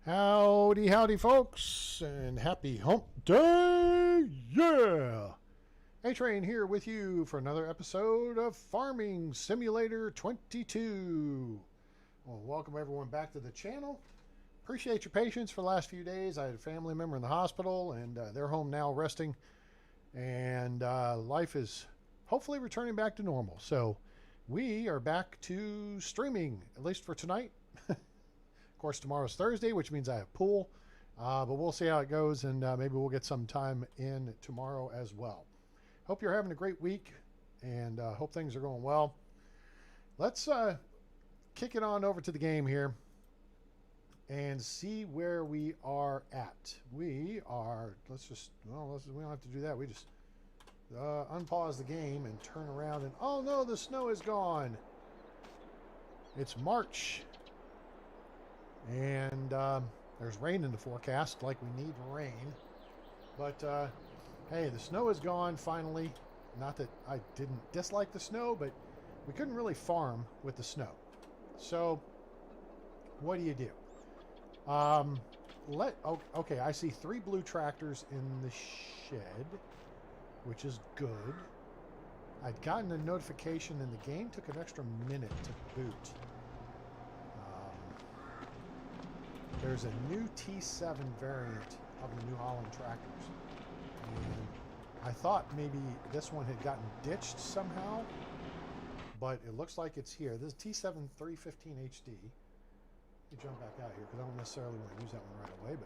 Howdy, howdy, folks, and happy hump day! Yeah! A-Train here with you for another episode of Farming Simulator 22. Well, welcome everyone back to the channel. Appreciate your patience for the last few days. I had a family member in the hospital, and they're home now resting, and life is hopefully returning back to normal. So we are back to streaming, at least for tonight. Of course, tomorrow's Thursday, which means I have pool, but we'll see how it goes, and maybe we'll get some time in tomorrow as well. Hope you're having a great week, and hope things are going well. Let's kick it on over to the game here and see where we are at. We are, we don't have to do that. We just unpause the game and turn around, and oh no, the snow is gone. It's March. And there's rain in the forecast, like we need rain. But hey, the snow is gone finally. Not that I didn't dislike the snow, but we couldn't really farm with the snow. So what do you do? Okay, I see 3 blue tractors in the shed, which is good. I'd gotten a notification, and the game took an extra minute to boot. There's a new T7 variant of the New Holland tractors, and I thought maybe this one had gotten ditched somehow, but it looks like it's here. This is T7 315 HD. Let me jump back out here because I don't necessarily want to use that one right away,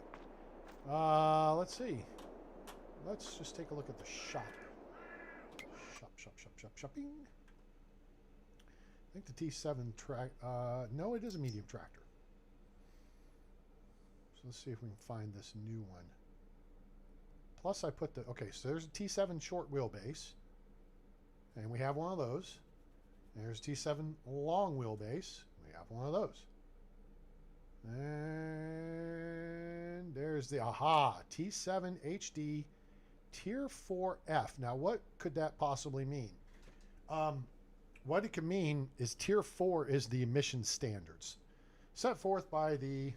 but let's see. Let's just take a look at the shop. Shopping. I think the T7 no, it is a medium tractor. So let's see if we can find this new one. Plus I put okay, so there's a T7 short wheelbase. And we have one of those. There's T7 long wheelbase. We have one of those. And there's the T7 HD Tier 4F. Now what could that possibly mean? What it could mean is Tier 4 is the emission standards set forth by the,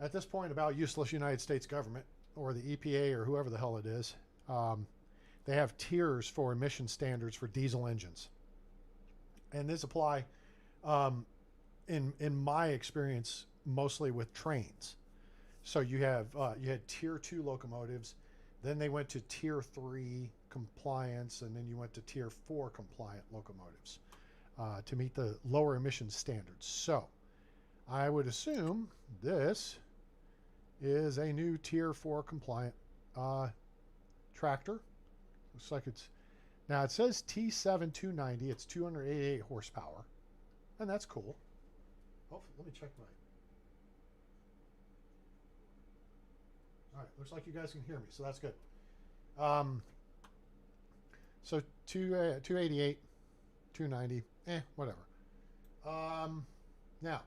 at this point, about useless United States government, or the EPA, or whoever the hell it is. They have tiers for emission standards for diesel engines. And this apply, in my experience, mostly with trains. So you had Tier 2 locomotives, then they went to Tier 3 compliance, and then you went to Tier 4 compliant locomotives to meet the lower emission standards. So I would assume this is a new Tier 4 compliant tractor. Looks like it's, now it says T7 290. It's 288 horsepower, and that's cool. Hopefully, let me check my. All right, looks like you guys can hear me, so that's good. So 288, 290, whatever. Now,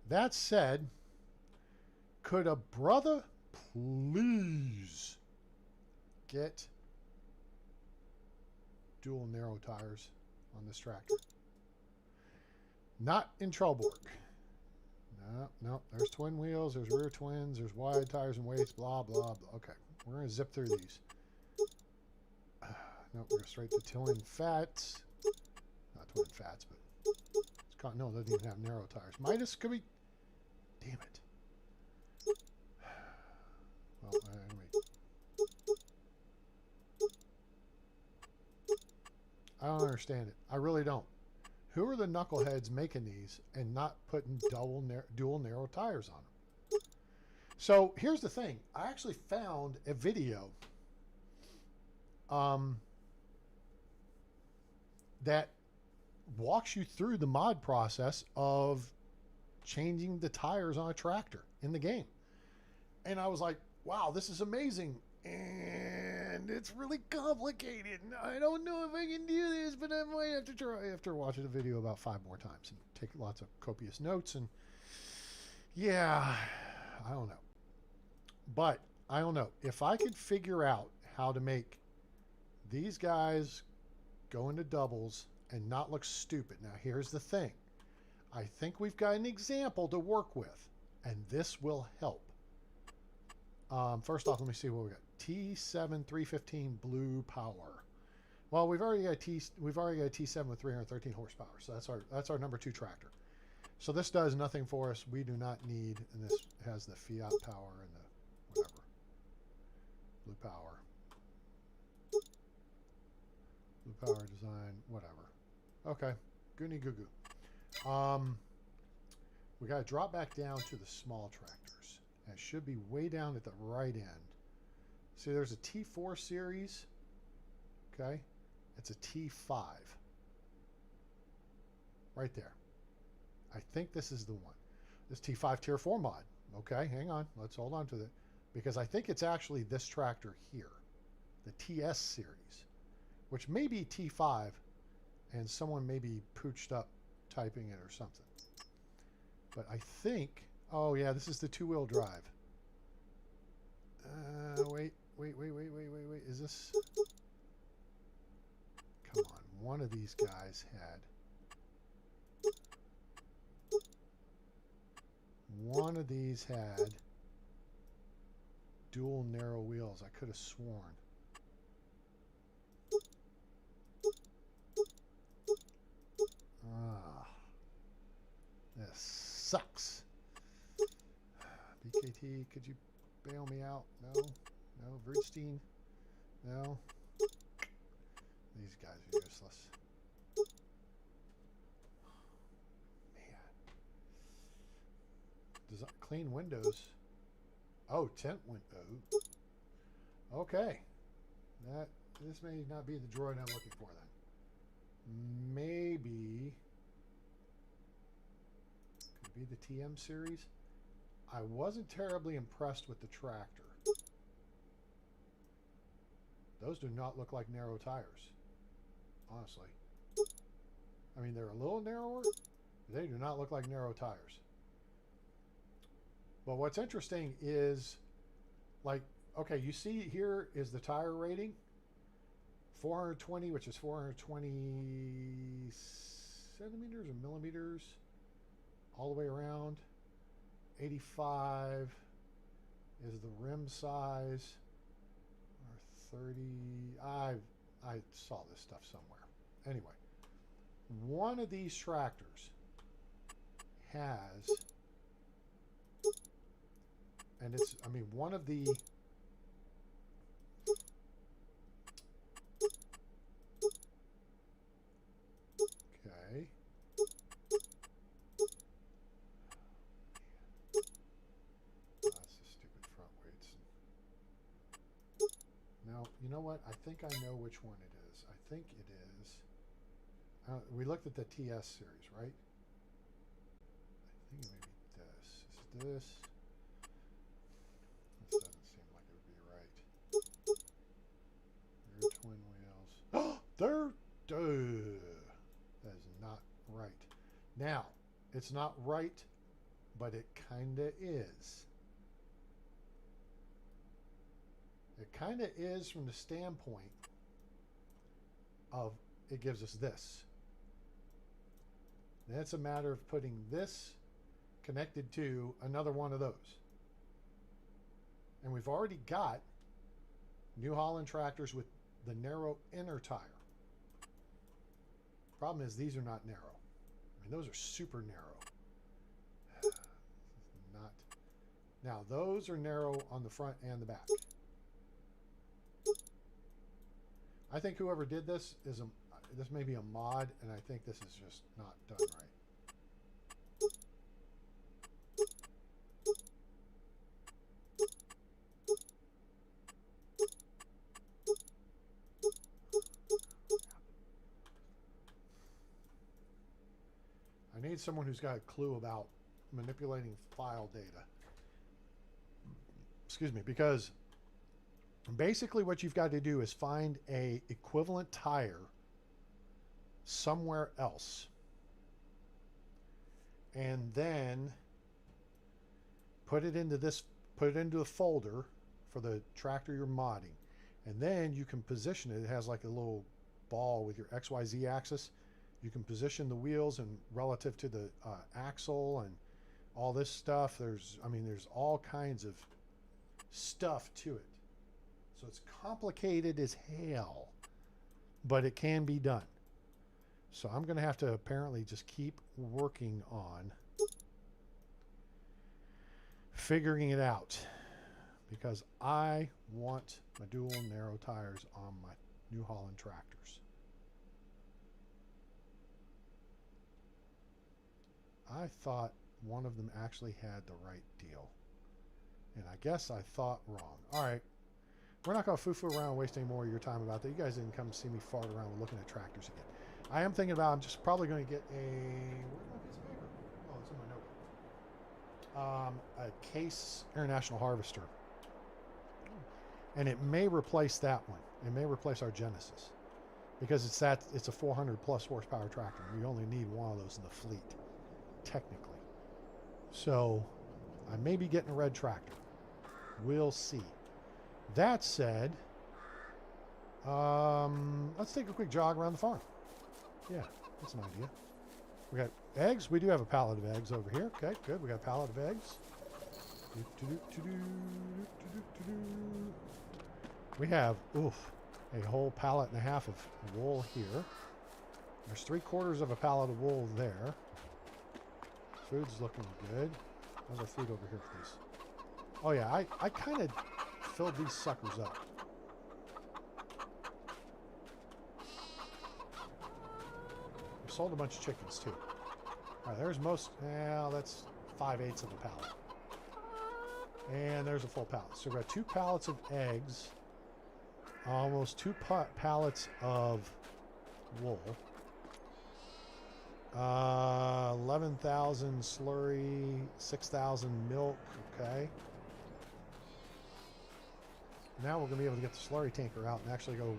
that said, could a brother please get dual narrow tires on this tractor? Not in Trelleborg. No, there's twin wheels, there's rear twins, there's wide tires and weights, blah, blah, blah. Okay, we're going to zip through these. No, we're straight to twin fats. Not twin fats, but no, it doesn't even have narrow tires. Midas could be. Damn it. Well, anyway. I don't understand it. I really don't. Who are the knuckleheads making these and not putting dual narrow tires on them? So here's the thing. I actually found a video that walks you through the mod process of changing the tires on a tractor in the game. And I was like, wow, this is amazing. And it's really complicated. I don't know if I can do this, but I might have to try after watching the video about 5 more times and take lots of copious notes. And yeah, I don't know. But I don't know. If I could figure out how to make these guys go into doubles and not look stupid. Now, here's the thing. I think we've got an example to work with. and this will help. First off, let me see what we got. T7 315 blue power. Well, we've already got a T7 with 313 horsepower, so that's our number 2 tractor. So this does nothing for us. We do not need, and this has the Fiat power and the whatever. Blue power. Blue power design, whatever. Okay. Goony goo goo. We got to drop back down to the small tractors. And it should be way down at the right end. See, there's a T4 series. Okay. It's a T5. Right there. I think this is the one. This T5 Tier 4 mod. Okay, hang on. Let's hold on to it. Because I think it's actually this tractor here. The TS series. Which may be T5. And someone may be pooched up typing it or something. But I think... Oh, yeah, this is the 2-wheel drive. Wait. Is this... Come on. One of these guys had... One of these had dual narrow wheels. I could have sworn. Ah, this sucks. BKT, could you bail me out? No, no. Verdstein, no. These guys are useless. Clean windows. Oh, tint window. Okay. This may not be the droid I'm looking for then. Maybe could be the TM series. I wasn't terribly impressed with the tractor. Those do not look like narrow tires. Honestly. I mean, they're a little narrower. But they do not look like narrow tires. But what's interesting is, like, okay, you see here is the tire rating. 420, which is 420 centimeters or millimeters all the way around. 85 is the rim size. Or 30. I saw this stuff somewhere. Anyway, one of these tractors has... And it's, I mean, one of the... Okay. That's the stupid front weights. Now, you know what? I think I know which one it is. I think it is... we looked at the TS series, right? I think it may be this. Is this... This doesn't seem like it would be right. Rear twin wheels. Oh, they're... That is not right. Now, it's not right, but it kind of is. It kind of is from the standpoint of it gives us this. Then it's a matter of putting this connected to another one of those. And we've already got New Holland tractors with the narrow inner tire. Problem is, these are not narrow. I mean, those are super narrow. Not. Now, those are narrow on the front and the back. I think whoever did this is this may be a mod, and I think this is just not done right. I need someone who's got a clue about manipulating file data. Excuse me, because basically what you've got to do is find a equivalent tire somewhere else. And then put it into a folder for the tractor you're modding. And then you can position it. It has like a little ball with your XYZ axis. You can position the wheels and relative to the axle and all this stuff. There's all kinds of stuff to it. So it's complicated as hell, but it can be done. So I'm going to have to apparently just keep working on figuring it out, because I want my dual narrow tires on my New Holland tractors. I thought one of them actually had the right deal, and I guess I thought wrong. All right, we're not going to foo-foo around and waste any more of your time about that. You guys didn't come see me fart around looking at tractors again. I am thinking about, I'm just probably going to get a, where's my piece of paper? Oh, it's in my notebook. A Case International Harvester. And it may replace that one. It may replace our Genesis, because it's a 400 plus horsepower tractor. We only need one of those in the fleet, technically. So I may be getting a red tractor. We'll see. That said, let's take a quick jog around the farm. Yeah, that's an idea. We got eggs. We do have a pallet of eggs over here. Okay, good. We got a pallet of eggs. We have, a whole pallet and a half of wool here. There's 3/4 of a pallet of wool there. Food's looking good. How's our food over here for these? Oh yeah, I kind of filled these suckers up. We sold a bunch of chickens too. All right, there's that's 5/8 of the pallet. And there's a full pallet. So we've got 2 pallets of eggs, almost 2 pallets of wool, 11,000 slurry, 6,000 milk. Okay. Now we're going to be able to get the slurry tanker out and actually go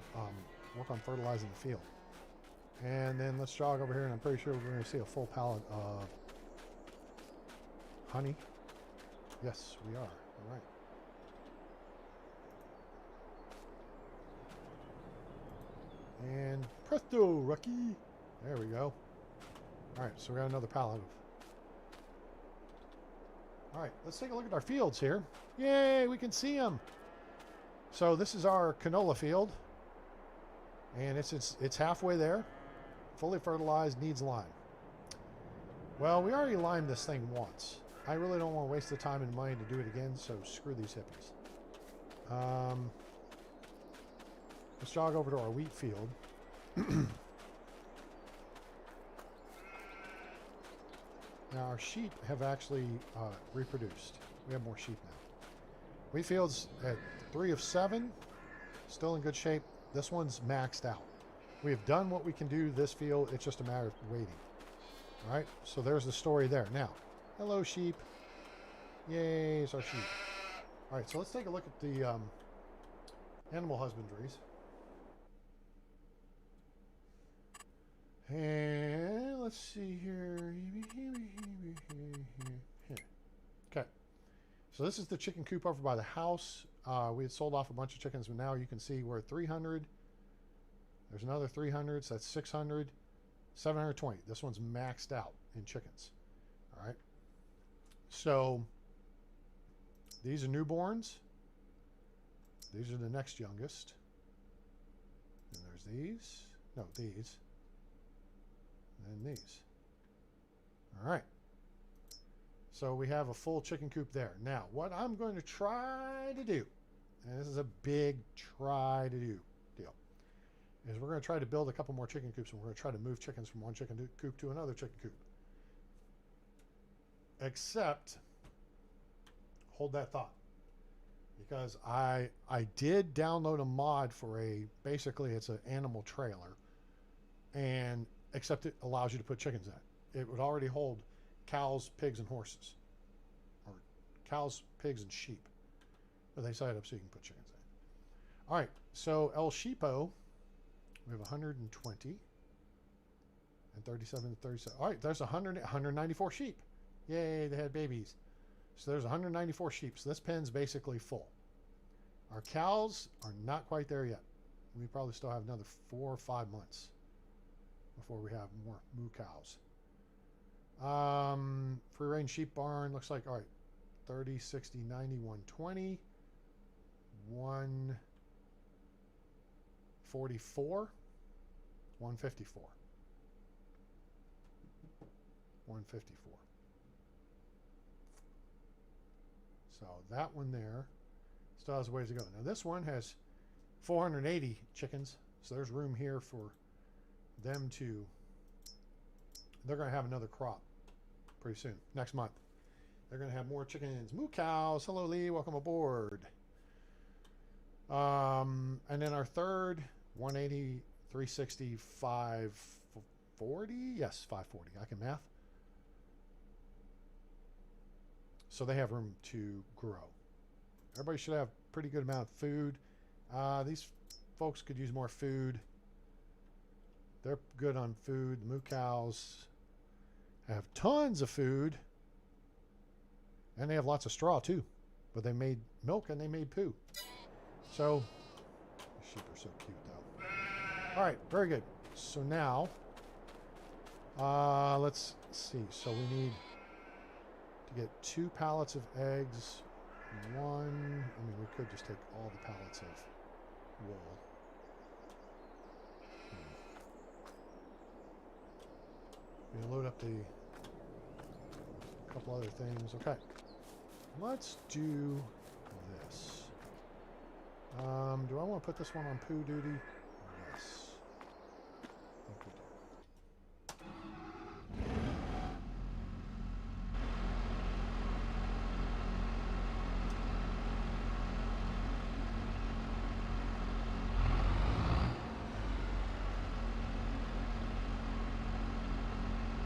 work on fertilizing the field. And then let's jog over here, and I'm pretty sure we're going to see a full pallet of honey. Yes, we are. All right. And presto, rookie. There we go. All right, so we got another pallet of. All right, let's take a look at our fields here. Yay, we can see them. So this is our canola field, and it's halfway there, fully fertilized, needs lime. Well, we already limed this thing once. I really don't want to waste the time and money to do it again, so screw these hippies. Let's jog over to our wheat field. Now our sheep have actually reproduced. We have more sheep now. Wheat field's at 3 of 7, still in good shape. This one's maxed out. We have done what we can do this field. It's just a matter of waiting. All right, so there's the story there. Now, hello sheep. Yay, it's our sheep. All right, so let's take a look at the animal husbandries. And let's see here. Okay. So this is the chicken coop over by the house. We had sold off a bunch of chickens, but now you can see we're at 300. There's another 300, so that's 600, 720. This one's maxed out in chickens. All right. So these are newborns. These are the next youngest. And there's these. No, these. And these. All right. So we have a full chicken coop there. Now, what I'm going to try to do, and this is a big try to do deal, is we're going to try to build a couple more chicken coops, and we're going to try to move chickens from one chicken coop to another chicken coop. Except, hold that thought, because I did download a mod for basically it's an animal trailer, and except it allows you to put chickens in it. It would already hold cows, pigs, and horses, or cows, pigs, and sheep, but they set it up so you can put chickens in. All right, so El Sheepo, we have 120 and 37 and 37. All right, there's 194 sheep. Yay, they had babies. So there's 194 sheep. So this pen's basically full. Our cows are not quite there yet. We probably still have another 4 or 5 months before we have more moo cows. Free range sheep barn looks like, all right, 30, 60, 90, 120, 144, 154. 154. So that one there still has a ways to go. Now this one has 480 chickens, so there's room here for them to, they're going to have another crop pretty soon, next month. They're going to have more chickens. Moo cows. Hello, Lee. Welcome aboard. And then our third, 180, 360, 540. Yes, 540. I can math. So they have room to grow. Everybody should have a pretty good amount of food. These folks could use more food. They're good on food. The moo cows have tons of food. And they have lots of straw too. But they made milk and they made poo. So, the sheep are so cute though. All right, very good. So now, let's see. So we need to get 2 pallets of eggs. I mean, we could just take all the pallets of wool. We're going to load up the couple other things. Okay. Let's do this. Do I want to put this one on poo duty? Yes. I think we do.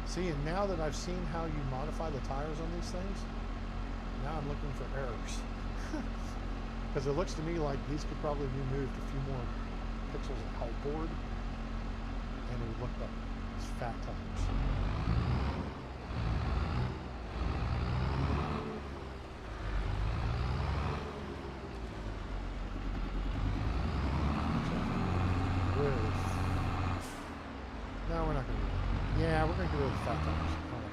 See, and now that I've seen how you modify the tires on these things, now I'm looking for errors. Because it looks to me like these could probably be moved a few more pixels of outboard, and it would look like it's fat tires. No, we're not going to do that. Yeah, we're going to get rid of the fat tires. I don't like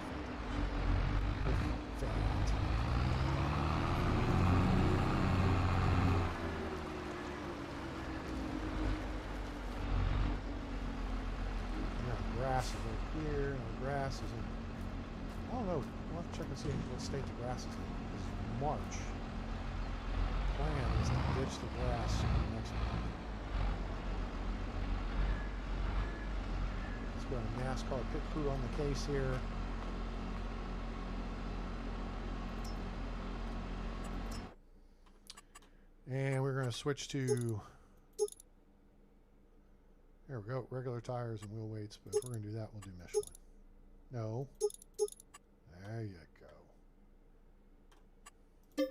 fat tires. They're fat. Grass is over here, and the grass is in, I don't know, I'll have to check and see what state the grass is in. It's March. The plan is to ditch the grass next month. Let's go to NASCAR pit crew on the case here. And we're going to switch to, there we go, regular tires and wheel weights, but if we're going to do that, we'll do Michelin. No. There you go.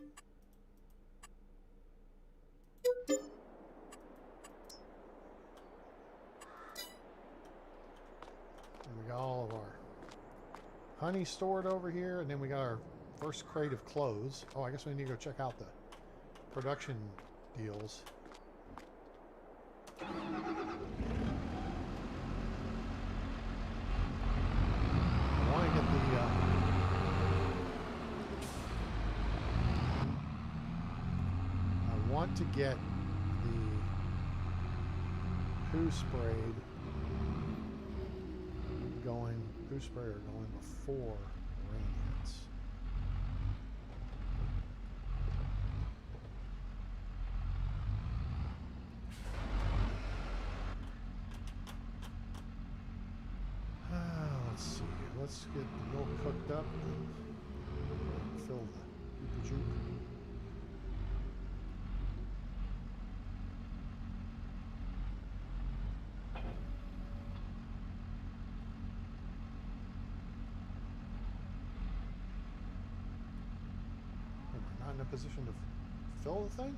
And we got all of our honey stored over here, and then we got our first crate of clothes. Oh, I guess we need to go check out the production deals. I want to get the poo sprayed going, poo sprayer going before rain hits. Let's see. Let's get the milk cooked up and fill the juke. We're not in a position to fill the thing?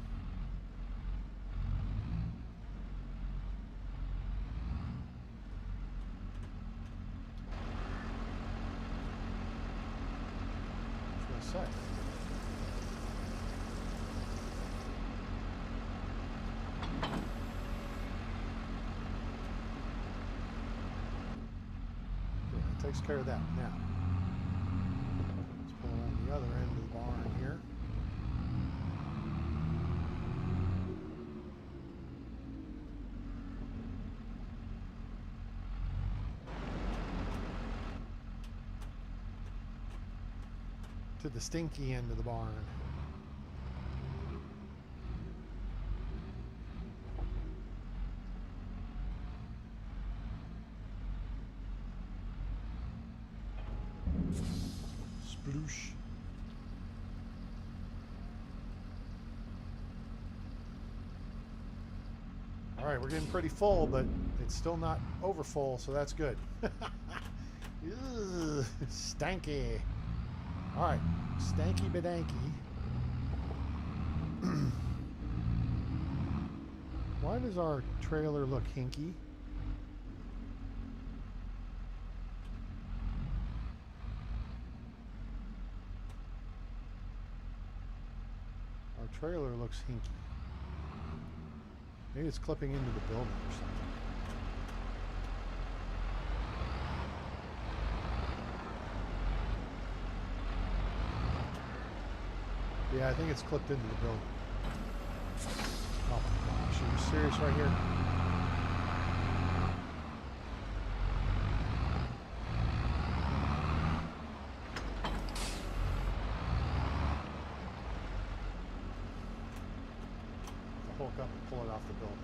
Say. Yeah, it takes care of that now. to the stinky end of the barn. Sploosh. All right, we're getting pretty full, but it's still not over full, so that's good. Ugh, stanky. All right, stanky bedanky. Why does our trailer look hinky? Our trailer looks hinky. Maybe it's clipping into the building or something. Yeah, I think it's clipped into the building. Oh my gosh, are you serious right here? Hulk up and pull it off the building. I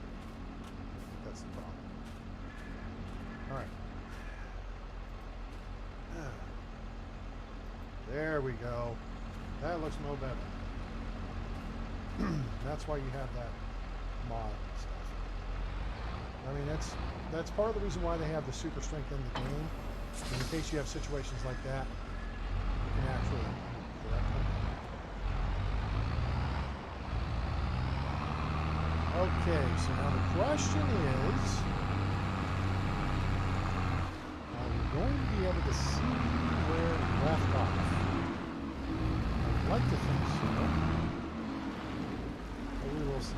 think that's the problem. All right. There we go. That looks no better. That's why you have that mod and stuff. I mean, that's part of the reason why they have the super strength in the game. And in case you have situations like that, you can actually correct them. Okay, so now the question is, are we going to be able to see where we left off? I'd like to think so, but we will see.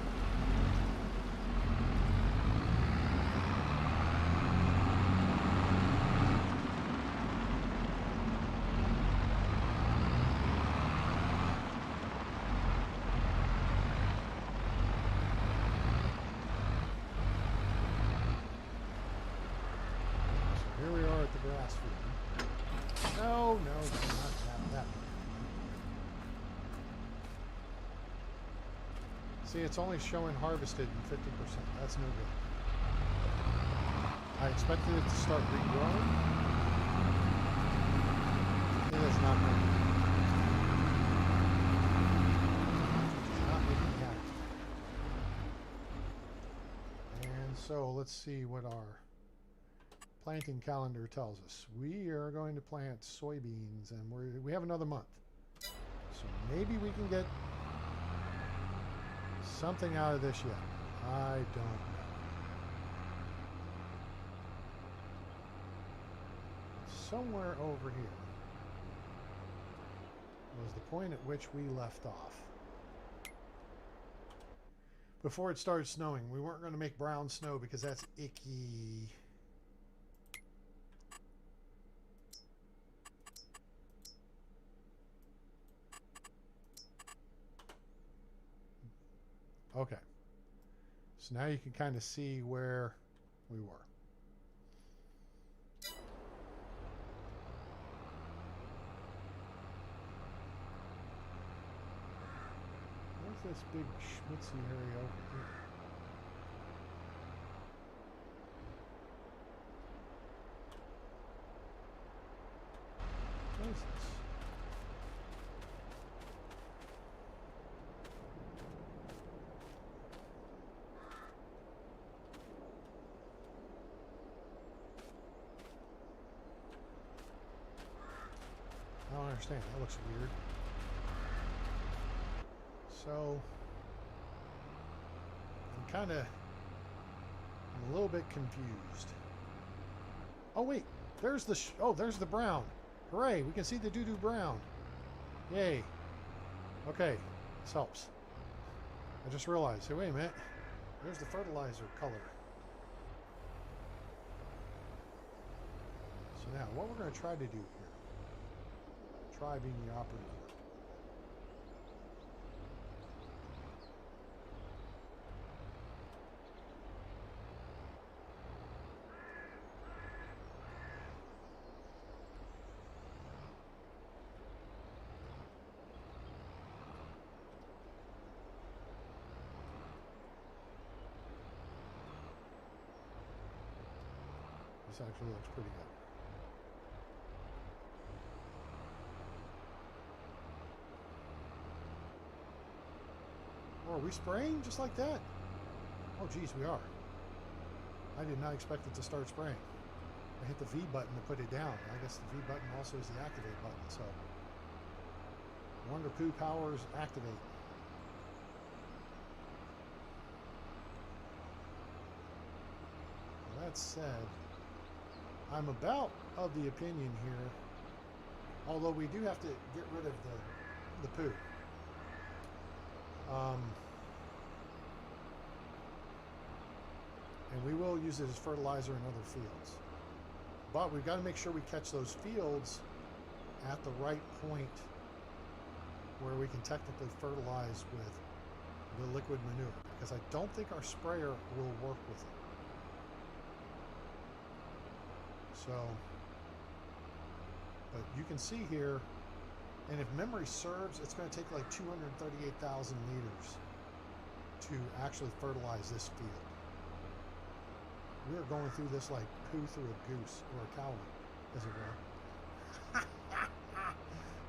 No, not that. See, it's only showing harvested in 50%. That's no good. I expected it to start regrowing. It is not good. It's not making me happy. And so let's see what our planting calendar tells us. We are going to plant soybeans, and we have another month. So maybe we can get something out of this yet. I don't know. Somewhere over here was the point at which we left off. Before it started snowing, we weren't going to make brown snow because that's icky. Okay, so now you can kind of see where we were. Where's this big schmitzy area over here? What is this? I don't understand. That looks weird. So I'm a little bit confused. Oh wait, there's the brown. Hooray! We can see the doo-doo brown. Yay. Okay, this helps. I just realized. Hey, wait a minute. There's the fertilizer color. So now, what we're going to try to do here. Try being the operative. This actually looks pretty good. Oh, are we spraying just like that? Oh, geez, we are. I did not expect it to start spraying. I hit the V button to put it down. I guess the V button also is the activate button, so Wonder Poo powers activate. That said, I'm about of the opinion here, although we do have to get rid of the poo. And we will use it as fertilizer in other fields. But we've got to make sure we catch those fields at the right point where we can technically fertilize with the liquid manure, because I don't think our sprayer will work with it. So, but you can see here, and if memory serves, it's going to take like 238,000 liters to actually fertilize this field. We are going through this like poo through a goose, or a cow, as it were.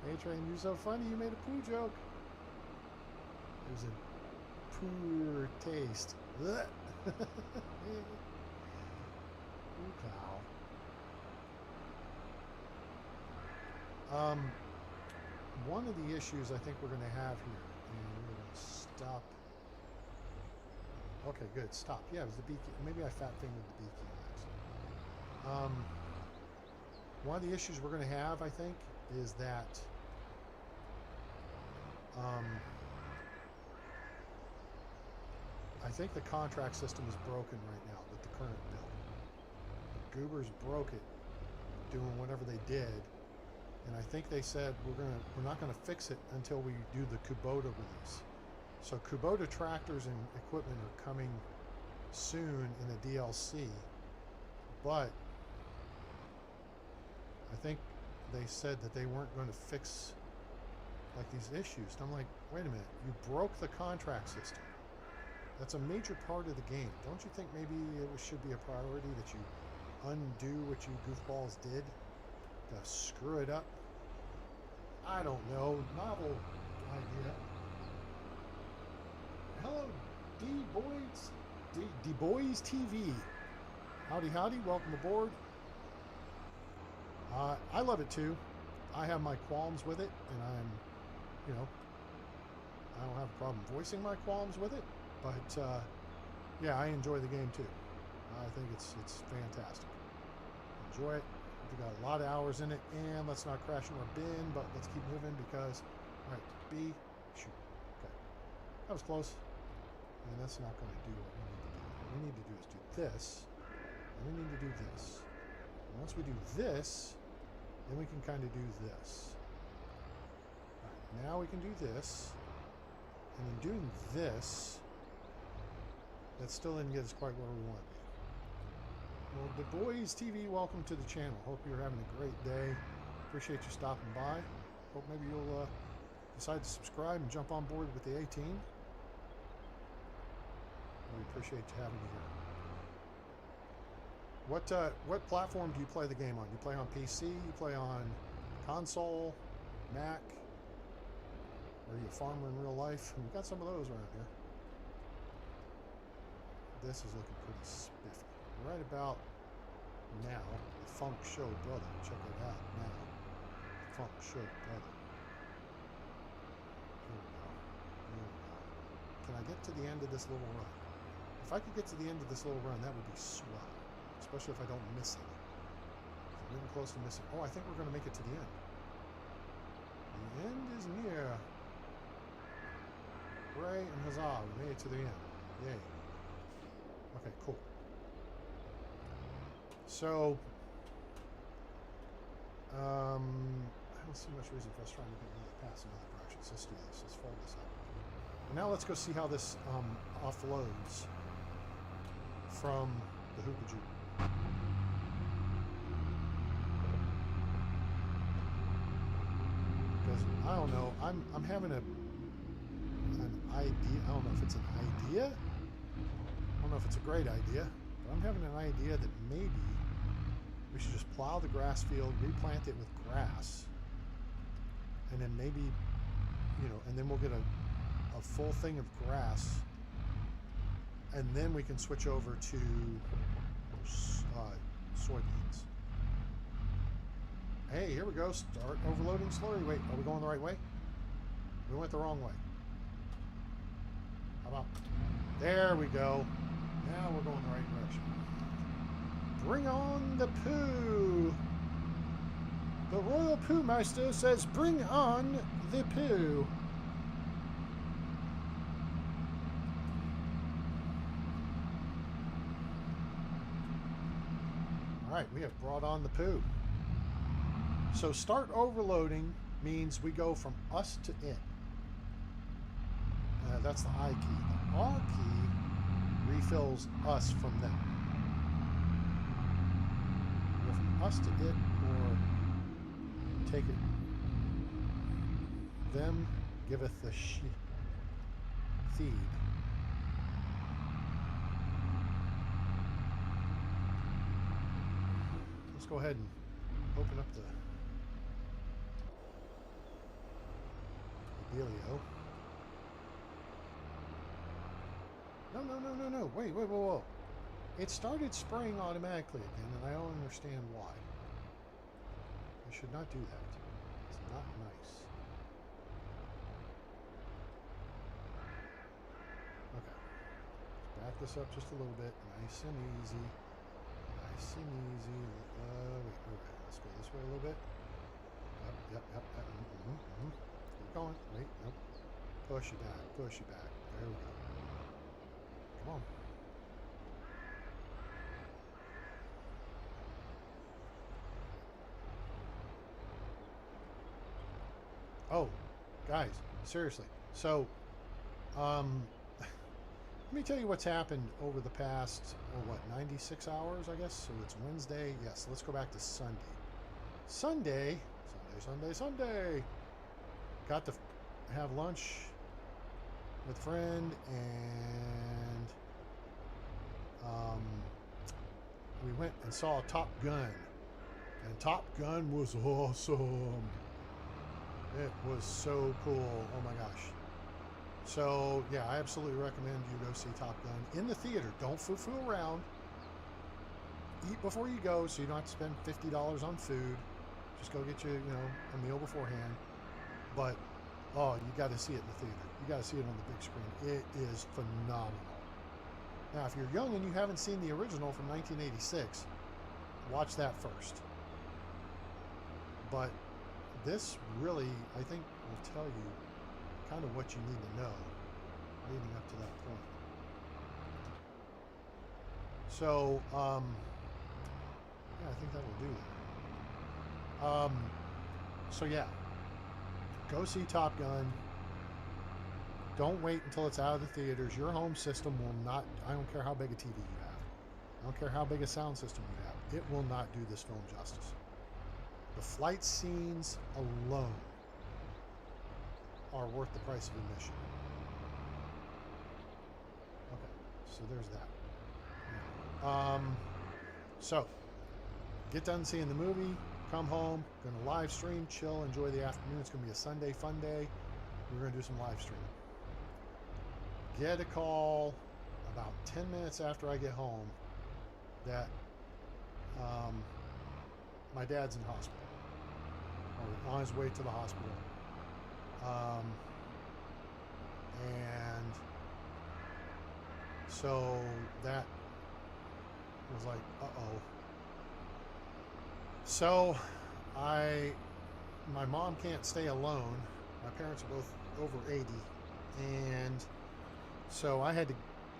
Hey Train, you're so funny, you made a poo joke. There's a poor taste. Poo cow. One of the issues I think we're going to have here, and we're going to stop. Okay, good. Stop. Yeah, it was the beaky. Maybe I fat fingered the beaky actually. One of the issues we're going to have, I think, is that I think the contract system is broken right now with the current bill. The Goobers broke it doing whatever they did, and I think they said we're not gonna fix it until we do the Kubota release. So Kubota tractors and equipment are coming soon in the DLC, but I think they said that they weren't going to fix like these issues. And I'm like, wait a minute, you broke the contract system. That's a major part of the game. Don't you think maybe it should be a priority that you undo what you goofballs did to screw it up? I don't know. Novel idea. Hello, D Boys TV. Howdy, howdy. Welcome aboard. I love it too. I have my qualms with it, and I don't have a problem voicing my qualms with it. But yeah, I enjoy the game too. I think it's fantastic. Enjoy it. We got a lot of hours in it, and let's not crash into our bin, but let's keep moving because, all right, B, shoot. Okay, that was close. And that's not going to do what we need to do. What we need to do is do this, and we need to do this. And once we do this, then we can kind of do this. All right, now we can do this, and in doing this, that still didn't get us quite where we want to be. Well, the Boys TV, welcome to the channel. Hope you're having a great day. Appreciate you stopping by. Hope maybe you'll decide to subscribe and jump on board with the A-Team. We appreciate you having me here. What platform do you play the game on? You play on PC? You play on console, Mac? Or are you a farmer in real life? We've got some of those around here. This is looking pretty spiffy. Right about now, the Funk Show Brother. Check it out now. Funk Show Brother. Here we go. Here we go. Can I get to the end of this little run? If I could get to the end of this little run, that would be swell. Especially if I don't miss it. I'm getting close to missing. Oh, I think we're going to make it to the end. The end is near. Hooray and huzzah, we made it to the end. Yay. Okay, cool. So, I don't see much reason for us trying to get another pass in other directions. Let's do this. Let's fold this up. And now let's go see how this offloads from the Hoopajou. Because I don't know, I'm having an idea. I don't know if it's an idea. I don't know if it's a great idea, but I'm having an idea that maybe We should just plow the grass field, replant it with grass, and then maybe, you know, and then we'll get a full thing of grass, and then we can switch over to soybeans. Hey, here we go. Start overloading slurry. Wait, are we going the right way? We went the wrong way. How about? There we go. Now we're going the right direction. Bring on the poo. The Royal Poo Meister says, bring on the poo. All right, we have brought on the poo. So start overloading means we go from us to it. That's the I key. The R key refills us from them. Go from us to it, or take it. Them giveth the feed. Let's go ahead and open up the dealio. No. Wait, whoa. It started spraying automatically again, and I don't understand why. I should not do that. It's not nice. Okay. Let's back this up just a little bit. Nice and easy. Nice and easy. Wait, okay. Let's go this way a little bit. Yep. Keep going. Wait, nope. Push it back. There we go. Come on. Oh, guys, seriously. So, let me tell you what's happened over the past, 96 hours, I guess? So it's Wednesday. Yes, let's go back to Sunday. Sunday. Got to have lunch with a friend, and we went and saw Top Gun, and Top Gun was awesome. It was so cool. Oh my gosh. So yeah, I absolutely recommend you go see Top Gun in the theater. Don't foo-foo around. Eat before you go, so you don't have to spend $50 on food. Just go get you, a meal beforehand. But oh, you got to see it in the theater. You got to see it on the big screen. It is phenomenal. Now, if you're young and you haven't seen the original from 1986, watch that first. But this really, I think, will tell you kind of what you need to know leading up to that point. So, yeah, I think that will do that. So yeah, go see Top Gun. Don't wait until it's out of the theaters. Your home system will not, I don't care how big a TV you have. I don't care how big a sound system you have. It will not do this film justice. The flight scenes alone are worth the price of admission. Okay, so there's that. So, get done seeing the movie, come home, gonna live stream, chill, enjoy the afternoon. It's gonna be a Sunday fun day. We're gonna do some live streaming. Get a call about 10 minutes after I get home that my dad's in the hospital, or on his way to the hospital. And so that was like, uh-oh. So my mom can't stay alone. My parents are both over 80, and so I had to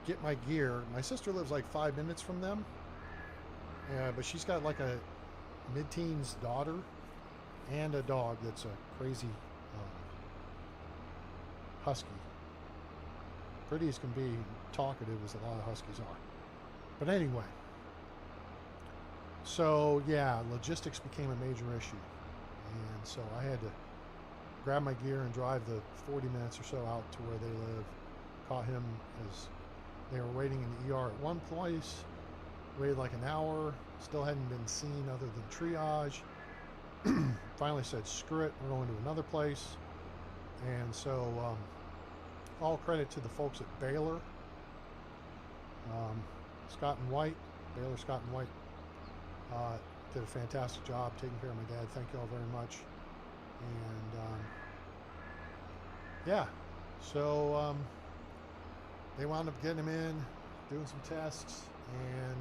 get my gear. My sister lives like 5 minutes from them, but she's got like a mid-teens daughter and a dog that's a crazy husky. Pretty as can be, talkative as a lot of huskies are. But anyway, so yeah, logistics became a major issue, and so I had to grab my gear and drive the 40 minutes or so out to where they live. Caught him as they were waiting in the ER at one place, Waited like an hour, still hadn't been seen other than triage. Finally said, screw it, we're going to another place. And so, all credit to the folks at Baylor. Scott and White, Baylor Scott and White, did a fantastic job taking care of my dad. Thank you all very much. And yeah, so they wound up getting him in, doing some tests, and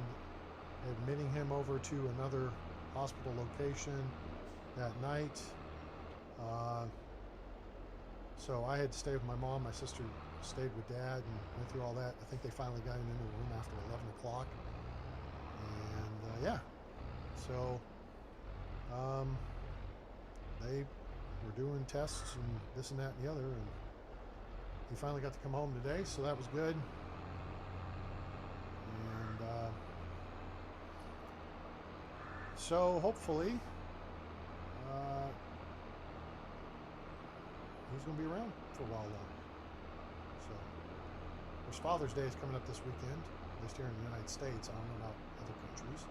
admitting him over to another hospital location that night. So I had to stay with my mom. My sister stayed with Dad and went through all that. I think they finally got him into a room after 11 o'clock. And yeah, so they were doing tests and this and that and the other, and he finally got to come home today, so that was good. And so hopefully he's going to be around for a while longer. So, of course, Father's Day is coming up this weekend, at least here in the United States. I don't know about other countries.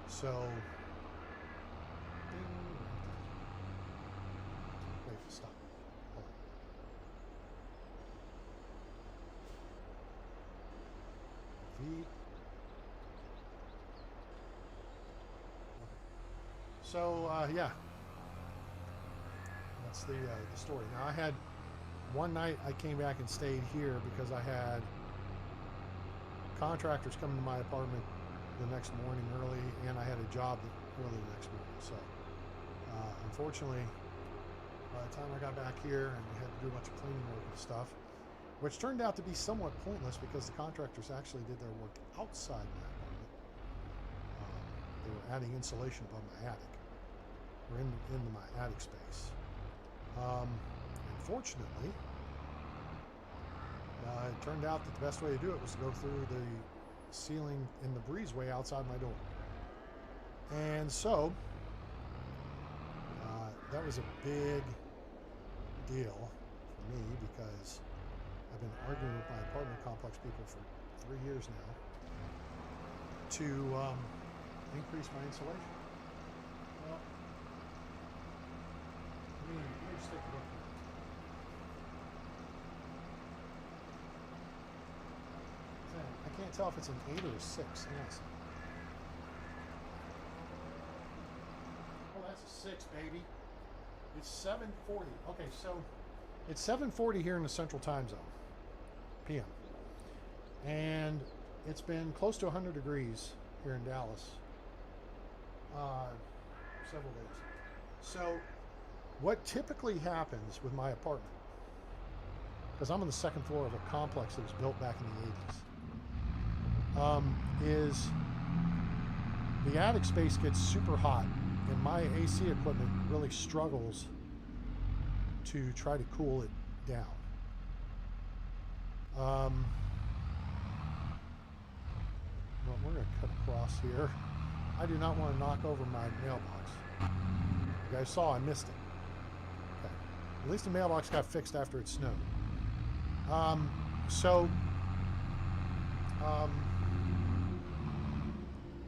So, wait, stop. Hold on. V. So, yeah, that's the story. Now, I had one night I came back and stayed here because I had contractors coming to my apartment the next morning early, and I had a job early the next morning. So, unfortunately, by the time I got back here and we had to do a bunch of cleaning work and stuff, which turned out to be somewhat pointless because the contractors actually did their work outside my apartment. They were adding insulation above my attic, or into my attic space. Unfortunately, it turned out that the best way to do it was to go through the ceiling in the breezeway outside my door. And so, that was a big deal for me because I've been arguing with my apartment complex people for 3 years now to increase my insulation. Well, let me just take a look here. I can't tell if it's an 8 or a 6. Hang on a second. Oh, that's a 6, baby. It's 7:40. Okay, so it's 7:40 here in the Central Time Zone, PM. And it's been close to 100 degrees here in Dallas several days. So what typically happens with my apartment, because I'm on the second floor of a complex that was built back in the 80s, is the attic space gets super hot and my AC equipment really struggles to try to cool it down. Well, we're going to cut across here. I do not want to knock over my mailbox. You guys saw I missed it. Okay. At least the mailbox got fixed after it snowed.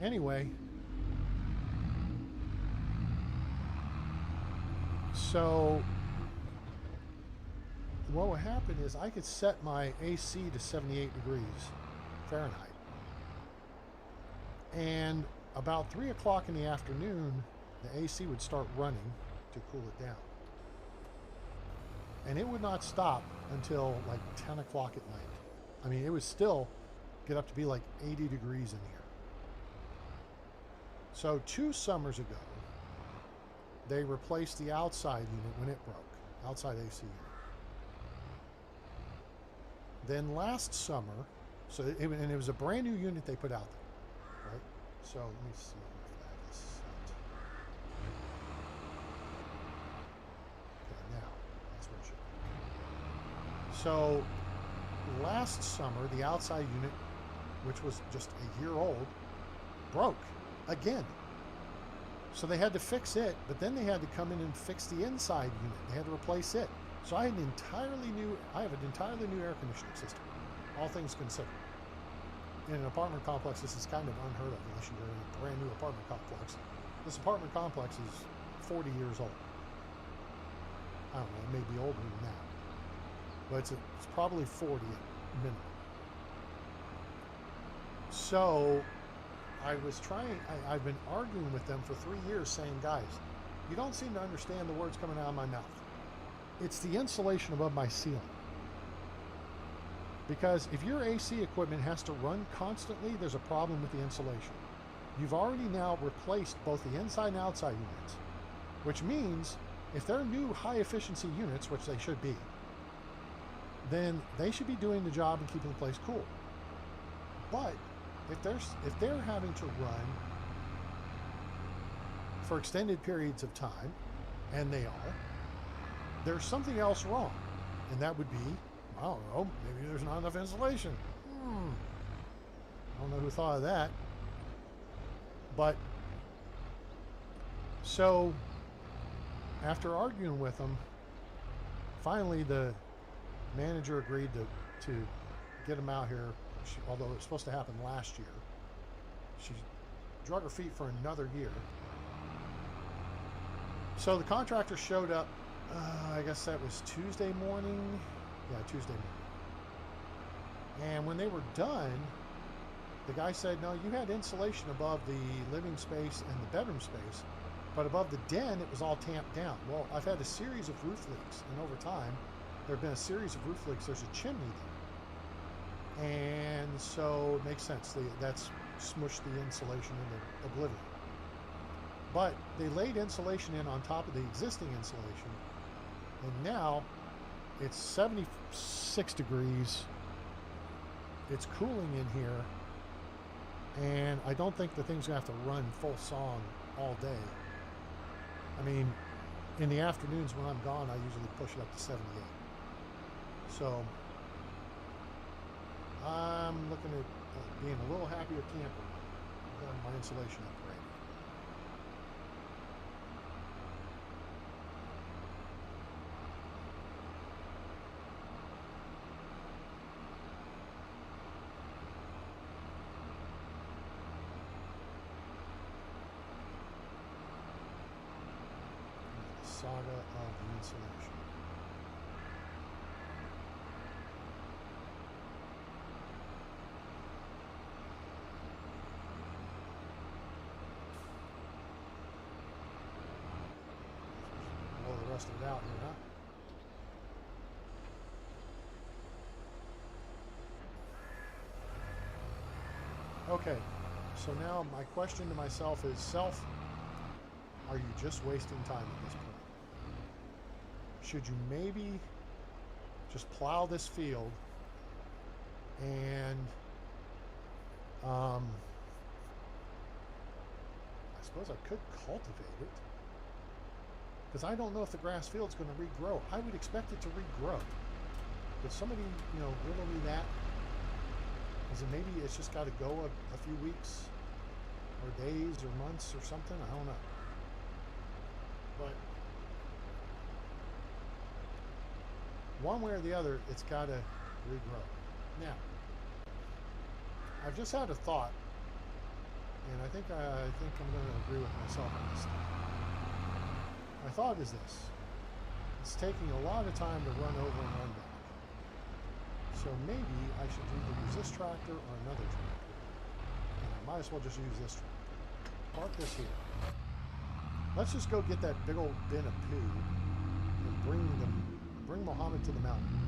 Anyway, so what would happen is I could set my AC to 78 degrees Fahrenheit. And about 3 o'clock in the afternoon, the AC would start running to cool it down. And it would not stop until like 10 o'clock at night. I mean, it would still get up to be like 80 degrees in here. So 2 summers ago, they replaced the outside unit when it broke, outside AC unit. Then last summer, and it was a brand new unit they put out there, right? So let me see if I have this set. Okay, now, that's what it should be. So last summer, the outside unit, which was just a year old, broke again. So they had to fix it, but then they had to come in and fix the inside unit. They had to replace it. So I have an entirely new air conditioning system. all things considered. In an apartment complex, this is kind of unheard of unless you're in a brand new apartment complex. This apartment complex is 40 years old. I don't know, it may be older than that. But it's probably 40 at minimum. So I've been arguing with them for 3 years saying, guys, you don't seem to understand the words coming out of my mouth. It's the insulation above my ceiling. Because if your AC equipment has to run constantly, there's a problem with the insulation. You've already now replaced both the inside and outside units, which means if they're new high efficiency units, which they should be, then they should be doing the job and keeping the place cool. But if they're having to run for extended periods of time, and they are, there's something else wrong, and that would be, I don't know, maybe there's not enough insulation. I don't know who thought of that. But, so, after arguing with them, finally the manager agreed to get them out here, although it was supposed to happen last year. She drug her feet for another year. So the contractor showed up, I guess that was Tuesday morning. Yeah, Tuesday morning. And when they were done, the guy said, no, you had insulation above the living space and the bedroom space, but above the den, it was all tamped down. Well, I've had a series of roof leaks, and over time, there have been a series of roof leaks. There's a chimney there. And so it makes sense. That's smushed the insulation into oblivion. But they laid insulation in on top of the existing insulation, and now it's 76 degrees. It's cooling in here, and I don't think the thing's gonna have to run full song all day. I mean, in the afternoons when I'm gone, I usually push it up to 78. So I'm looking at being a little happier camper than my insulation upgrade. Saga of the insulation. Blow the rest of it out here, huh? Okay, so now my question to myself is, self, are you just wasting time at this point? Should you maybe just plow this field and I suppose I could cultivate it, because I don't know if the grass field's going to regrow. I would expect it to regrow. Could somebody, riddle me that? Is it maybe it's just got to go a few weeks or days or months or something? I don't know. But one way or the other, it's got to regrow. Now, I've just had a thought, and I think I'm going to agree with myself on this. My thought is this: it's taking a lot of time to run over and run back. So maybe I should either use this tractor or another tractor, and I might as well just use this tractor. Park this here. Let's just go get that big old bin of poo and bring Mohammed to the mountain.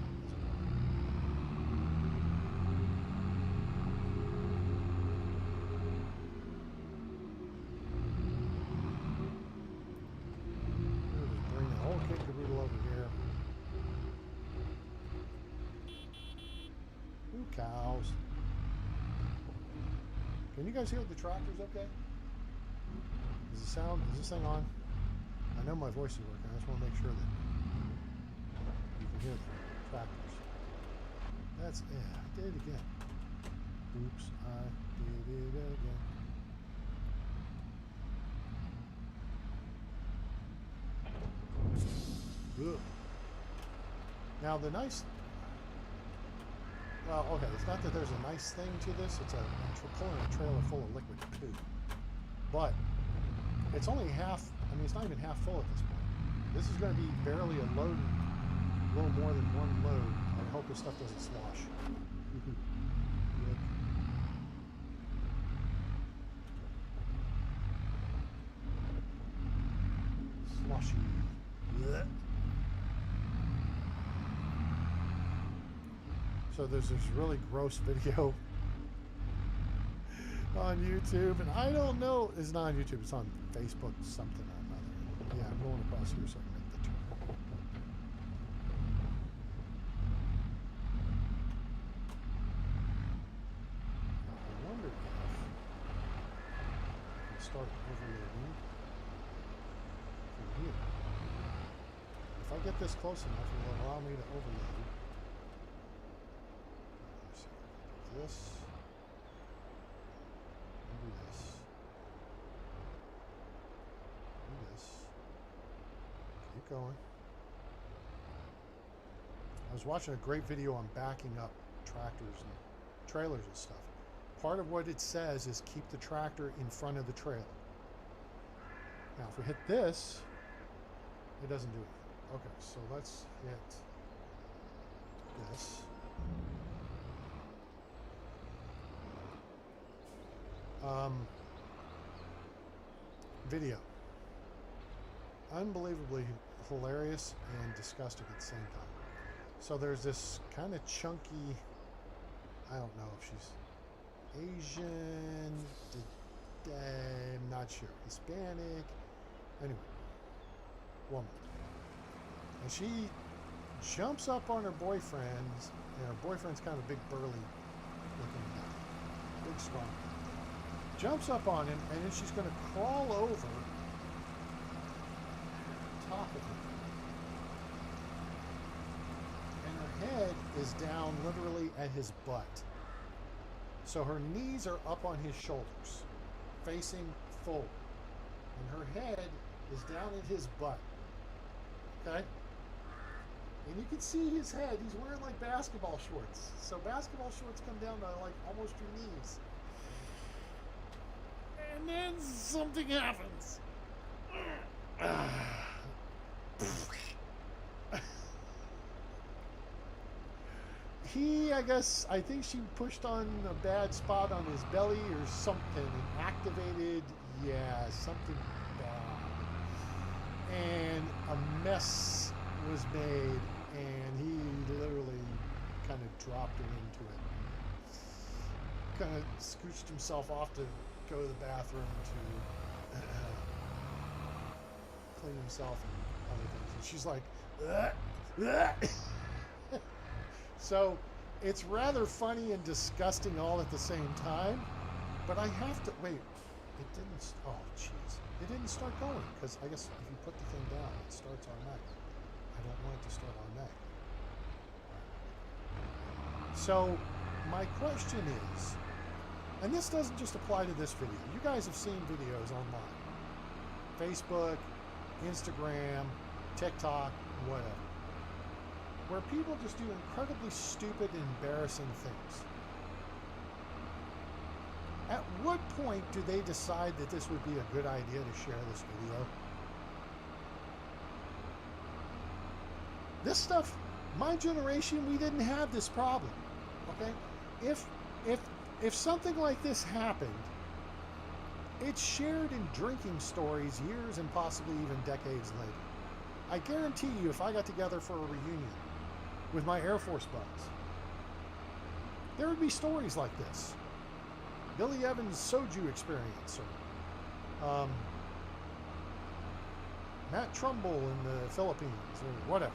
We'll just bring the whole kit and caboodle over here. Ooh, cows. Can you guys hear the tractors okay? Is this thing on? I know my voice is working. I just want to make sure that you can hear the tractors. That's it. I did it again. Oops, I did it again. Ugh. Now the nice Well, okay, it's not that there's a nice thing to this. It's pulling a trailer full of liquid poo. But it's only half, I mean, it's not even half full at this point. This is going to be barely a load, a little more than one load. I hope this stuff doesn't slosh. Sloshy. Blech. So there's this really gross video on YouTube, and I don't know, it's not on YouTube, it's on Facebook, something or another. Yeah, I'm going across here so I can make the turn. I wonder if I can start overloading from here. If I get this close enough, it will allow me to overload. This, maybe this, maybe this. Keep going. I was watching a great video on backing up tractors and trailers and stuff. Part of what it says is keep the tractor in front of the trailer. Now, if we hit this, it doesn't do anything. Okay, so let's hit this. Video. Unbelievably hilarious and disgusting at the same time. So there's this kind of chunky, I don't know if she's Asian, I'm not sure, Hispanic, anyway, woman. And she jumps up on her boyfriend, and her boyfriend's kind of a big burly looking guy, big strong guy. Jumps up on him, and then she's going to crawl over top of him. And her head is down literally at his butt. So her knees are up on his shoulders, facing forward. And her head is down at his butt. Okay? And you can see his head. He's wearing like basketball shorts. So basketball shorts come down to like almost your knees. And then something happens. I think she pushed on a bad spot on his belly or something and activated, yeah, something bad. And a mess was made, and he literally kind of dropped her into it. Kind of scooched himself off to go to the bathroom to clean himself and other things. And she's like, so it's rather funny and disgusting all at the same time. But I have to, wait, it didn't, oh jeez. It didn't start going, because I guess if you put the thing down, it starts automatically. I don't want it to start automatically. So my question is, and this doesn't just apply to this video. You guys have seen videos online. Facebook, Instagram, TikTok, whatever. Where people just do incredibly stupid and embarrassing things. At what point do they decide that this would be a good idea to share this video? This stuff, my generation, we didn't have this problem. Okay? If something like this happened, it's shared in drinking stories years and possibly even decades later. I guarantee you, if I got together for a reunion with my Air Force buds, there would be stories like this. Billy Evans' soju experience, or Matt Trumbull in the Philippines, or whatever.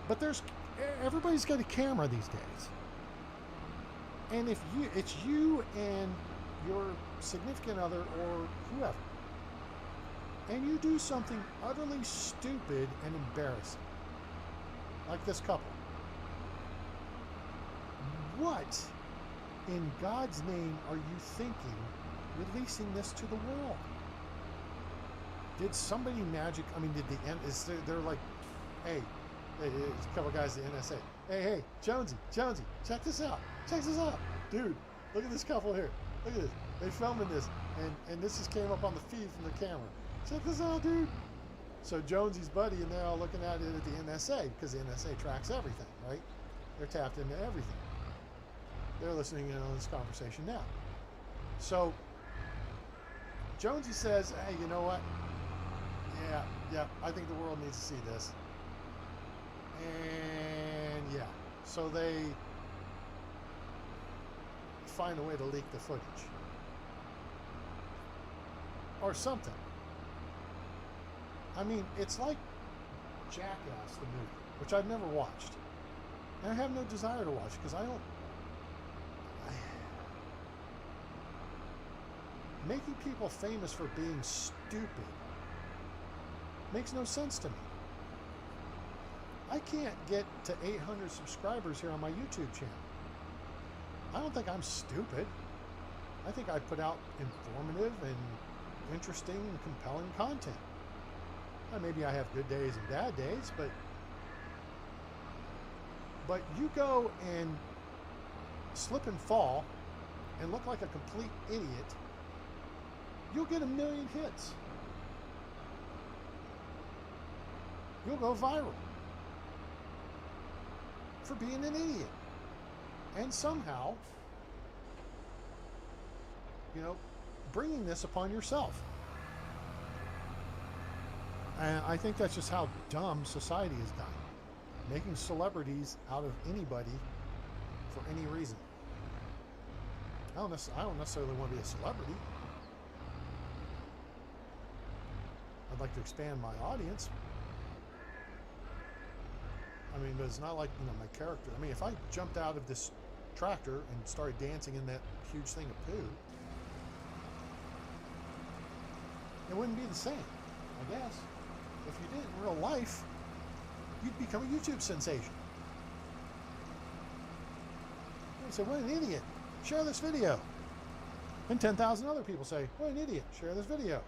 But everybody's got a camera these days. And if it's you and your significant other or whoever, and you do something utterly stupid and embarrassing, like this couple, what in God's name are you thinking releasing this to the world? Did somebody magic, I mean, did the end, they're like, hey, Hey, there's a couple guys at the NSA. Hey, Jonesy, check this out. Check this out. Dude, look at this couple here. Look at this. They filming this, and this just came up on the feed from the camera. Check this out, dude. So Jonesy's buddy, and they're all looking at it at the NSA, because the NSA tracks everything, right? They're tapped into everything. They're listening in on this conversation now. So Jonesy says, hey, you know what? Yeah, I think the world needs to see this. And yeah, so they find a way to leak the footage. Or something. I mean, it's like Jackass, the movie, which I've never watched. And I have no desire to watch, because making people famous for being stupid makes no sense to me. I can't get to 800 subscribers here on my YouTube channel. I don't think I'm stupid. I think I put out informative and interesting and compelling content. Now, maybe I have good days and bad days, but you go and slip and fall and look like a complete idiot, you'll get 1 million hits. You'll go viral for being an idiot. And somehow, bringing this upon yourself. And I think that's just how dumb society is done. Making celebrities out of anybody for any reason. I don't necessarily want to be a celebrity. I'd like to expand my audience. I mean, but it's not like, my character. I mean, if I jumped out of this tractor and started dancing in that huge thing of poo, it wouldn't be the same, I guess. If you did it in real life, you'd become a YouTube sensation. You'd say, what an idiot. Share this video. And 10,000 other people say, what an idiot. Share this video.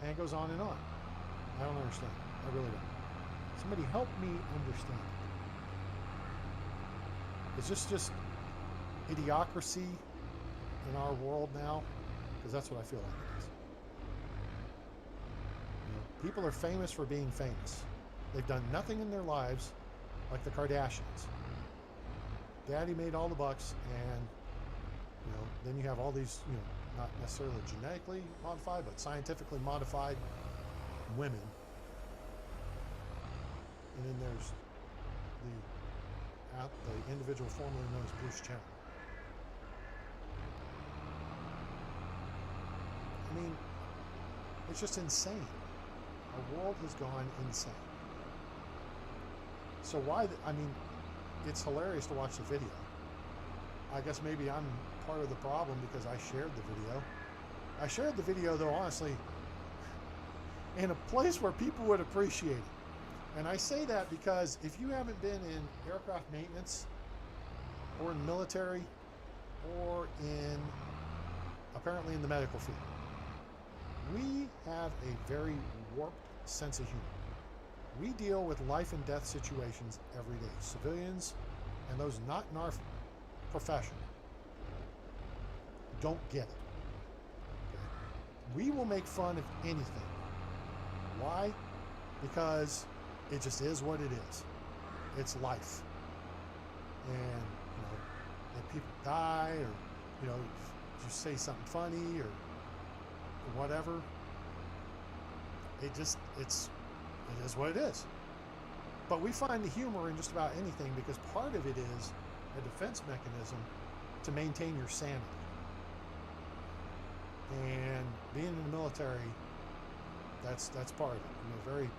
And it goes on and on. I don't understand. I really don't. Somebody help me understand. Is this just idiocracy in our world now? Because that's what I feel like it is. People are famous for being famous. They've done nothing in their lives like the Kardashians. Daddy made all the bucks, and then you have all these, not necessarily genetically modified, but scientifically modified women. And then there's the individual formerly known as Bruce Jenner. I mean, it's just insane. Our world has gone insane. So it's hilarious to watch the video. I guess maybe I'm part of the problem because I shared the video. I shared the video, though, honestly, in a place where people would appreciate it. And I say that because if you haven't been in aircraft maintenance or in the military or apparently in the medical field, we have a very warped sense of humor. We deal with life and death situations every day. Civilians and those not in our profession don't get it. Okay? We will make fun of anything. Why? Because it just is what it is. It's life. And, if people die or, you say something funny or whatever, it is what it is. But we find the humor in just about anything because part of it is a defense mechanism to maintain your sanity. And being in the military, that's part of it.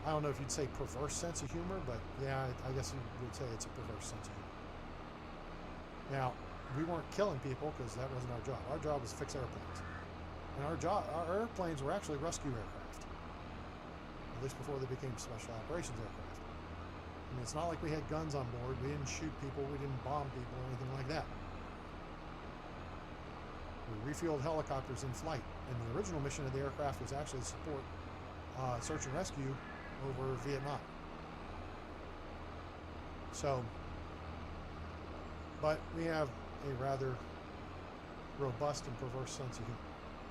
I don't know if you'd say perverse sense of humor, but yeah, I guess you would say it's a perverse sense of humor. Now, we weren't killing people because that wasn't our job. Our job was to fix airplanes. And our airplanes were actually rescue aircraft, at least before they became special operations aircraft. I mean, it's not like we had guns on board. We didn't shoot people. We didn't bomb people or anything like that. We refueled helicopters in flight. And the original mission of the aircraft was actually to support search and rescue over Vietnam. So, but we have a rather robust and perverse sense of humor.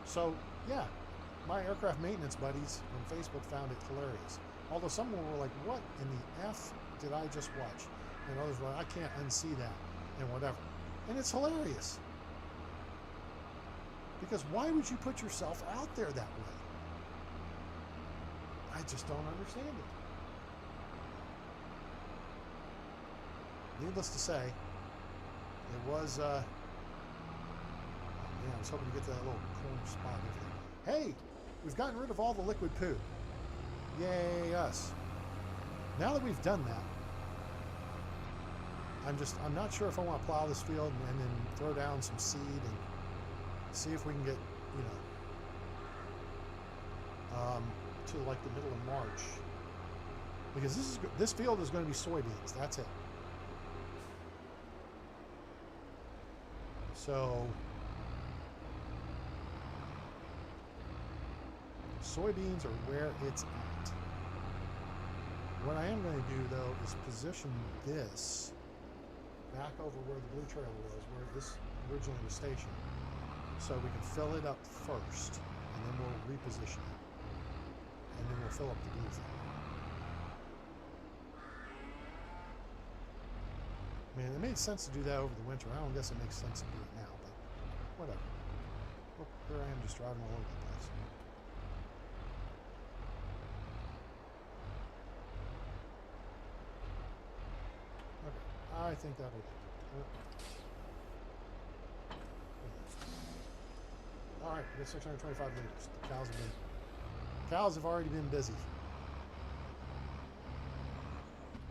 So, yeah, my aircraft maintenance buddies on Facebook found it hilarious. Although some were like, what in the F did I just watch? And others were like, I can't unsee that, and whatever. And it's hilarious. Because why would you put yourself out there that way? I just don't understand it. Needless to say, it was, yeah, I was hoping to get to that little corner spot over there. Hey, we've gotten rid of all the liquid poo. Yay, us. Now that we've done that, I'm not sure if I want to plow this field and then throw down some seed and see if we can get, you know, to like the middle of March. Because this field is going to be soybeans. That's it. So soybeans are where it's at. What I am going to do though is position this back over where the blue trail was, where this originally was stationed, so we can fill it up first, and then we'll reposition it, and then we'll fill up the blue thing. I mean, it made sense to do that over the winter. I don't guess it makes sense to do it now, but whatever. Look, here I am just driving all over the place. Okay, I think that'll do. All right, we got 625 liters. The cows have already been busy.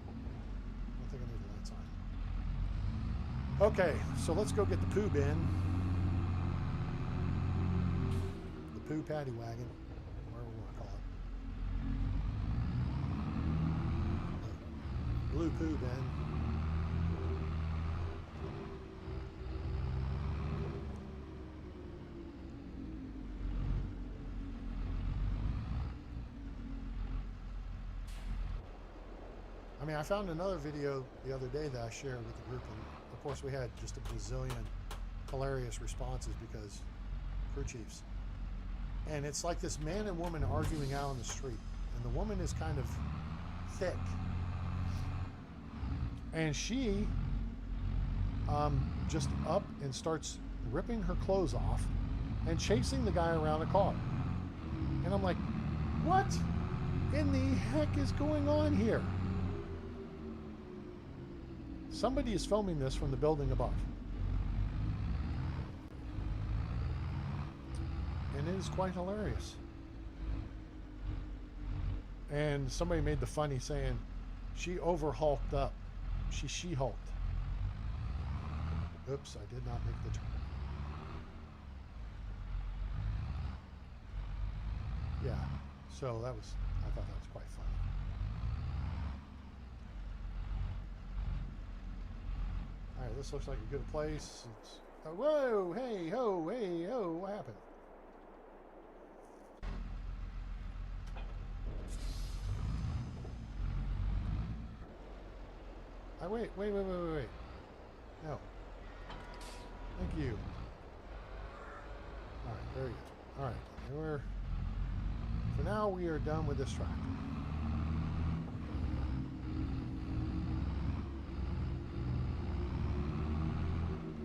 I think I need the lights on. Okay, so let's go get the poo bin. The poo paddy wagon, whatever we want to call it. The blue poo bin. I mean, I found another video the other day that I shared with the group, and of course we had just a bazillion hilarious responses because crew chiefs. And it's like this man and woman arguing out on the street, and the woman is kind of thick, and she just up and starts ripping her clothes off and chasing the guy around a car. And I'm like, what in the heck is going on here? Somebody is filming this from the building above. And it is quite hilarious. And somebody made the funny saying, she overhulked up. She hulked. Oops, I did not make the turn. Yeah, so I thought that was quite funny. All right, this looks like a good place. Whoa, hey, ho, what happened? Wait. No. Thank you. All right, very good. All right, for now we are done with this tractor.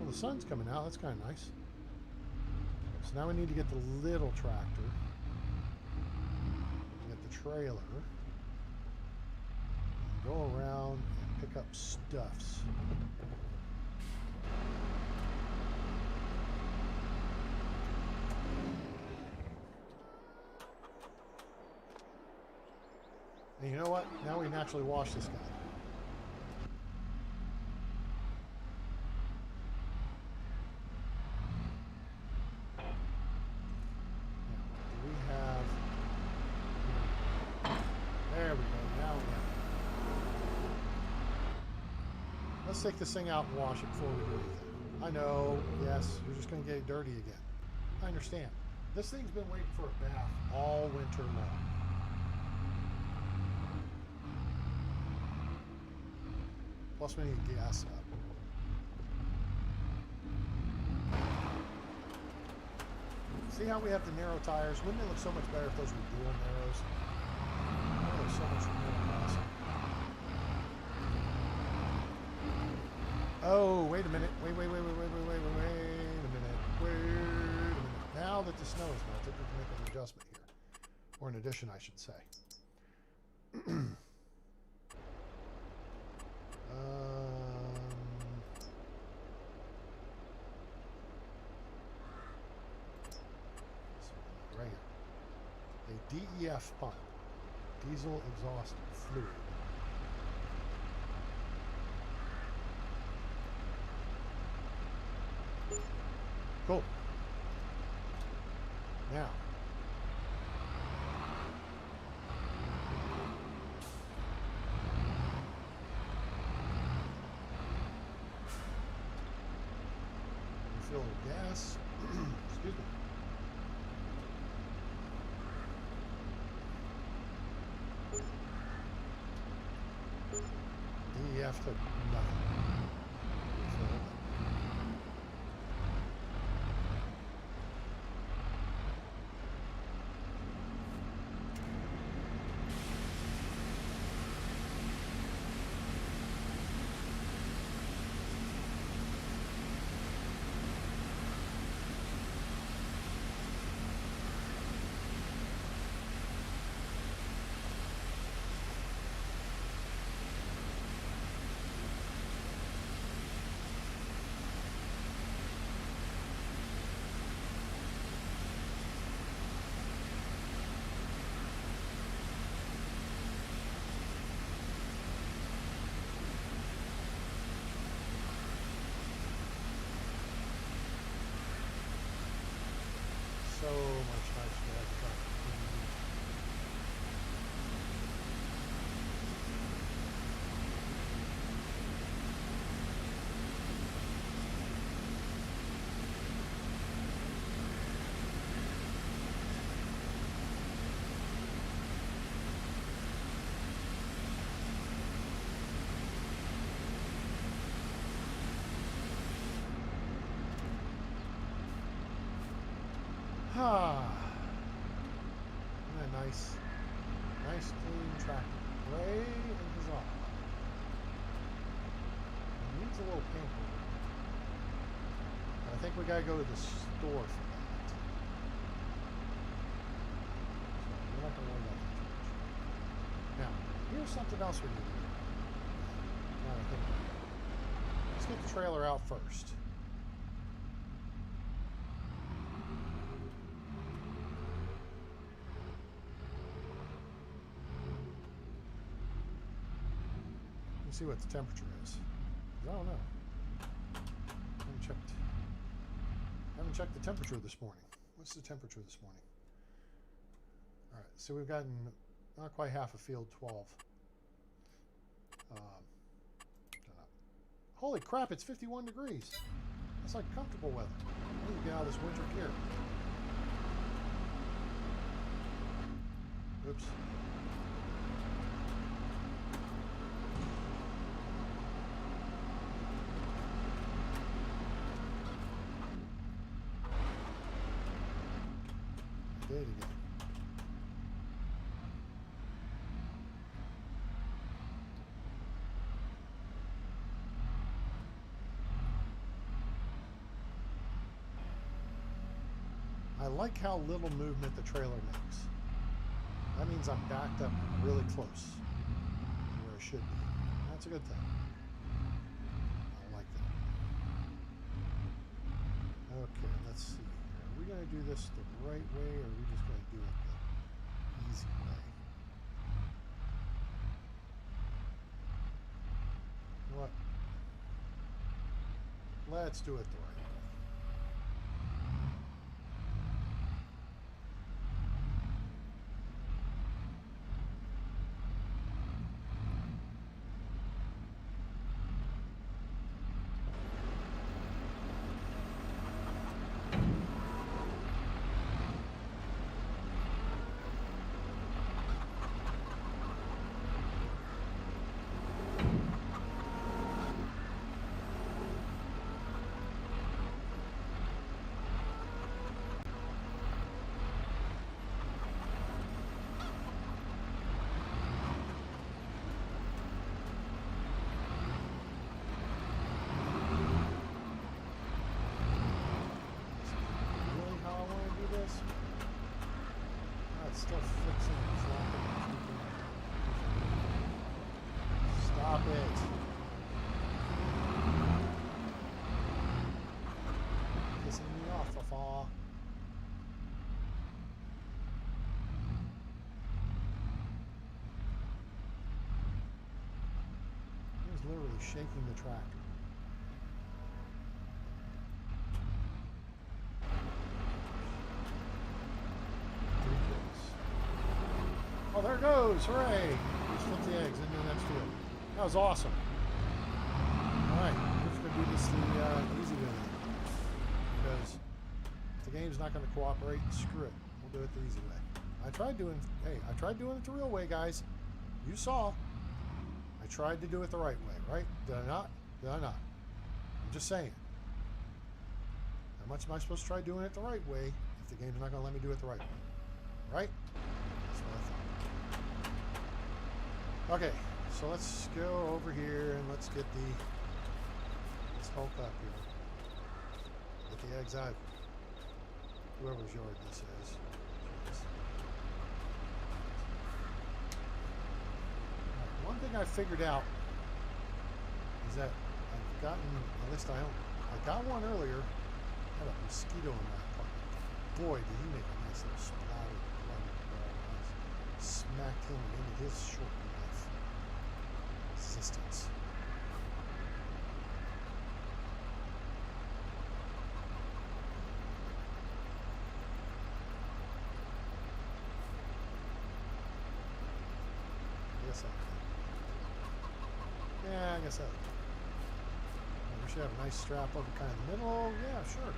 The sun's coming out. That's kind of nice. So now we need to get the little tractor, get the trailer, and go around and pick up stuffs. And you know what? Now we can actually wash this guy. Let's take this thing out and wash it before we do anything. I know, yes, you're just going to get it dirty again. I understand. This thing's been waiting for a bath all winter long. Plus we need gas up. See how we have the narrow tires? Wouldn't it look so much better if those were dual narrows? Oh, so much more awesome. Oh, wait a minute. Wait a minute. Now that the snow is melted, we can make an adjustment here. Or an addition, I should say. Right here. A DEF pump. Diesel exhaust fluid. Cool. Now. Refill gas. Excuse me. DEF took nothing. Refill. So much nicer to have the truck. Ah, isn't that nice? Nice clean tractor. Gray and bizarre. It needs a little paint work. I think we gotta go to the store for that. So we're not gonna worry about that too much. Now, here's something else we need to do. Now I think let's get the trailer out first. See what the temperature is. I don't know. Haven't checked the temperature this morning. What's the temperature this morning? All right, so we've gotten not quite half a field 12. Don't know. Holy crap! It's 51 degrees. That's like comfortable weather. I need to get out of this winter gear. Oops. Did it again. I like how little movement the trailer makes. That means I'm backed up really close to where I should be. That's a good thing. I like that. Okay, let's see. Are we going to do this the right way, or are we just going to do it the easy way? You know what? Let's do it the right way. actually shaking the tractor. Oh, there it goes! Hooray! Just flipped the eggs into the next field. That was awesome. Alright, we're just going to do this the easy way. Because if the game's not going to cooperate, screw it. We'll do it the easy way. I tried doing it the real way, guys. You saw. I tried to do it the right way, right? Did I not? Did I not? I'm just saying. How much am I supposed to try doing it the right way if the game's not going to let me do it the right way? Right? That's what I thought. Okay, so let's go over here and let's get let's hulk up here. Get the eggs out. Whoever's yard this is. One thing I figured out is that I've gotten, at least I got one earlier. I had a mosquito in my apartment. Boy, did he make a nice little splatter of blood. I smacked him into his short life existence. Yeah, I guess that. We should have a nice strap over kind of the middle. Yeah, sure.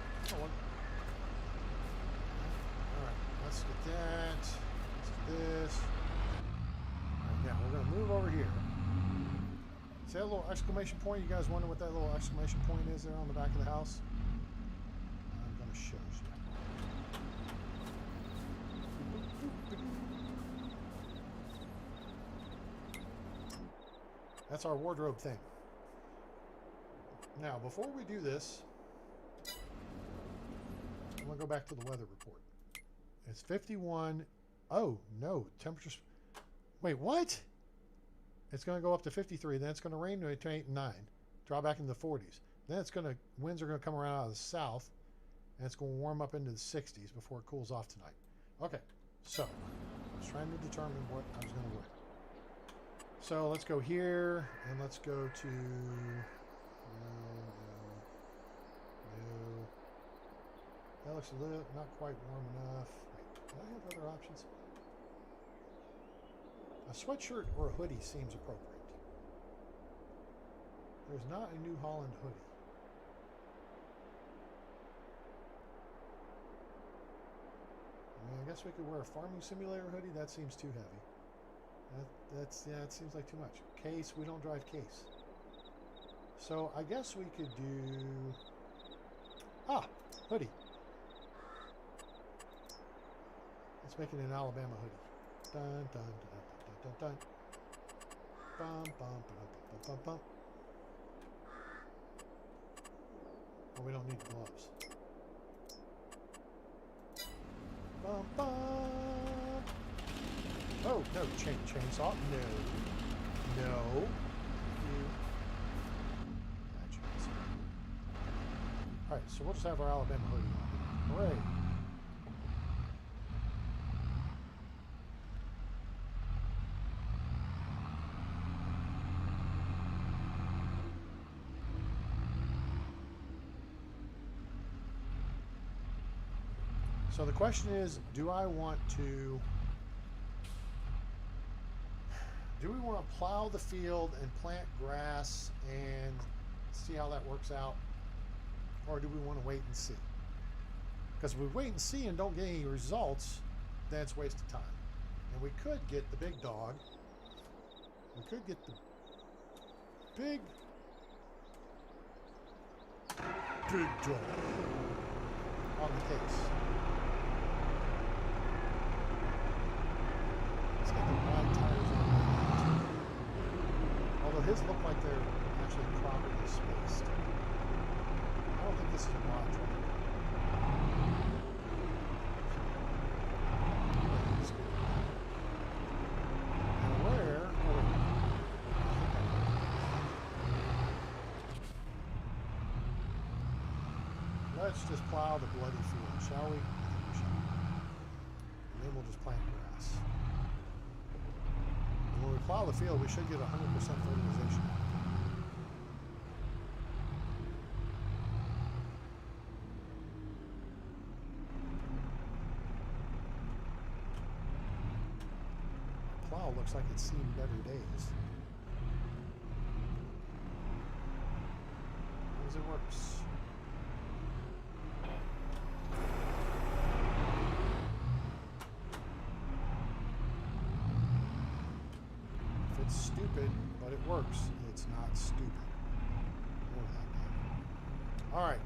Alright, let's get that. Let's get this. Alright, now we're going to move over here. See that little exclamation point? You guys wonder what that little exclamation point is there on the back of the house? I'm going to show you. That's our wardrobe thing. Now, before we do this, I'm going to go back to the weather report. It's 51. Oh, no. Temperatures. Wait, what? It's going to go up to 53. Then it's going to rain to 8 and 9. Drop back into the 40s. Then it's going to, winds are going to come around out of the south. And it's going to warm up into the 60s before it cools off tonight. Okay. So, I was trying to determine what I was going to wear. So let's go here, and let's go to, no. That looks a little, not quite warm enough. Wait, do I have other options? A sweatshirt or a hoodie seems appropriate. There's not a New Holland hoodie. I mean, I guess we could wear a farming simulator hoodie. That seems too heavy. Yeah, it seems like too much. Case, we don't drive case. So I guess we could do hoodie. Let's make it an Alabama hoodie. Dun dun dun dun dun dun. Bum bum bum bum bum. Well, we don't need gloves. Bum bum. Oh, no, chainsaw. No. Alright, so we'll just have our Alabama hoodie on. Hooray. So the question is, do we want to plow the field and plant grass and see how that works out? Or do we want to wait and see? Because if we wait and see and don't get any results, then it's a waste of time. And we could get the big dog. We could get the big dog on the case. Let's get the wide tires on. Although his look like they're actually properly spaced. I don't think this is a mod truck. And where? Let's just plow the bloody field, shall we? I think we shall. And then we'll just plant grass. And when we plow the field, we should get 100% fertilization. plow looks like it's seen better days. As it works. If it's stupid, but it works, it's not stupid. Ignore that guy. All right.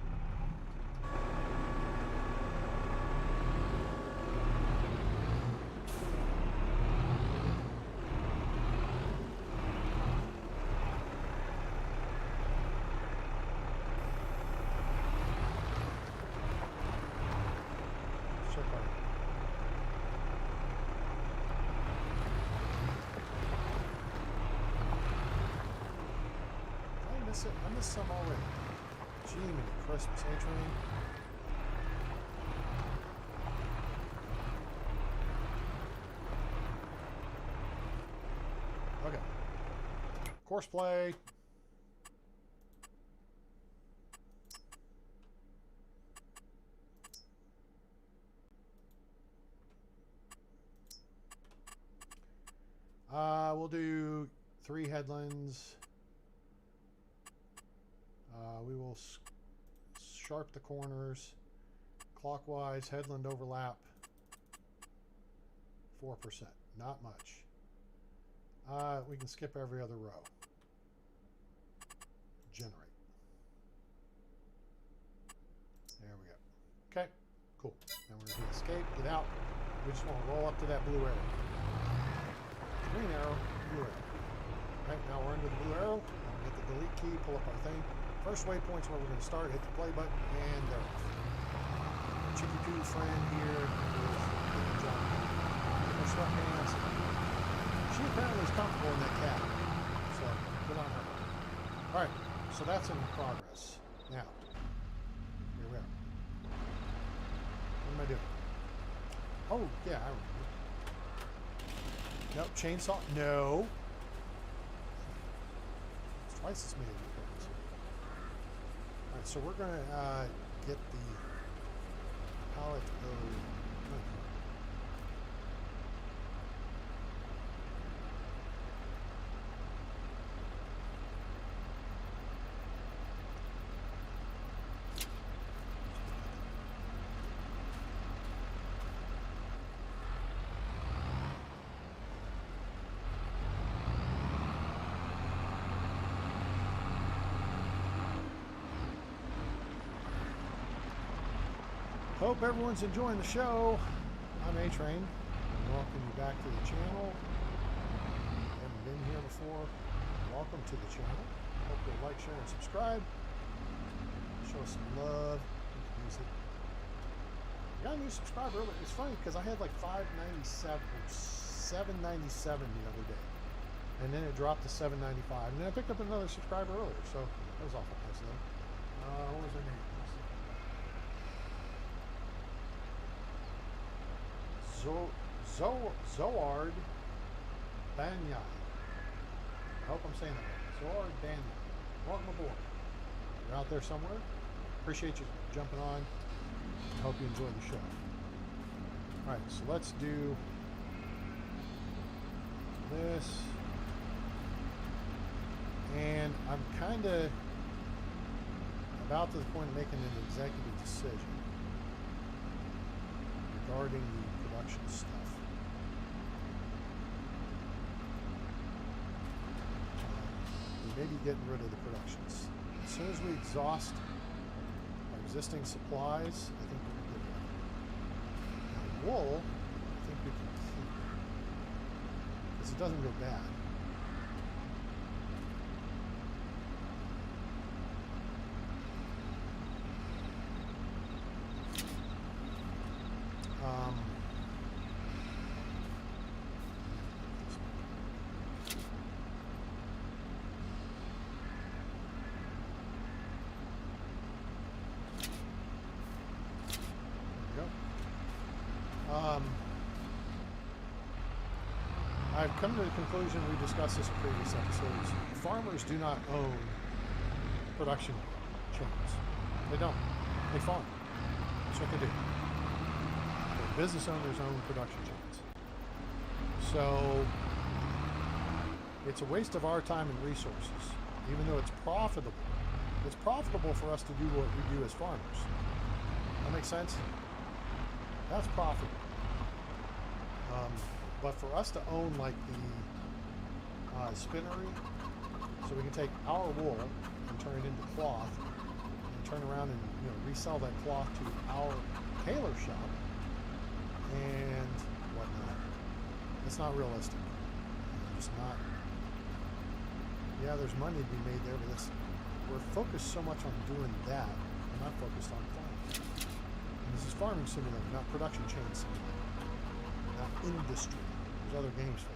I missed some already. Gee, many Christmas, A-Train. Okay. Course play. We'll do 3 headlands. We will sharp the corners, clockwise, headland overlap, 4%, not much. We can skip every other row. Generate. There we go. Okay, cool. Now we're going to hit escape, get out. We just want to roll up to that blue arrow. Green arrow, blue arrow. Right, now we're under the blue arrow. Now we hit the delete key, pull up our thing. First waypoint's where we're going to start. Hit the play button, and there. Chicky Poo friend here is John. Her sweatpants. She apparently is comfortable in that cab, so good on her. All right, so that's in progress. Now, here we are. What am I doing? Oh yeah, I remember. Nope, chainsaw. No. It's twice as many. Alright, so we're going to get the pallet of... Hope everyone's enjoying the show. I'm A-Train. Welcome you back to the channel. Haven't been here before. Welcome to the channel. Hope you'll like, share, and subscribe. Show us some love. You can use it. I got a new subscriber earlier. It's funny because I had like 597 or 797 the other day. And then it dropped to 795. And then I picked up another subscriber earlier. So that was awful nice of them. What was her name? Zoard Banyan. I hope I'm saying that right. Zoard Banyan. Welcome aboard. You're out there somewhere. Appreciate you jumping on. I hope you enjoy the show. Alright, so let's do this. And I'm kind of about to the point of making an executive decision regarding the production stuff. We may be getting rid of the productions. As soon as we exhaust our existing supplies, I think we can get rid of it. Now, wool, I think we can keep because it doesn't go bad. I've come to the conclusion, we discussed this in previous episodes, farmers do not own production chains. They don't. They farm. That's what they do. The business owners own production chains. So It's a waste of our time and resources, even though it's profitable. It's profitable for us to do what we do as farmers. That makes sense? That's profitable. But for us to own like the spinnery, so we can take our wool and turn it into cloth, and turn around and resell that cloth to our tailor shop and whatnot. It's not realistic. It's not. Yeah, there's money to be made there, but we're focused so much on doing that, we're not focused on farming. And this is farming simulator, not production chain simulator, not industry. There's other games for that.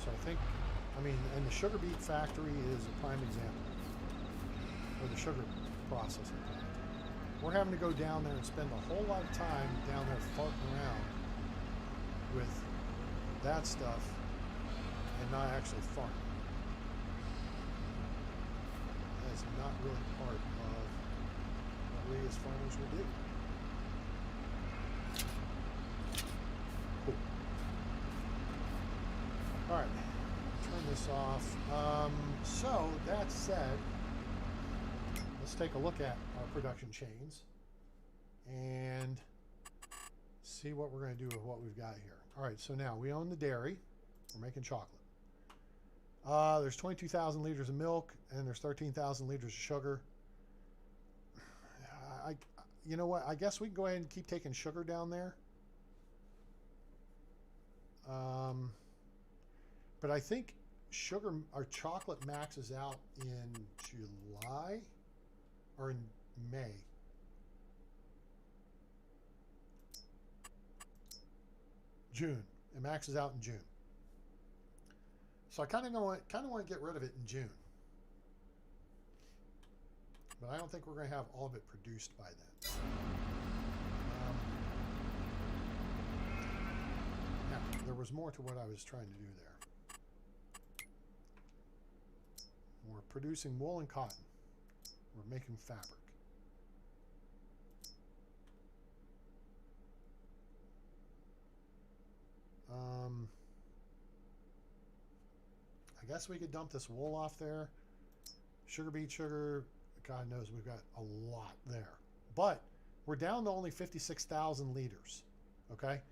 So and the sugar beet factory is a prime example, or the sugar processing plant. We're having to go down there and spend a whole lot of time down there farting around with that stuff and not actually farming. That is not really part of what we as farmers will do. Cool. All right. Turn this off. So that said, let's take a look at our production chains and see what we're going to do with what we've got here. All right, so now we own the dairy. We're making chocolate. There's 22,000 liters of milk and there's 13,000 liters of sugar. You know what? I guess we can go ahead and keep taking sugar down there. But I think our chocolate maxes out in July or in May. June. It maxes out in June. So I kind of want to get rid of it in June. But I don't think we're going to have all of it produced by then. Now, there was more to what I was trying to do there. We're producing wool and cotton. We're making fabric. I guess we could dump this wool off there. Sugar beet sugar, God knows we've got a lot there. But we're down to only 56,000 liters. Okay?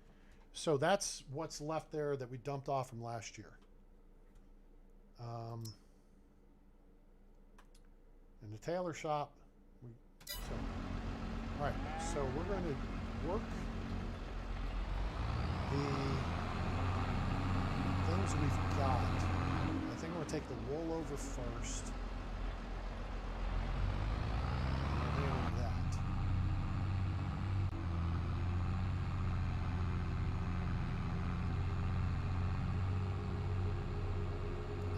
So that's what's left there that we dumped off from last year. In the tailor shop, all right, so we're going to work the things we've got. I think I'm going to take the wool over first. And handle that.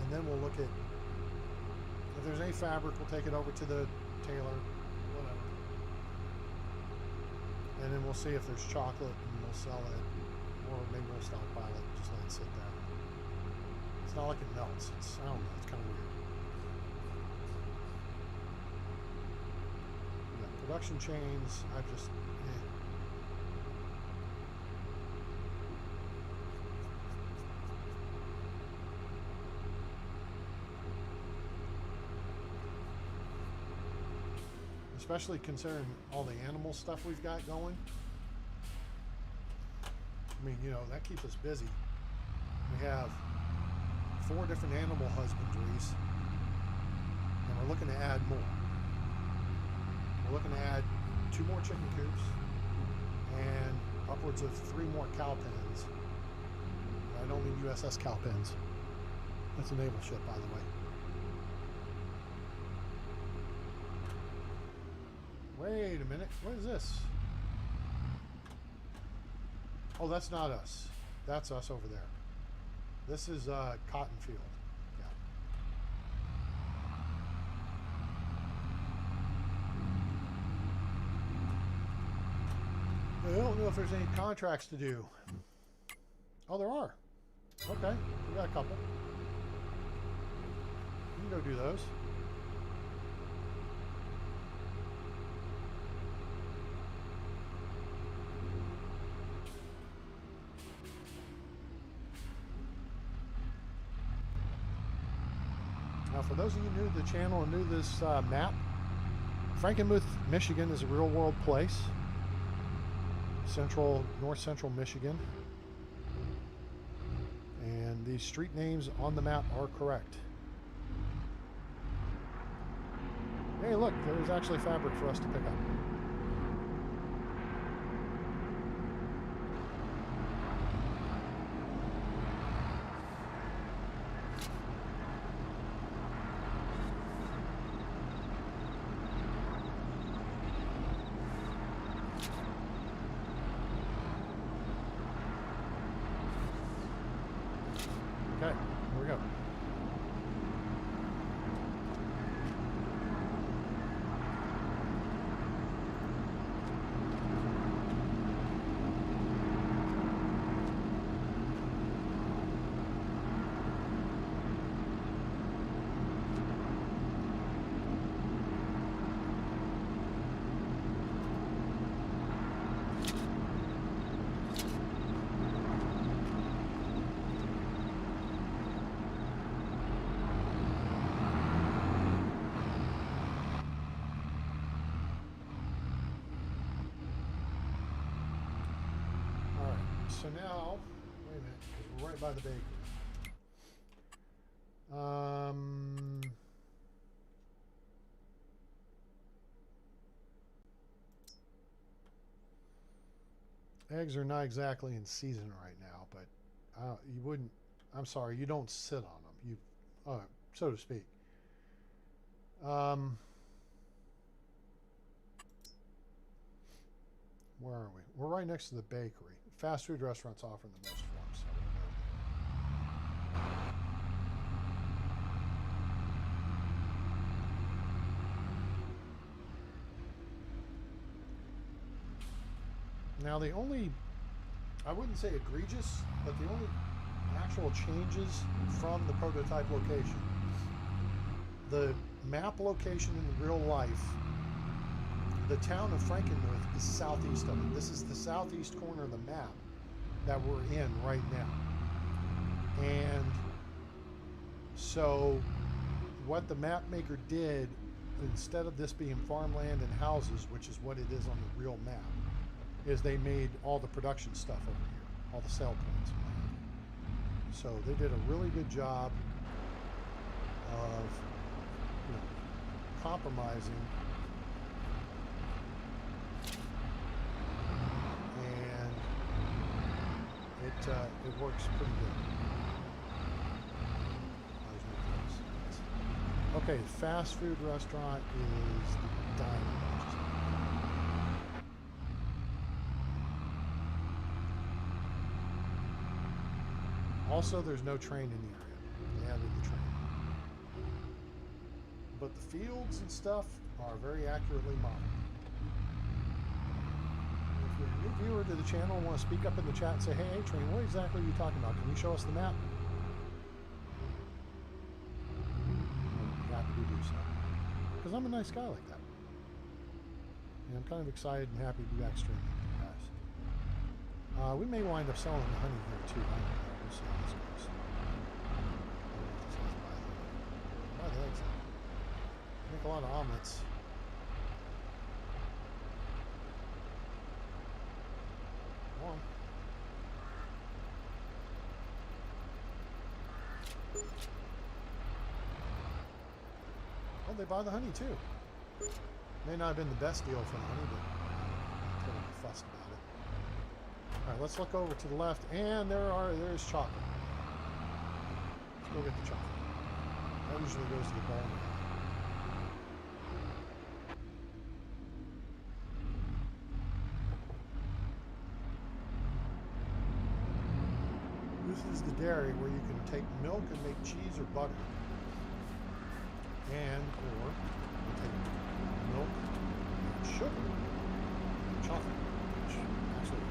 And then we'll look at, if there's any fabric, we'll take it over to the tailor, whatever. And then we'll see if there's chocolate and we'll sell it. Or maybe we'll stockpile it, just let it sit there. It's not like it melts. I don't know, it's kind of weird. We got production chains. I've just, especially considering all the animal stuff we've got going. I mean, that keeps us busy. We have 4 different animal husbandries, and we're looking to add more. We're looking to add 2 more chicken coops and upwards of 3 more cow pens. I don't mean USS cow pens. That's a naval ship, by the way. Wait a minute. What is this? Oh, that's not us. That's us over there. This is cotton field. Yeah. I don't know if there's any contracts to do. Oh, there are. Okay, we got a couple. can go do those. Now, for those of you new to the channel and new to this map, Frankenmuth, Michigan is a real-world place. North central Michigan. And these street names on the map are correct. Hey, look, there's actually fabric for us to pick up. Okay, here we go. So now, wait a minute, because we're right by the bakery. Eggs are not exactly in season right now, but you wouldn't, I'm sorry, you don't sit on them, so to speak. Where are we? We're right next to the bakery. Fast food restaurants offering the most for them, so now the only, I wouldn't say egregious, but the only actual changes from the prototype location, the map location in real life, the town of Frankenmuth is southeast of it. This is the southeast corner of the map that we're in right now. And so what the map maker did, instead of this being farmland and houses, which is what it is on the real map, is they made all the production stuff over here, all the sale points. So they did a really good job of, compromising. It works pretty good. Okay, fast food restaurant is the dining. Also, there's no train in the area. They added the train. But the fields and stuff are very accurately modeled. If you're a new viewer to the channel and want to speak up in the chat and say, hey, A-Train, what exactly are you talking about? Can you show us the map? I'm happy to do so. Because I'm a nice guy like that. And I'm kind of excited and happy to be back streaming with you guys. We may wind up selling the honey here too. I don't know. We'll see how this goes. Buy the eggs. Make a lot of omelets. Come on. Well, they buy the honey too. May not have been the best deal for the honey, but I'm going to be fussed about it. Alright, let's look over to the left, and there's chocolate. Let's go get the chocolate. That usually goes to the bowl. This is the dairy where you can take milk and make cheese or butter. Or you take milk and sugar and chocolate, which actually,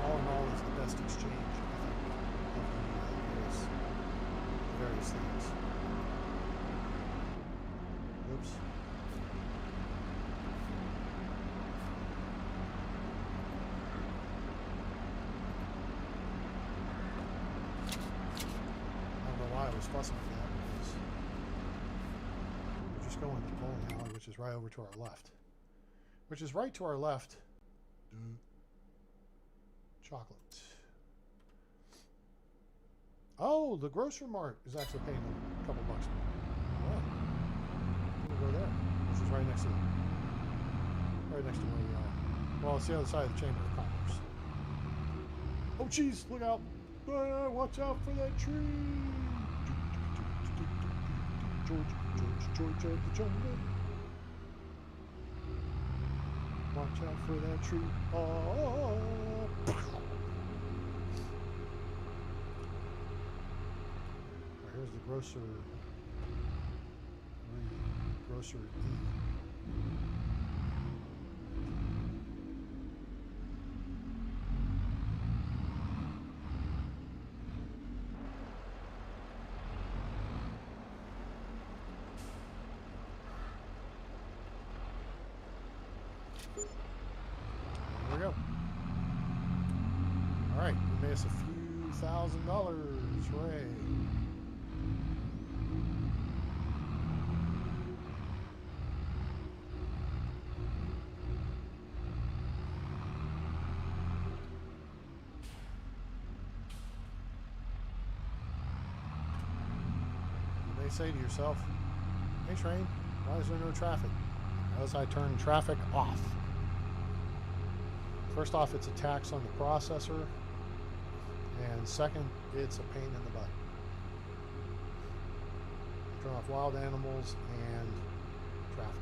all in all, is the best exchange, I think, of the various things. I was fussing with that because we're just going to the bowling alley, which is right over to our left. Which is right to our left. Chocolate. Oh, the grocery mart is actually paying a couple bucks more. All right. We'll go there, which is right next to where we are. Well, it's the other side of the Chamber of Commerce. Oh, jeez, look out. Watch out for that tree. George of the jungle. Watch out for that tree. Oh. Here's the grocer. Grocer E. There we go. All right, we made us a few $1,000s. Hooray. You may say to yourself, hey train, why is there no traffic? Because I turned traffic off. First off, it's a tax on the processor, and second, it's a pain in the butt. Turn off wild animals and traffic.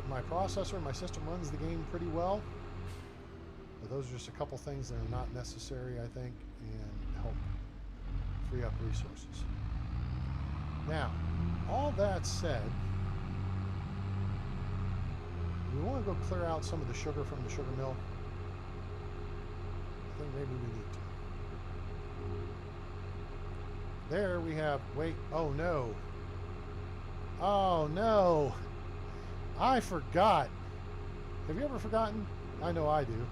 My processor, my system runs the game pretty well, but those are just a couple things that are not necessary, I think, and help free up resources. Now, all that said, we want to go clear out some of the sugar from the sugar mill. I think maybe we need to. There we have, wait, oh no. Oh no. I forgot. Have you ever forgotten? I know I do.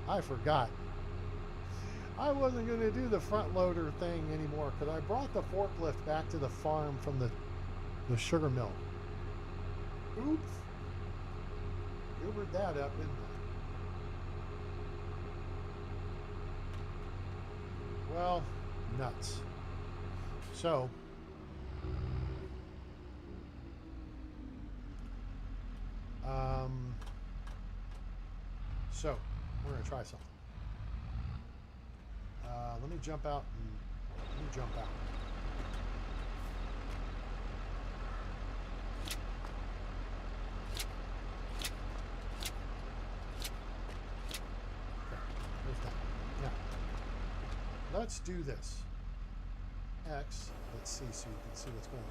I forgot. I wasn't going to do the front loader thing anymore because I brought the forklift back to the farm from the sugar mill. Oops. Goobered that up, didn't I? Well, nuts. So, we're going to try something. Let me jump out and let me jump out. Let's do this. X, let's see so you can see what's going on.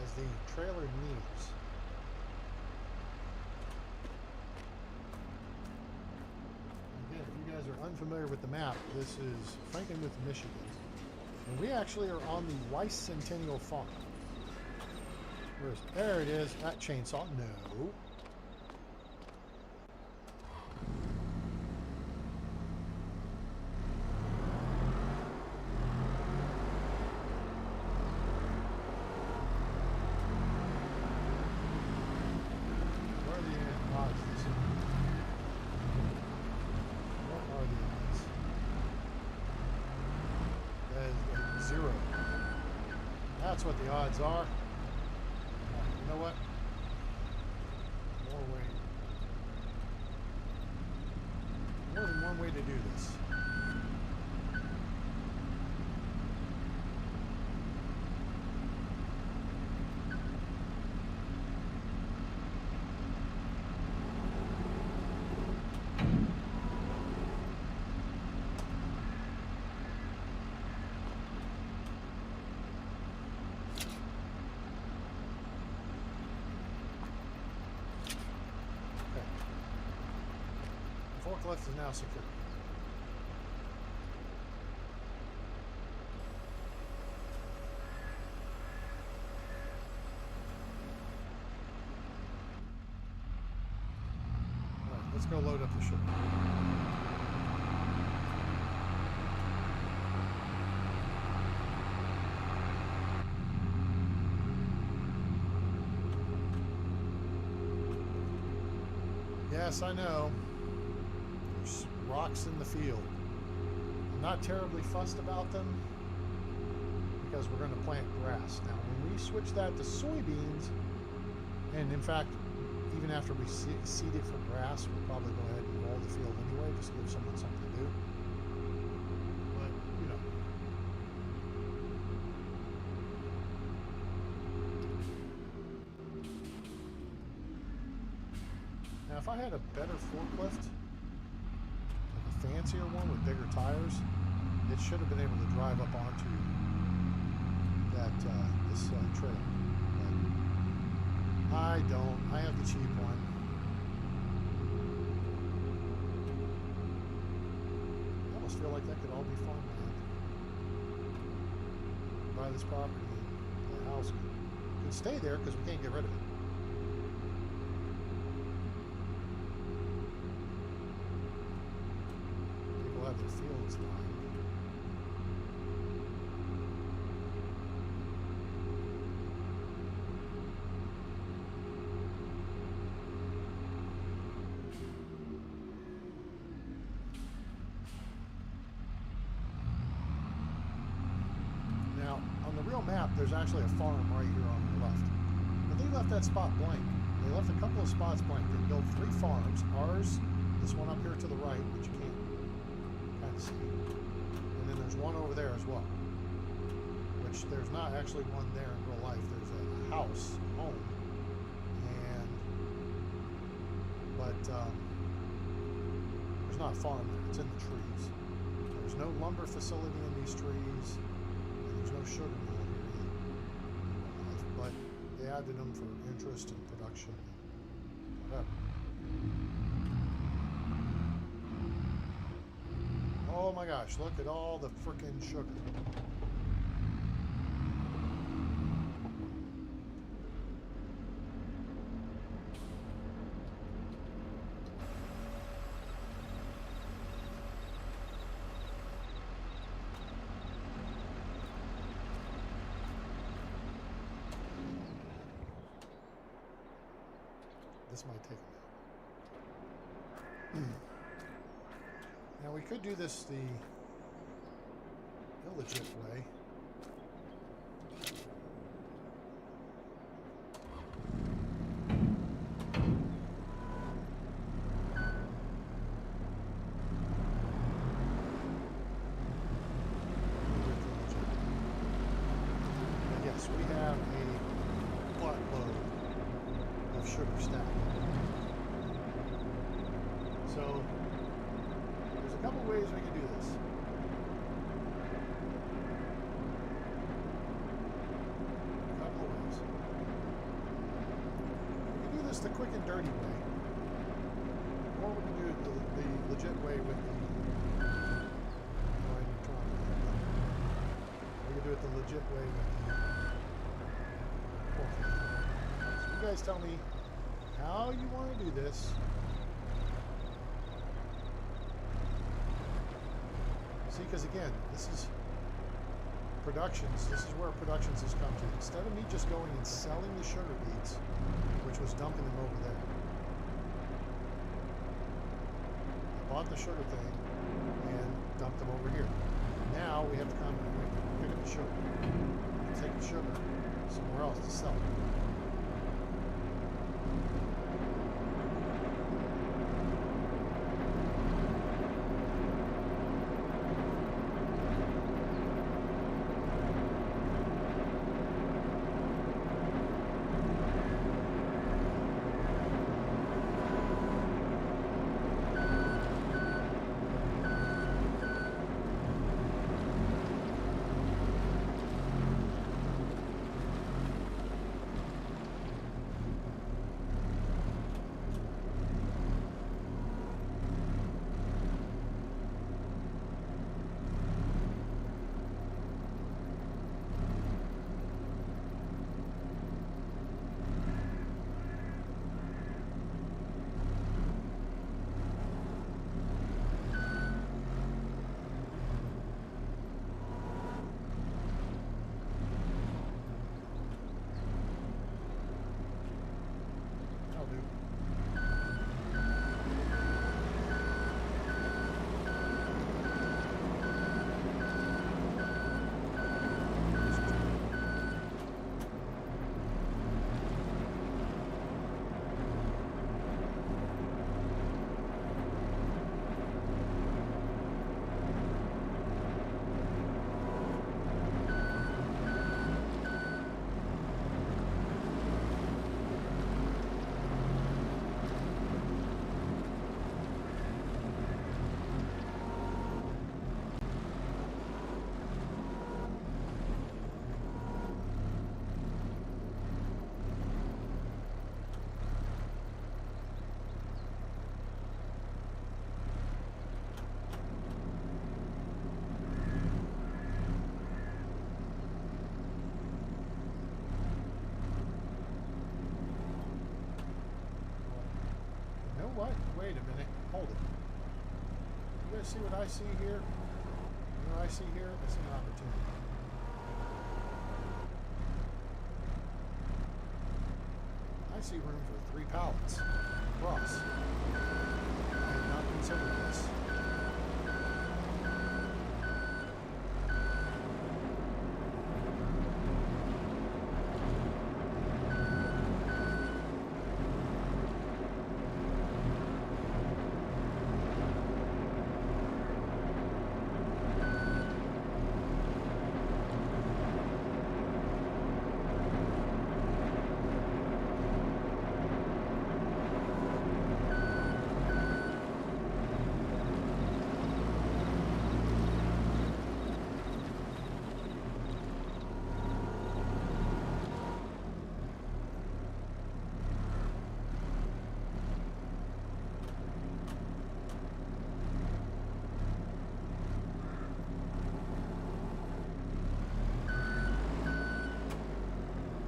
As the trailer nears. Again, if you guys are unfamiliar with the map, this is Frankenmuth, Michigan. And we actually are on the Bicentennial Farm. Where is it? There it is. That chainsaw. No. That's what the odds are. You know what? More than one way to do this. Forklift is now secure. All right, let's go load up the sugar. Yes, I know. There's rocks in the field. I'm not terribly fussed about them because we're going to plant grass. Now, when we switch that to soybeans, and in fact, even after we seed it for grass, we'll probably go ahead and roll the field anyway, just give someone something to do. But, you know. Now, if I had a better forklift, like a fancier one with bigger tires, it should have been able to drive up onto that this trail. But I don't. I have the cheap one. I almost feel like that could all be farmland. Buy this property and the house could stay there because we can't get rid of it. People have their fields lined. Map, there's actually a farm right here on the left, but they left that spot blank. They left a couple of spots blank. They built 3 farms. Ours, this one up here to the right, which you can't kind of see, and then there's one over there as well, which there's not actually one there in real life. There's a house, a home, but there's not a farm there. It's in the trees. There's no lumber facility in these trees, and there's no sugar mill. But they added them for interest and production and whatever. Oh my gosh, look at all the frickin' sugar. This might take a minute. Now we could do this the illegit way. And yes, we have a buttload of sugar stack. So there's a couple ways we can do this. A couple of ways. We can do this the quick and dirty way, or we can do it the legit way with the. We can do it the legit way with the. So you guys tell me how you want to do this. See, because again, this is productions. This is where productions has come to. Instead of me just going and selling the sugar beets, which was dumping them over there, I bought the sugar thing and dumped them over here. Now we have to come and pick up the sugar, take the sugar somewhere else to sell it. what? Wait a minute. Hold it. You guys see what I see here? You know what I see here? I see an opportunity. I see room for 3 pallets across. I had not considered this.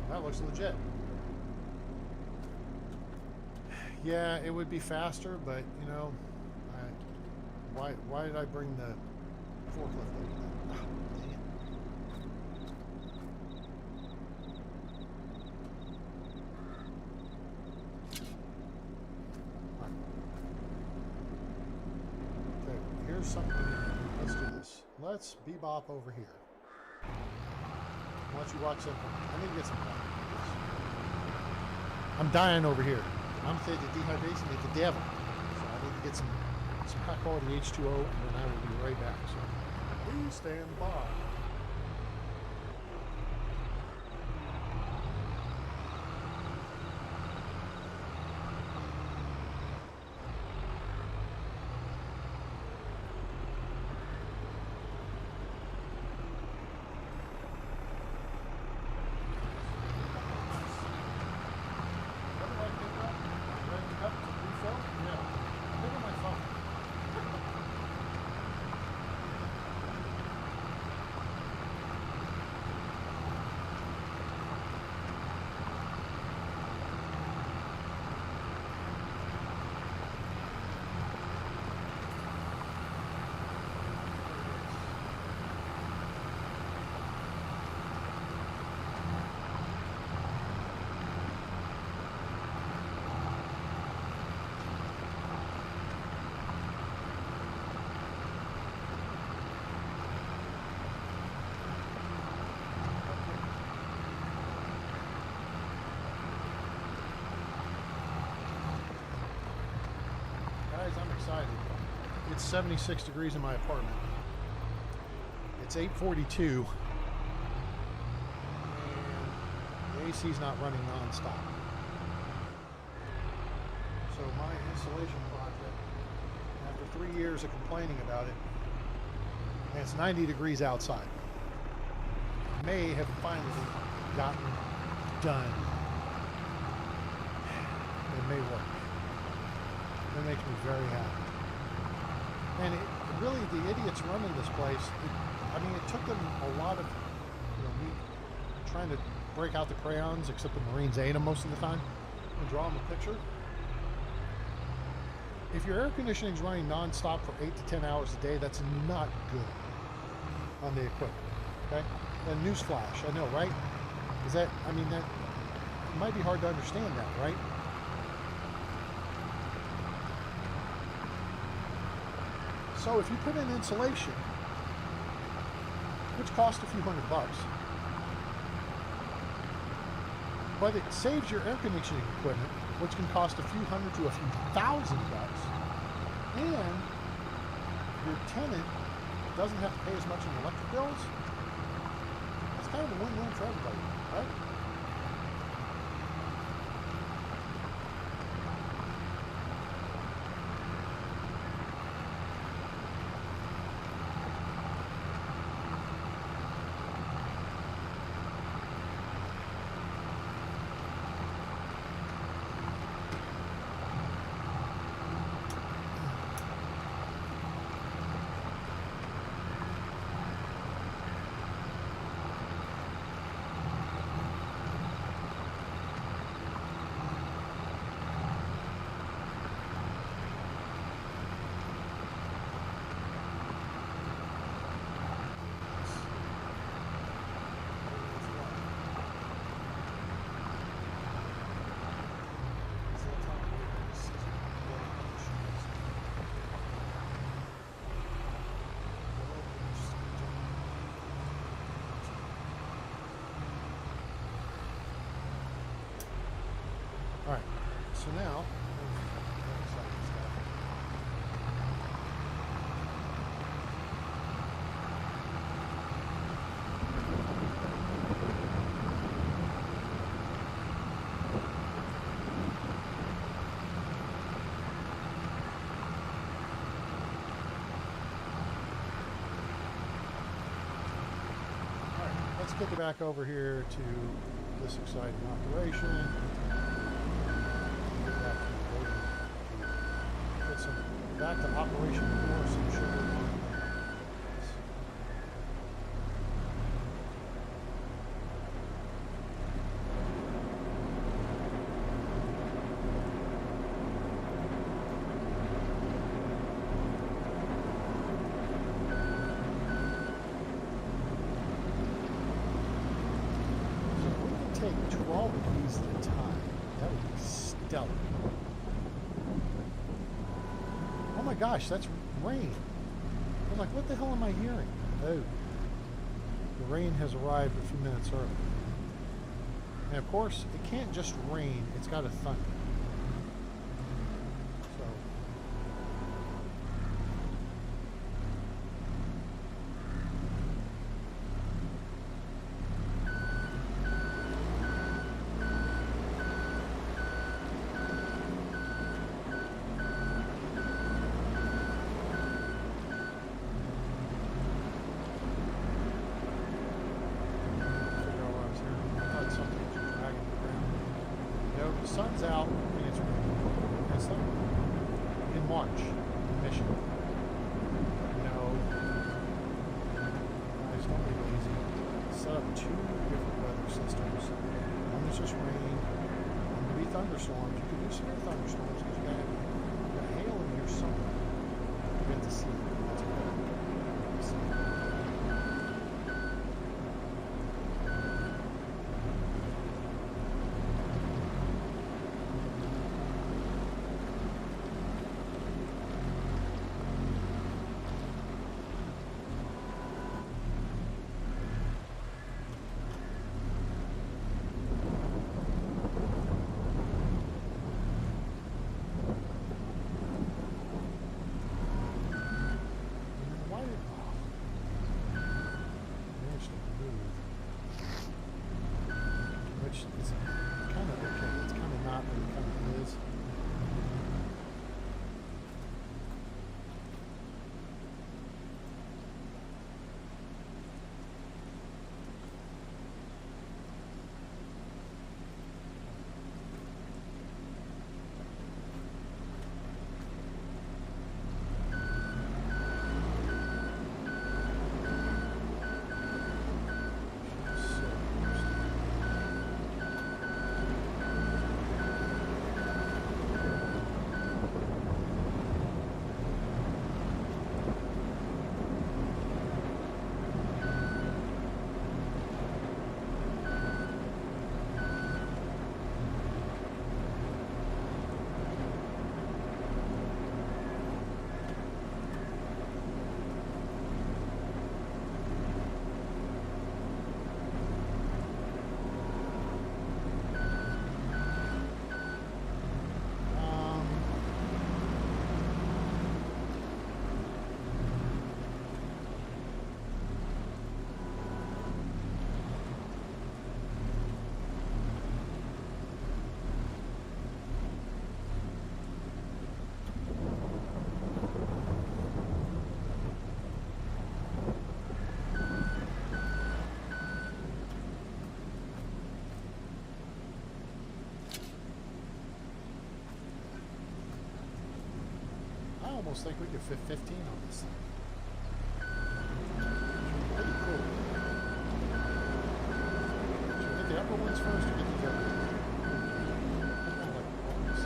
That looks legit. Yeah, it would be faster, but you know, why did I bring the forklift over there? Ah, dang it. Right. Okay, here's something. Let's do this. Let's bebop over here. Why don't you watch that? I need to get some water. I'm dying over here. I'm afraid that dehydration is the devil. So I need to get some high quality H2O, and then I will be right back. So please stand by. I'm excited. It's 76 degrees in my apartment. It's 8:42 and the AC is not running non-stop. So my installation project, after 3 years of complaining about it, and it's 90 degrees outside, may have finally gotten done. It may work. It makes me very happy. And really, the idiots running this place, it took them a lot of, me trying to break out the crayons, except the Marines ate them most of the time, and draw them a picture. If your air conditioning is running non-stop for 8 to 10 hours a day, that's not good on the equipment, okay? And newsflash, I know, right? That it might be hard to understand that, right? So if you put in insulation, which costs a few $100, but it saves your air conditioning equipment, which can cost a few $100 to a few $1,000, and your tenant doesn't have to pay as much in electric bills, it's kind of a win-win for everybody, right? So now, let's kick it back over here to this exciting operation. Get back to the loading. Put some back to operation for some sugar on this. Take 12 of these at a time. That would be stellar. Oh my gosh, that's rain. I was like, what the hell am I hearing? Oh, the rain has arrived a few minutes early. And of course, it can't just rain, it's got to thunder. So, the sun's out and it's raining. It's like in March, in Michigan. You know, guys, don't be lazy. Set up 2 different weather systems. One is just rain, one to be thunderstorms. You can do severe thunderstorms because you got hail in here somewhere. You have to see it. That's what you see. It's kind of okay. It's kind of not, but it kind of is. I almost think we could fit 15 on this thing. Pretty cool. Should we get the upper ones first or get the upper ones?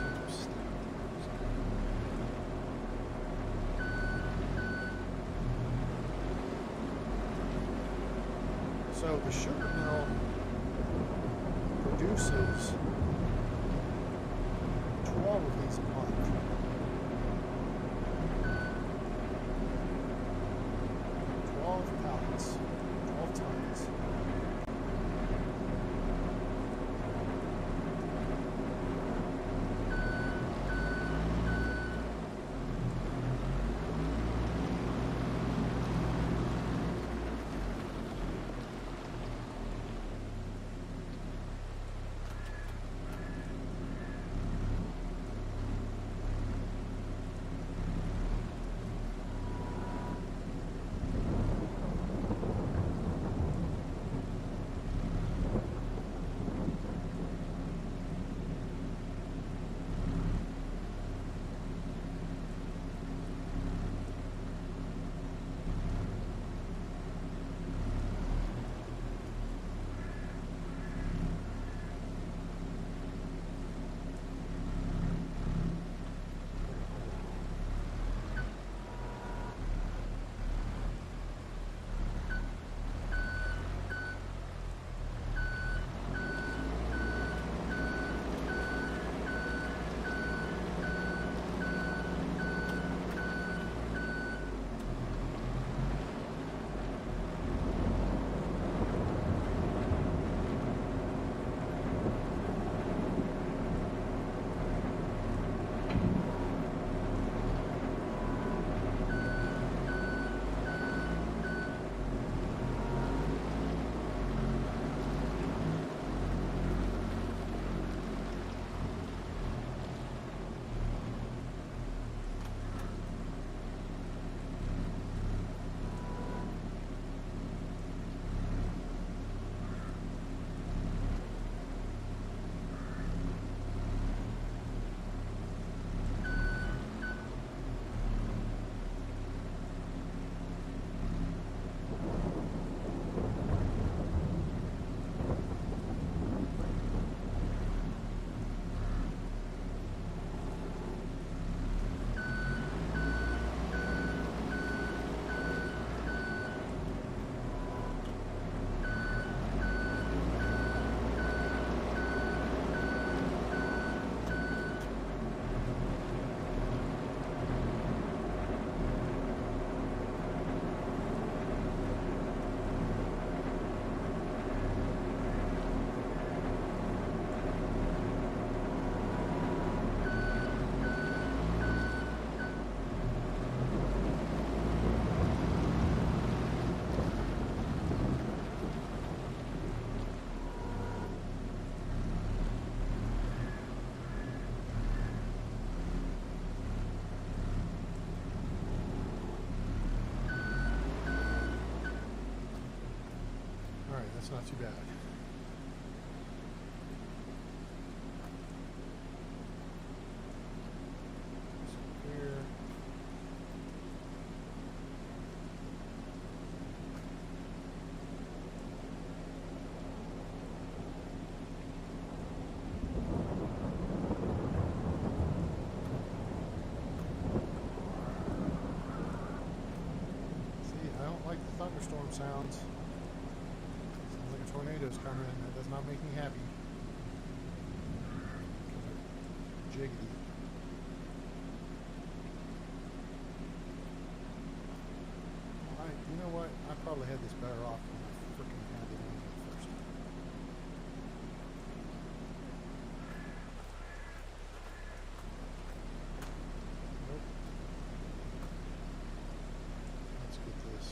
So the sugar mill produces 12 of these a month. 12 pallets, 12 tons. That's not too bad. Here. Like the thunderstorm sounds. Sounds like a tornado's coming. That does not make me happy. Jiggity. You know what? I probably had this better off when I freaking had it on first. Nope. Let's get this.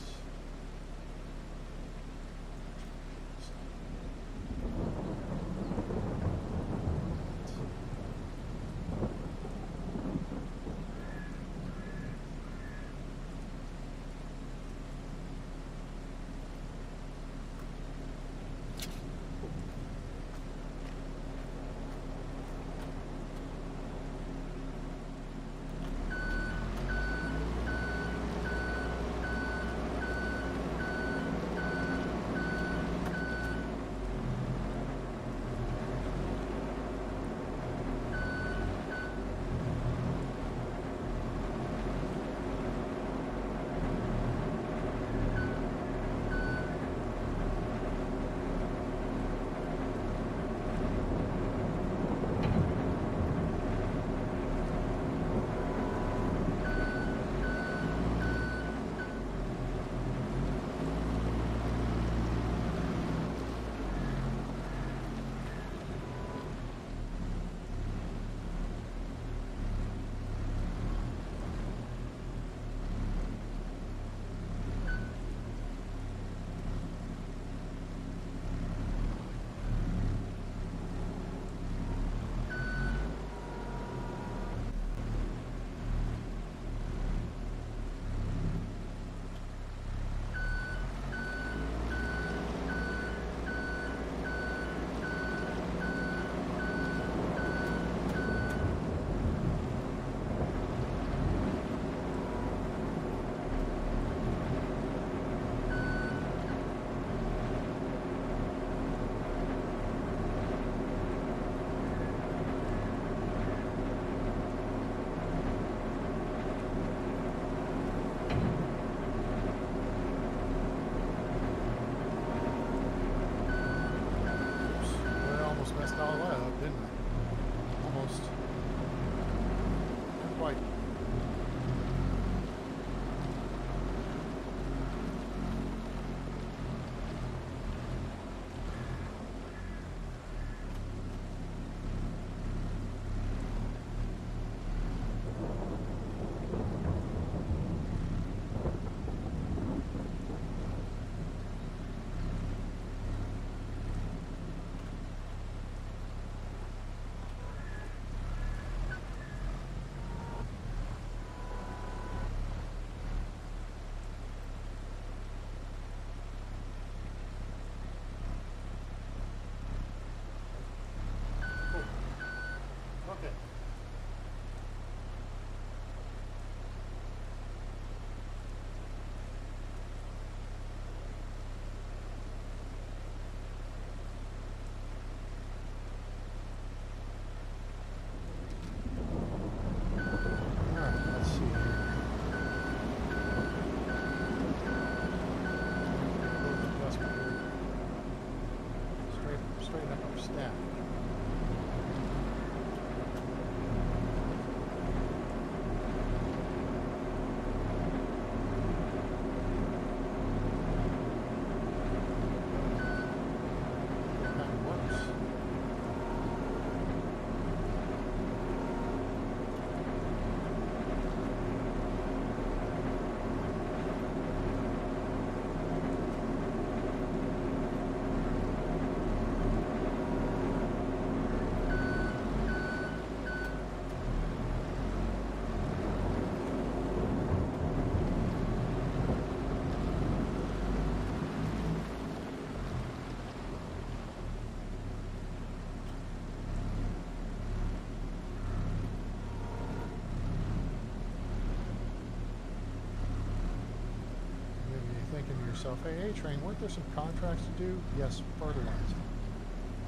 thinking to yourself, hey, A-Train, weren't there some contracts to do? Yes, fertilizer.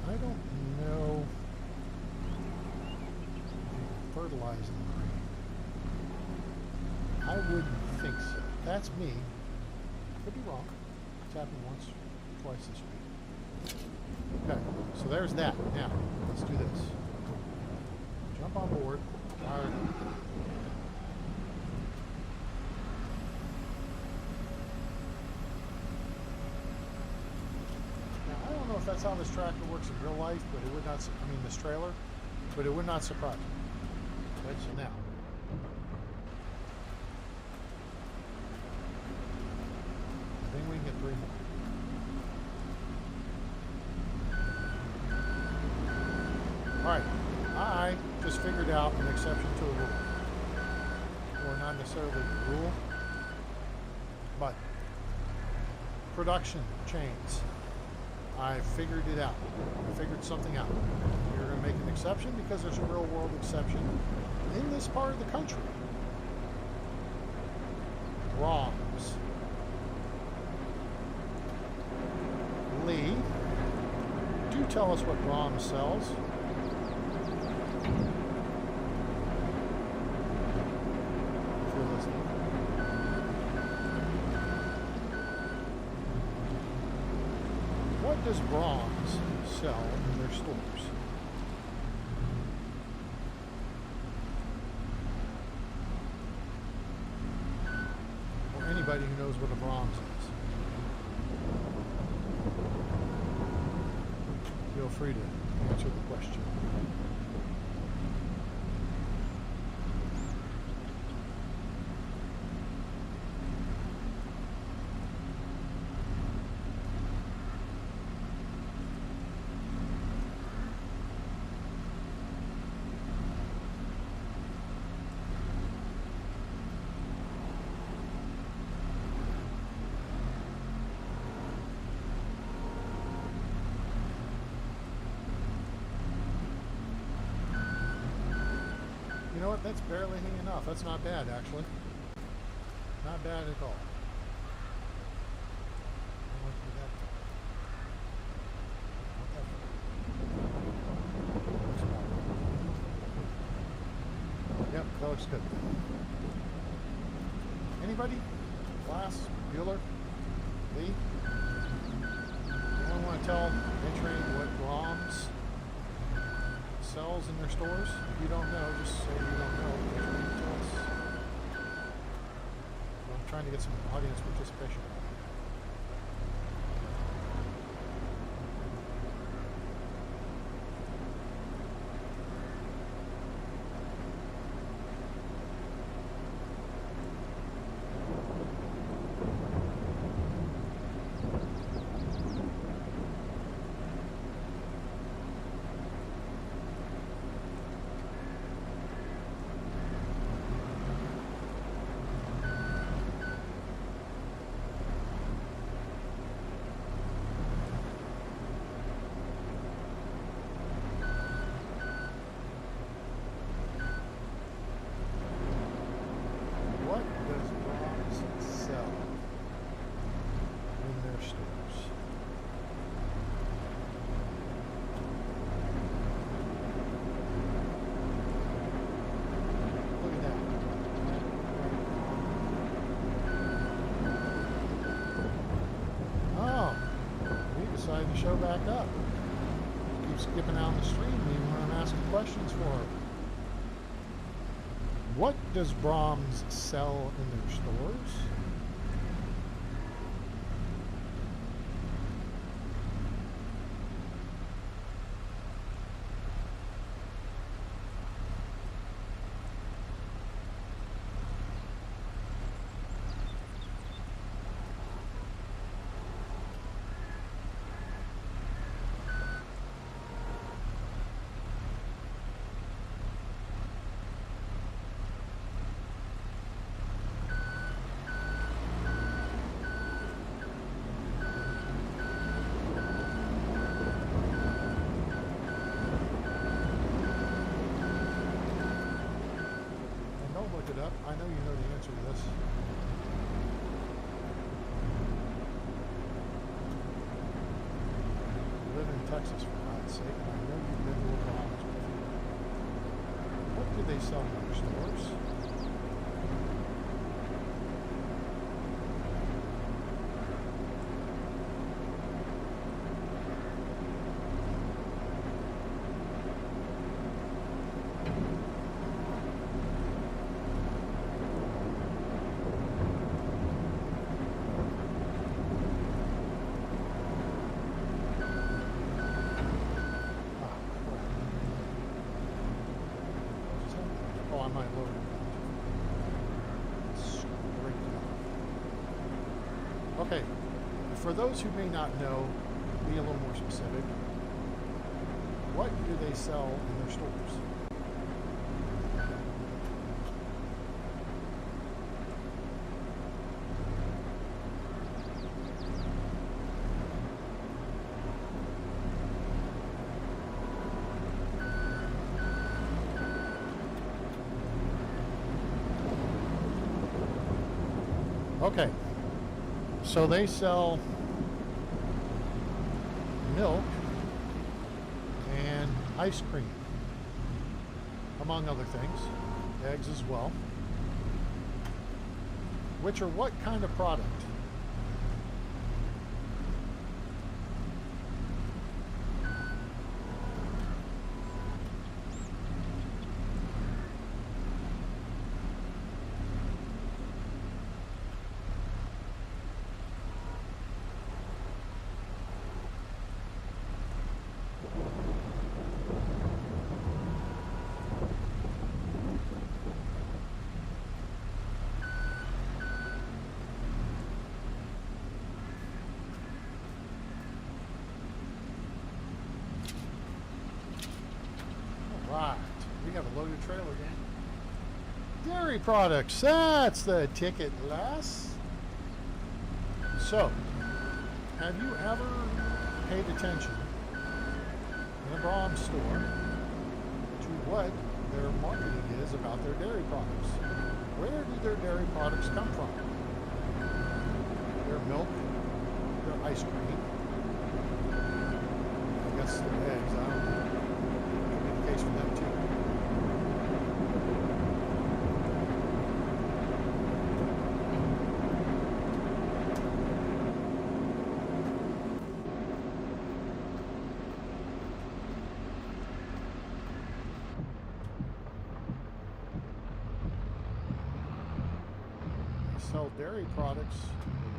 I don't know if you can fertilize in the rain. I wouldn't think so. That's me. Could be wrong. It's happened once, twice this week. Okay, so there's that. Now, let's do this. Jump on board. Fire it up. Now, I don't know if that's how this tractor works in real life, but it would not, I mean this trailer, but it would not surprise me. Okay, so now. I think we can get 3 more. Alright, I just figured out an exception to a rule. Or not necessarily a rule, but production chains. I figured it out. I figured something out. We're going to make an exception because there's a real world exception in this part of the country. Brahms. Lee, do tell us what Brahms sells. If you're listening. What does Brahms sell in their stores? Or anybody who knows what a Brahms is. Feel free to answer the question. You know what? That's barely enough. That's not bad, actually. Not bad at all. Yep, that looks good. Anybody? Glass? Bueller? Lee? Anyone want to tell A-Train what Brahms sells in their stores? If you don't know, just say you don't know. Tell us. I'm trying to get some audience participation. Decided to show back up. Keep skipping out the stream even when I'm asking questions for her. What does Brahms sell in their stores? I know you know the answer to this. Texas, for God's sake. I know you've been to Oklahoma before. What do they sell in their stores? I might load it. Scrape it off. Okay, for those who may not know, be a little more specific. What do they sell in their stores? Okay, so they sell milk and ice cream, among other things, eggs as well, which are what kind of product? Right, we got a loaded trailer, gang. Dairy products, that's the ticket, lass. So, have you ever paid attention in a Brahms store to what their marketing is about their dairy products? Where do their dairy products come from? Their milk, their ice cream, I guess their eggs, I don't know. Case for them too. They sell dairy products.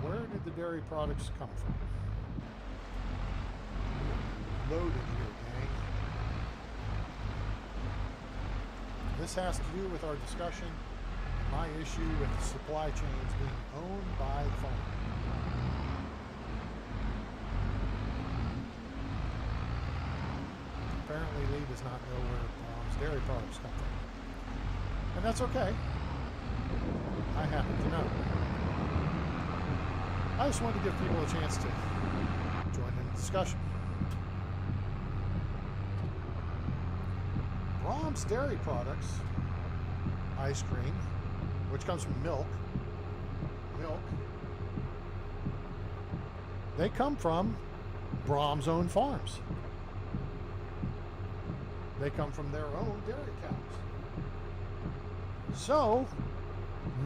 Where did the dairy products come from? Loaded here, gang. This has to do with our discussion, my issue with the supply chains being owned by the farmer. Apparently Lee does not know where Brahms dairy products come from. And that's okay. I happen to know. I just wanted to give people a chance to join in the discussion. Brahms dairy products, ice cream, which comes from milk, they come from Brahms owned farms. They come from their own dairy cows. So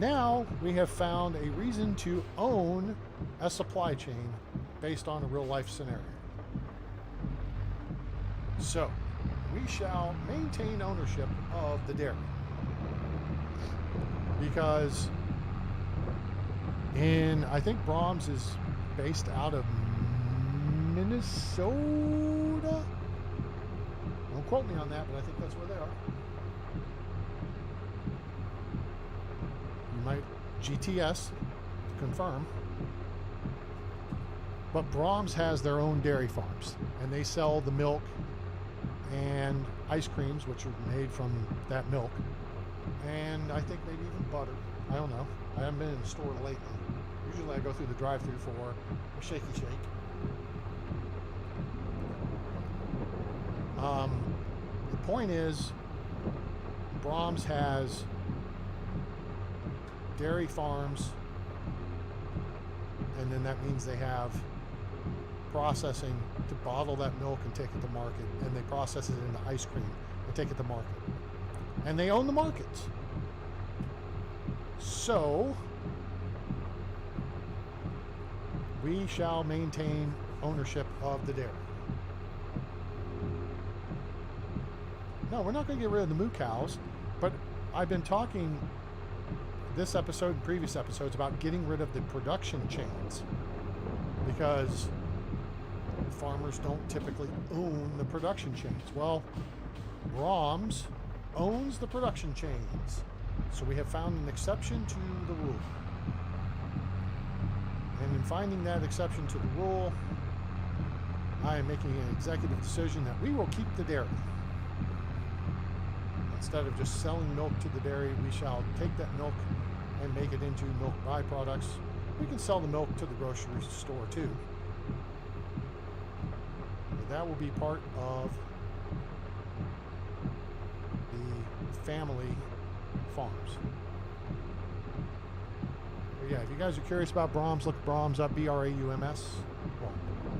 now we have found a reason to own a supply chain based on a real life scenario. So we shall maintain ownership of the dairy, because I think Brahms is based out of Minnesota. Don't quote me on that, but I think that's where they are. You might GTS to confirm. But Brahms has their own dairy farms, and they sell the milk and ice creams, which are made from that milk, and I think maybe even butter. I don't know. I haven't been in the store lately. Usually I go through the drive-thru for a shaky shake. The point is, Brahms has dairy farms, and then that means they have processing to bottle that milk and take it to market, and they process it into ice cream and take it to market. And they own the markets. So we shall maintain ownership of the dairy. No, we're not going to get rid of the moo cows, but I've been talking this episode and previous episodes about getting rid of the production chains, because farmers don't typically own the production chains. Well, Brahms owns the production chains, so we have found an exception to the rule. And in finding that exception to the rule, I am making an executive decision that we will keep the dairy. Instead of just selling milk to the dairy, we shall take that milk and make it into milk byproducts. We can sell the milk to the grocery store too. But that will be part of the family farms. But yeah, if you guys are curious about Brahms, look Brahms up, B-R-A-U-M-S. Well,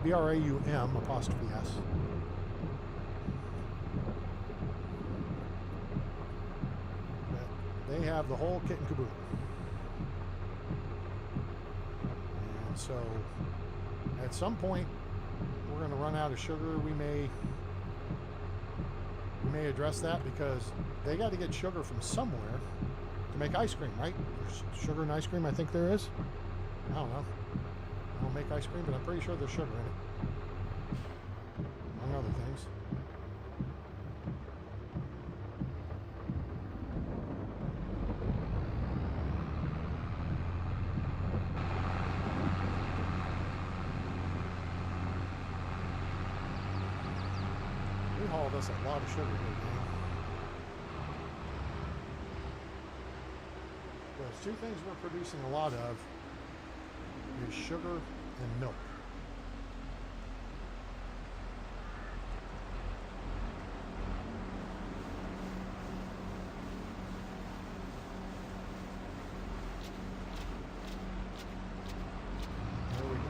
B-R-A-U-M apostrophe S. They have the whole kit and caboodle. And so at some point we're going to run out of sugar. We may address that, because they got to get sugar from somewhere to make ice cream, right? There's sugar in ice cream, I think there is. I don't know. I don't make ice cream, but I'm pretty sure there's sugar in it, among other things. We hauled us a lot of sugar here, man. There's two things we're producing a lot of, is sugar and milk. There we go.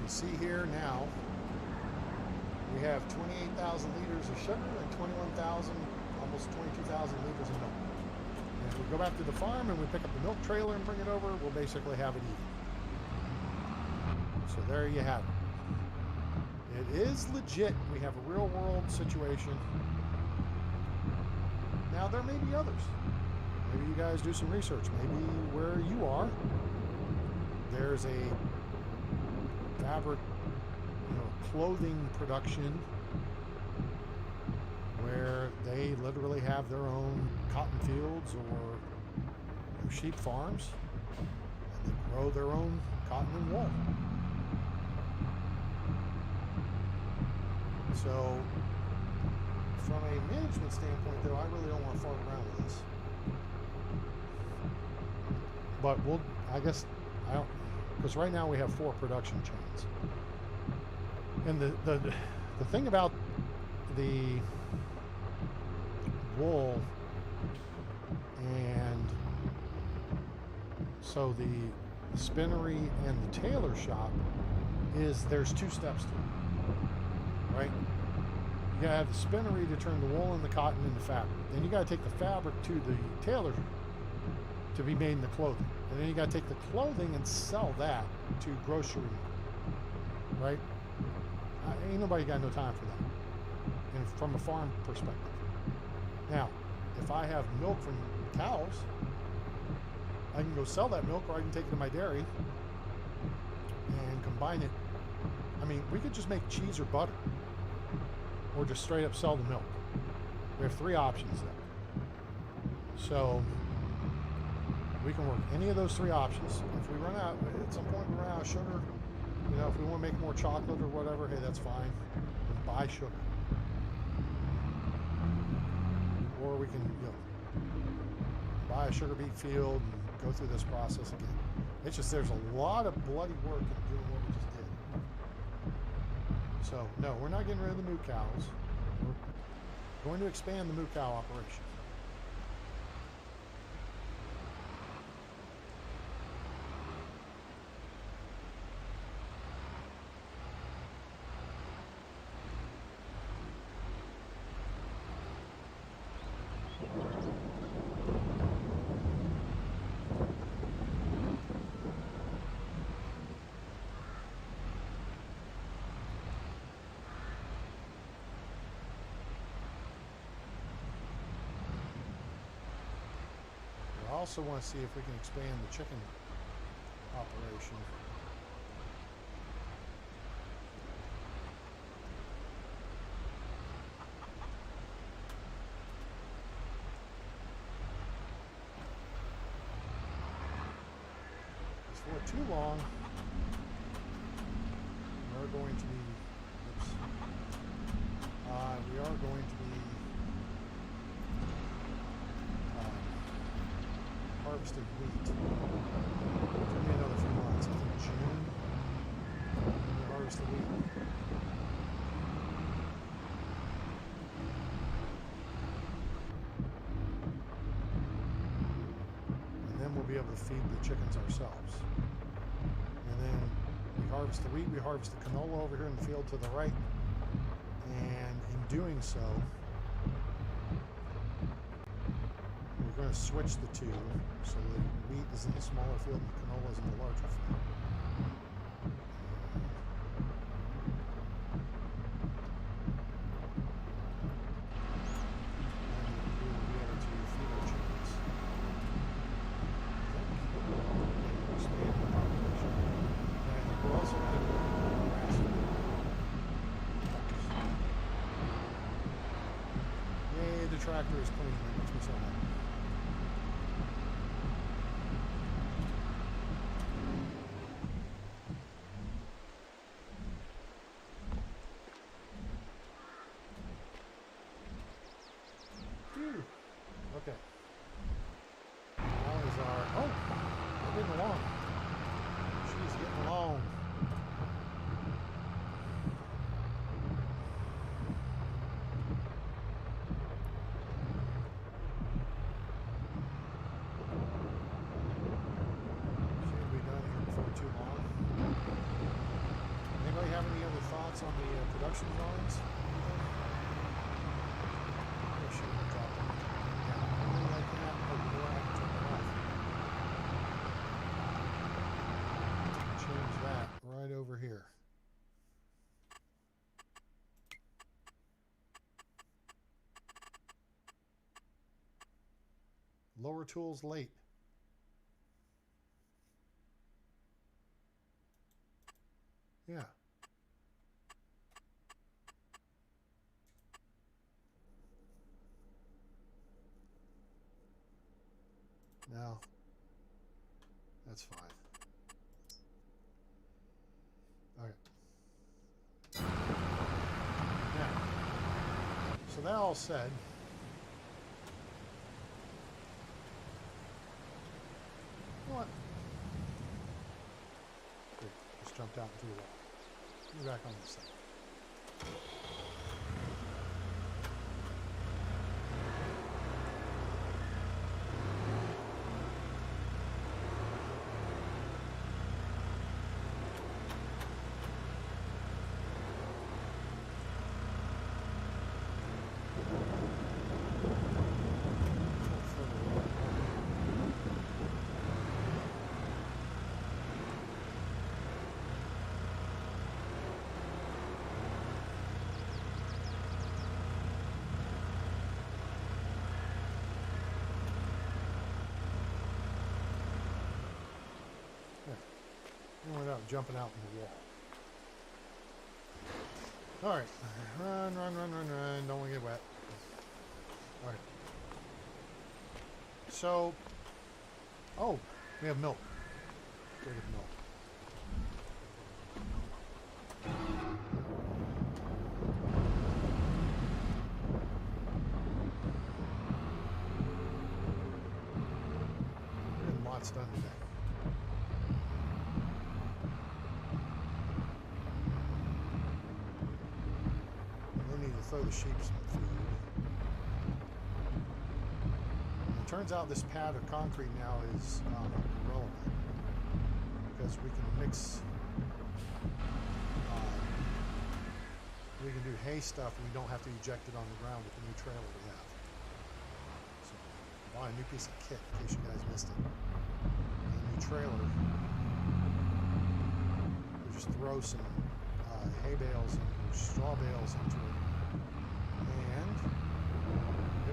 See here now, we have 28,000 liters of sugar and 21,000, almost 22,000 liters of milk. And if we go back to the farm and we pick up the milk trailer and bring it over, we'll basically have it even. So there you have it. It is legit. We have a real world situation. Now there may be others. Maybe you guys do some research. Maybe where you are, there's a fabric, clothing production where they literally have their own cotton fields or sheep farms, and they grow their own cotton and wool. So from a management standpoint, though, I really don't want to fart around with this. But I don't, because right now we have 4 production chains. And the thing about the wool, and so the spinnery and the tailor shop, is there's 2 steps to it, right? You gotta have the spinnery to turn the wool and the cotton into fabric. Then you gotta take the fabric to the tailor to be made in the clothing. And then you gotta take the clothing and sell that to grocery, right? Ain't nobody got no time for that, and from a farm perspective. Now, if I have milk from cows, I can go sell that milk, or I can take it to my dairy and combine it. I mean, we could just make cheese or butter, or just straight up sell the milk. We have 3 options there. So we can work any of those 3 options. If we run out, at some point we run out of sugar, if we want to make more chocolate or whatever, hey, that's fine. We buy sugar. Or we can, buy a sugar beet field and go through this process again. It's just there's a lot of bloody work in doing what we just did. So, no, we're not getting rid of the moo cows. We're going to expand the moo cow operation. I also want to see if we can expand the chicken operation. For too long, we're going to be, we are going to be harvesting wheat. It's going to be another few months. I think June, we'll harvest the wheat. And then we'll be able to feed the chickens ourselves. And then we harvest the wheat, we harvest the canola over here in the field to the right. And in doing so, we're going to switch the two, so the wheat is in the smaller field and the canola is in the larger field. And we will be able to feed our chickens. Expand the population. And I think we're also going to have grass. Yay, the tractor is clean. That makes me so happy. Okay. Now is our... Oh! We're getting along. She's getting along. Should be done here before too long. Anybody have any other thoughts on the production drawings? Right over here. Lower tools late. Yeah. Now, that's fine. Okay. Now, so that all said, what? Great. Just jumped out into the wall. Get back on this thing. Without jumping out in the wall. Alright. Run, run, run, run, run. Don't want to get wet. Alright. So, oh, we have milk. Go get milk. We're getting a lot lots done today. They need to throw the sheep some food. It turns out this pad of concrete now is irrelevant because we can mix. We can do hay stuff and we don't have to eject it on the ground with the new trailer we have. So, buy a new piece of kit in case you guys missed it. And the new trailer, we just throw some hay bales and straw bales into it. And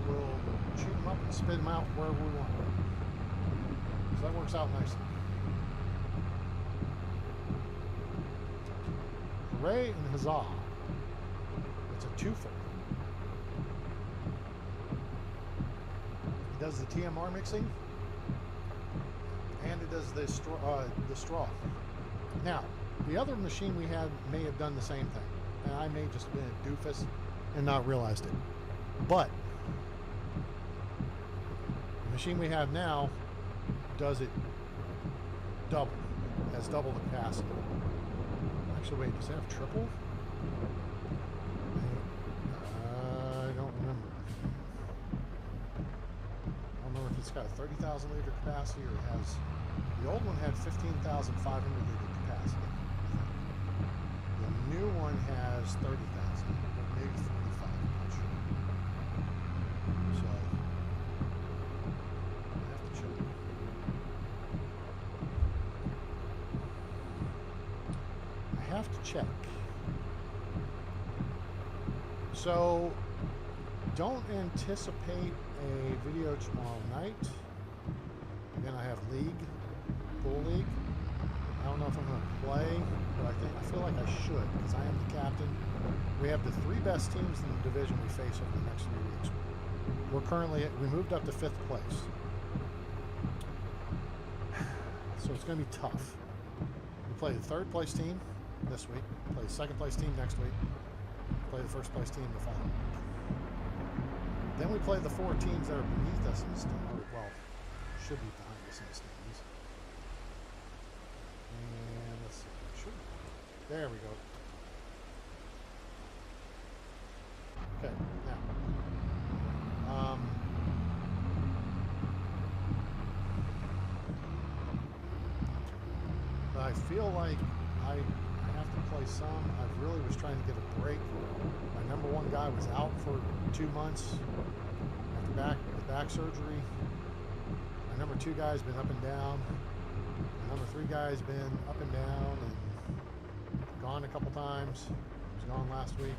it will shoot them up and spit them out wherever we want. So that works out nicely. Hooray and huzzah. It's a twofer. It does the TMR mixing, and it does the straw. Now, the other machine we had may have done the same thing, and I may just have been a doofus and not realized it. But the machine we have now does it double, has double the capacity. Actually, wait, does it have triple? It's got a 30,000 liter capacity, or it has, the old one had 15,500 liter capacity. The new one has 30,000, or maybe 45, I'm not sure. So, I have to check. I have to check. So, don't anticipate a video tomorrow night. Again, I have pool league. I don't know if I'm going to play, but I feel like I should because I am the captain. We have the 3 best teams in the division we face over the next 3 weeks. We moved up to 5th place. So it's going to be tough. We play the 3rd place team this week, play the 2nd place team next week, play the 1st place team the following week. Then we play the 4 teams that are beneath us in the standings. Well, should be behind us in the standings. And let's see. There we go. Okay, now. But I feel like I have to play some. I really was trying to get a break. My number 1 guy was out for 2 months after back surgery. My number 2 guy's been up and down. My number 3 guy's been up and down and gone a couple times. He was gone last week.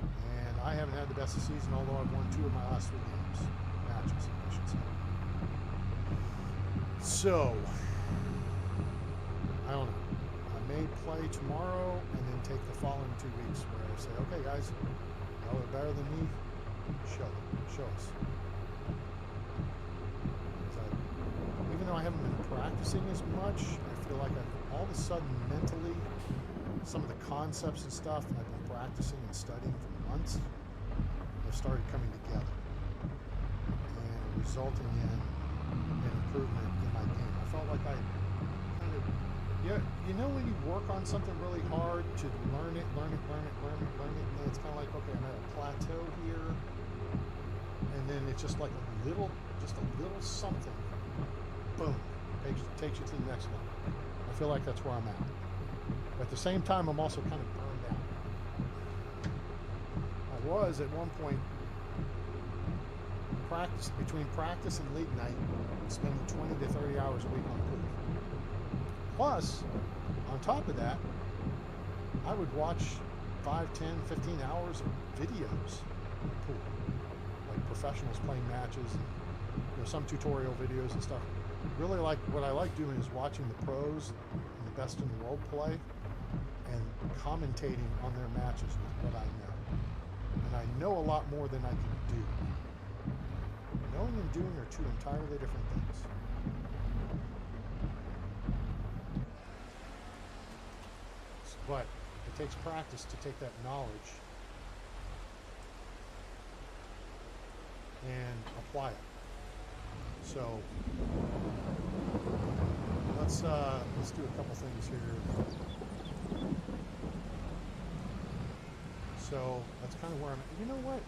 And I haven't had the best of the season, although I've won 2 of my last 3 matches, I should say. So, I don't know. I may play tomorrow and then take the following 2 weeks where I say, okay guys, y'all are better than me, show us. Even though I haven't been practicing as much, I feel like I've all of a sudden mentally, some of the concepts and stuff I've been practicing and studying for months have started coming together and resulting in an improvement in my game. I felt like I kind of, you know when you work on something really hard to learn it, and then it's kind of like, okay, I'm at a plateau here, and then it's just like a little something, boom, takes you to the next level. I feel like that's where I'm at. But at the same time, I'm also kind of burned out. I was at one point between practice and league night, spending 20 to 30 hours a week on the pool. Plus, on top of that, I would watch 5, 10, 15 hours of videos on the pool, like professionals playing matches, and some tutorial videos and stuff. Really, like what I like doing is watching the pros and the best in the world play and commentating on their matches with what I know. And I know a lot more than I can do. Knowing and doing are 2 entirely different things. But it takes practice to take that knowledge and apply it. So let's do a couple things here. So that's kind of where I'm at. You know what?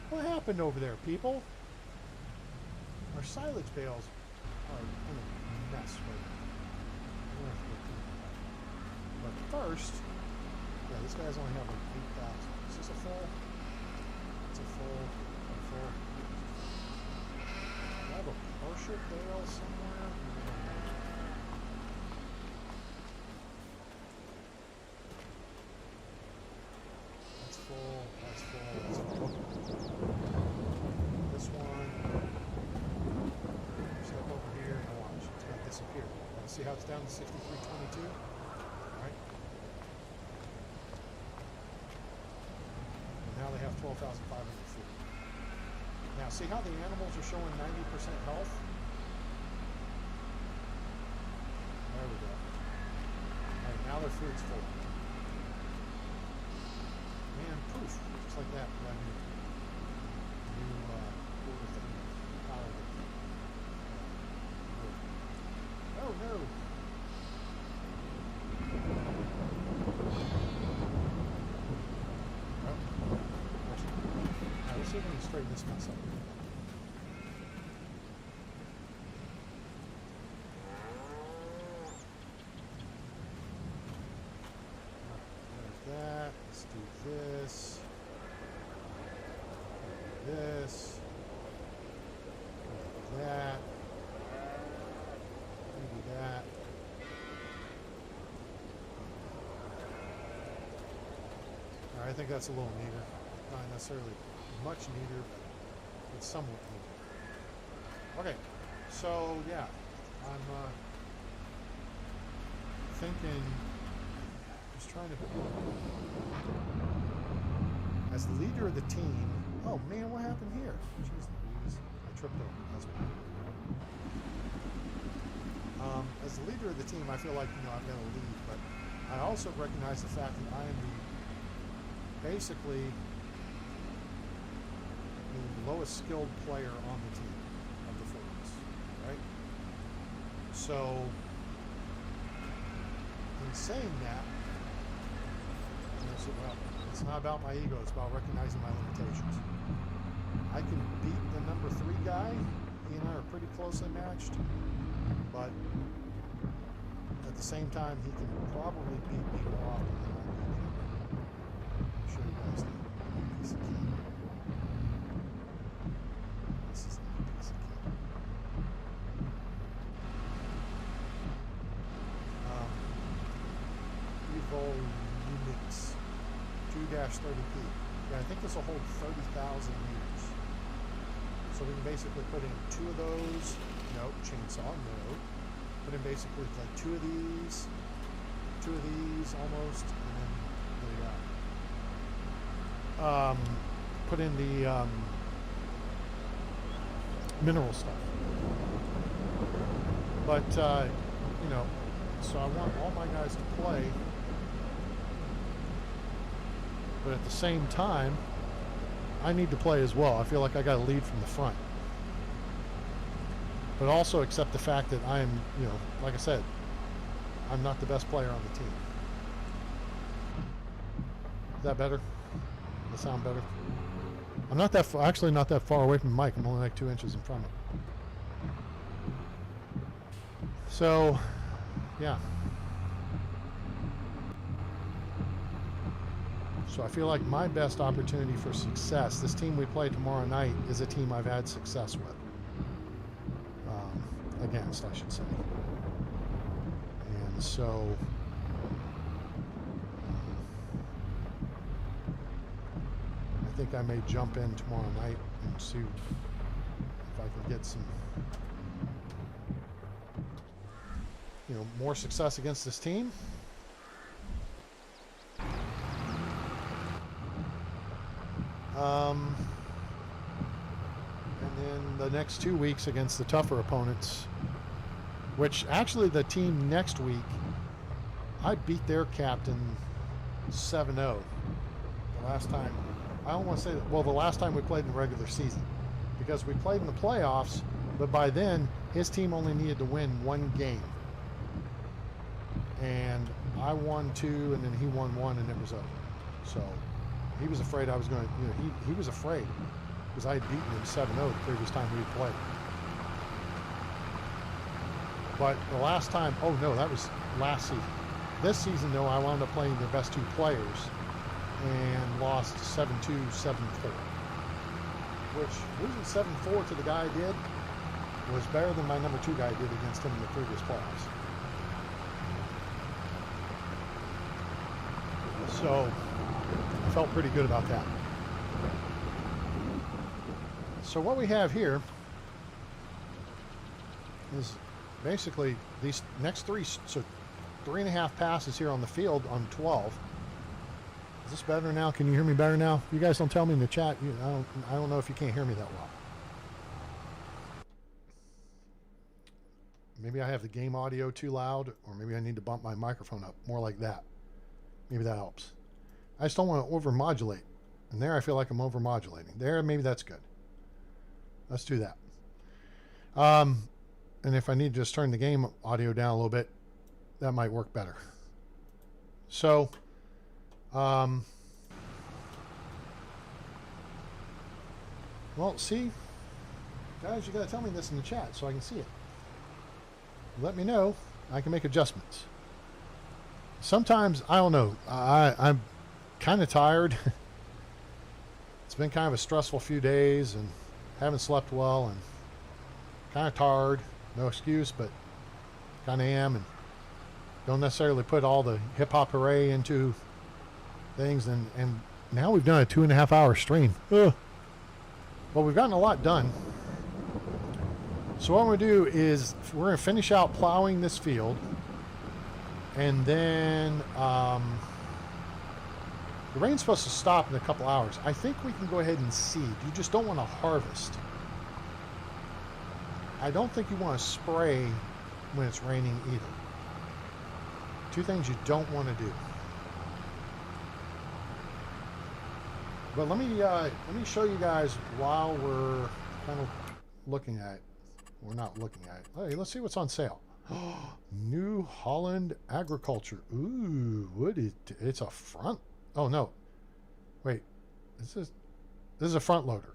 What happened over there, people? Our silage bales are in a mess right now. But first, yeah, these guys only have like 8,000. Is this a full? It's a full. Do I have a partial bale somewhere? That's full. That's full. That's full. This one. Step over here and watch. It's going to disappear. Want to see how it's down to 63.22? Alright. And now they have 12,500 food. Now, see how the animals are showing 90% health? There we go. Alright, now their food's full. And poof, just like that, we got a new order thing. Oh no! Alright, let's see if we can straighten this mess up. Let's do this. This. That. Maybe that. Alright, I think that's a little neater. Not necessarily much neater, but it's somewhat neater. Okay, so yeah, I'm thinking. Trying to, as the leader of the team. Oh man, what happened here? Jeez Louise, I tripped over. That's why. As the leader of the team, I feel like I've got to lead, but I also recognize the fact that I am basically the lowest skilled player on the team of the forwards, right? So, in saying that. Well, it's not about my ego, it's about recognizing my limitations. I can beat the number 3 guy. He and I are pretty closely matched, but at the same time, he can probably beat me more often than I beat him. I'll show you guys that piece of kit. This is not a piece of kit. Evol Unix 2-30p. Yeah, I think this will hold 30,000 meters. So we can basically put in 2 of those. Nope, chainsaw, no. Put in basically like 2 of these almost, and then put in the mineral stuff. But so I want all my guys to play. But at the same time, I need to play as well. I feel like I got to lead from the front. But also accept the fact that I am, like I said, I'm not the best player on the team. Is that better? Does that sound better? I'm not that far, actually not that far away from the mic. I'm only like 2 inches in front of it. So, yeah. So I feel like my best opportunity for success, this team we play tomorrow night, is a team I've had success with. Against, I should say. And so I think I may jump in tomorrow night and see if I can get some, more success against this team. And then the next 2 weeks against the tougher opponents, which actually the team next week, I beat their captain 7-0 the last time. I don't want to say that, well, the last time we played in the regular season. because we played in the playoffs, but by then his team only needed to win 1 game. And I won 2, and then he won 1, and it was over. So he was afraid I was going to, you know, he was afraid because I had beaten him 7-0 the previous time we played. But the last time, oh no, that was last season. This season, though, I wound up playing their best 2 players and lost 7-2, 7-4. Which, losing 7-4 to the guy I did was better than my number 2 guy did against him in the previous playoffs. So I felt pretty good about that. So what we have here is basically these next 3, so 3.5 passes here on the field on 12. Is this better now? Can you hear me better now? You guys don't tell me in the chat. I don't know if you can't hear me that well. Maybe I have the game audio too loud, or maybe I need to bump my microphone up more like that. Maybe that helps. I just don't want to overmodulate. And there I feel like I'm overmodulating. There, maybe that's good. Let's do that. And if I need to just turn the game audio down a little bit, that might work better. So, well, see, guys, you got to tell me this in the chat so I can see it. Let me know. I can make adjustments. Sometimes, I don't know, I'm kind of tired. It's been kind of a stressful few days and haven't slept well and kind of tired. No excuse, but kind of am, and don't necessarily put all the hip-hop hooray into things. And now we've done a 2.5 hour stream. Ugh. Well, we've gotten a lot done. So what I'm going to do is we're going to finish out plowing this field. And then the rain's supposed to stop in a couple hours. I think we can go ahead and seed. You just don't want to harvest. I don't think you want to spray when it's raining either. 2 things you don't want to do. But let me show you guys while we're kind of looking at it. We're not looking at it. Hey, let's see what's on sale. New Holland Agriculture. Ooh, what is it? It's a front. Oh no, wait. This is a front loader.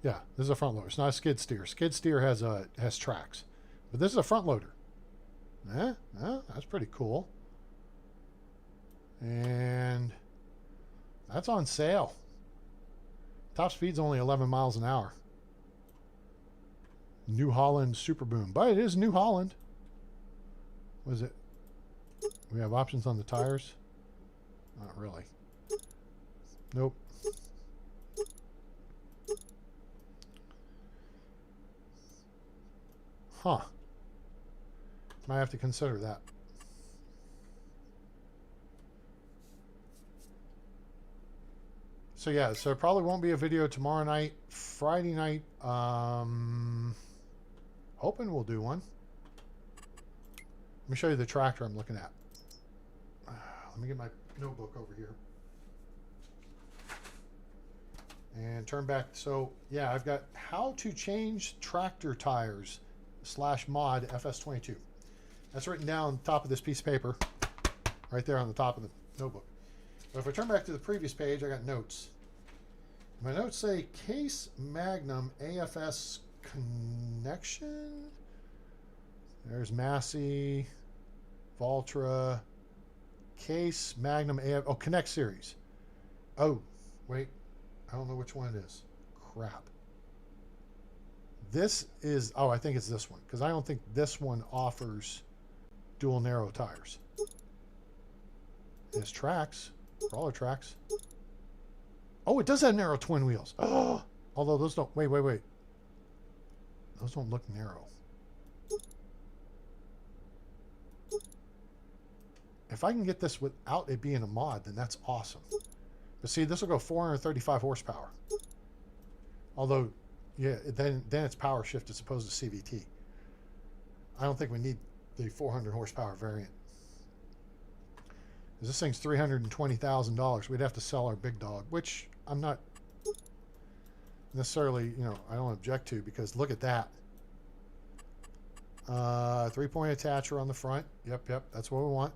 Yeah, this is a front loader. It's not a skid steer. Skid steer has tracks, but this is a front loader. That's pretty cool. And that's on sale. Top speed's only 11 miles an hour. New Holland Super Boom, but it is New Holland. Was it? We have options on the tires? Not really. Nope. Huh. Might have to consider that. So yeah, so there probably won't be a video tomorrow night. Friday night, hoping we'll do one. Let me show you the tractor I'm looking at. Let me get my notebook over here. And turn back. So yeah, I've got how to change tractor tires /mod FS22. That's written down on the top of this piece of paper. Right there on the top of the notebook. But if I turn back to the previous page, I got notes. My notes say Case Magnum AFS connection. There's Massey, Valtra, Case Magnum AF. Oh, Connect series. Oh, wait. I don't know which one it is. Crap. This is, oh, I think it's this one, because I don't think this one offers dual narrow tires. It has tracks, crawler tracks. Oh, it does have narrow twin wheels. Oh, although those don't, wait. Those don't look narrow. If I can get this without it being a mod, then that's awesome. But see, this will go 435 horsepower. Although, yeah, then it's power shift as opposed to CVT. I don't think we need the 400 horsepower variant. Because this thing's $320,000. We'd have to sell our big dog, which I'm not necessarily, I don't object to, because look at that. 3-point attacher on the front. Yep, that's what we want.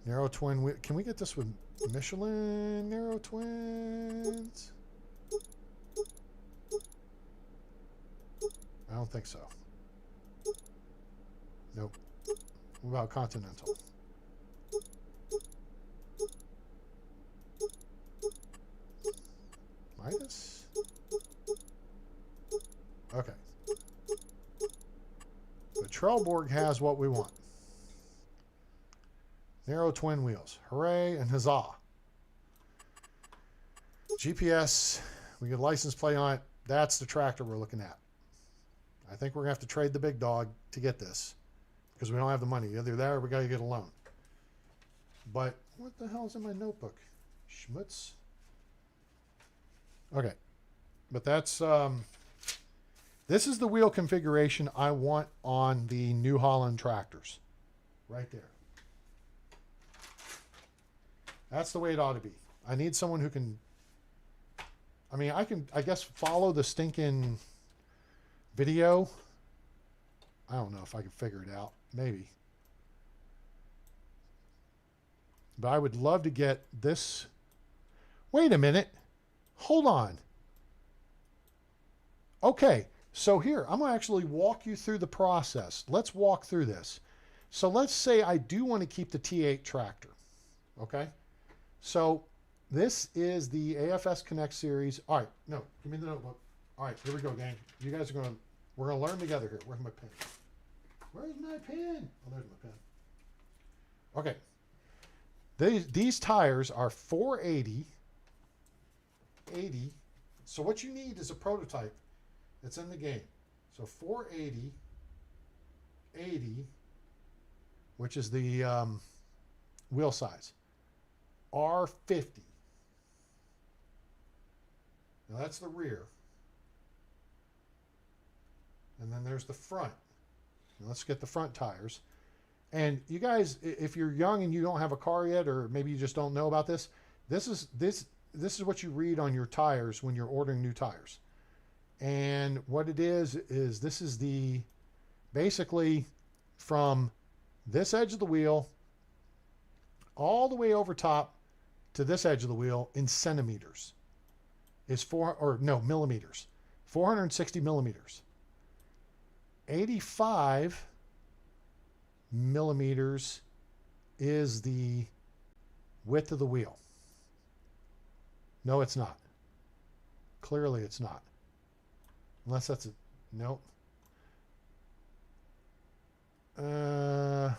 Narrow twin wheel. Can we get this with Michelin narrow twins? I don't think so. Nope. What about Continental? Midas? Okay. The Trelleborg has what we want. Narrow twin wheels. Hooray and huzzah. GPS. We get a license plate on it. That's the tractor we're looking at. I think we're going to have to trade the big dog to get this, because we don't have the money. Either that or we got to get a loan. But what the hell's in my notebook? Schmutz. Okay. But that's... this is the wheel configuration I want on the New Holland tractors. Right there. That's the way it ought to be. I need someone who can... I mean, I guess, follow the stinking video. I don't know if I can figure it out. Maybe. But I would love to get this... Wait a minute. Hold on. Okay. So here, I'm going to actually walk you through the process. Let's walk through this. So let's say I do want to keep the T8 tractor. Okay? So this is the AFS Connect series. All right. No, give me the notebook. All right, here we go, gang. You guys are we're going to learn together here. Where's my pen? Where's my pen? Oh, there's my pen. Okay. These tires are 480, 80. So what you need is a prototype that's in the game. So 480, 80, which is the wheel size. R50. Now that's the rear. And then there's the front. Now let's get the front tires. And you guys, if you're young and you don't have a car yet, or maybe you just don't know about this, this is what you read on your tires when you're ordering new tires. And what it is this is the basically from this edge of the wheel all the way over top to this edge of the wheel in centimeters is millimeters. 460 millimeters. 85 millimeters is the width of the wheel. No, it's not. Clearly it's not. Unless that's a... Nope. No,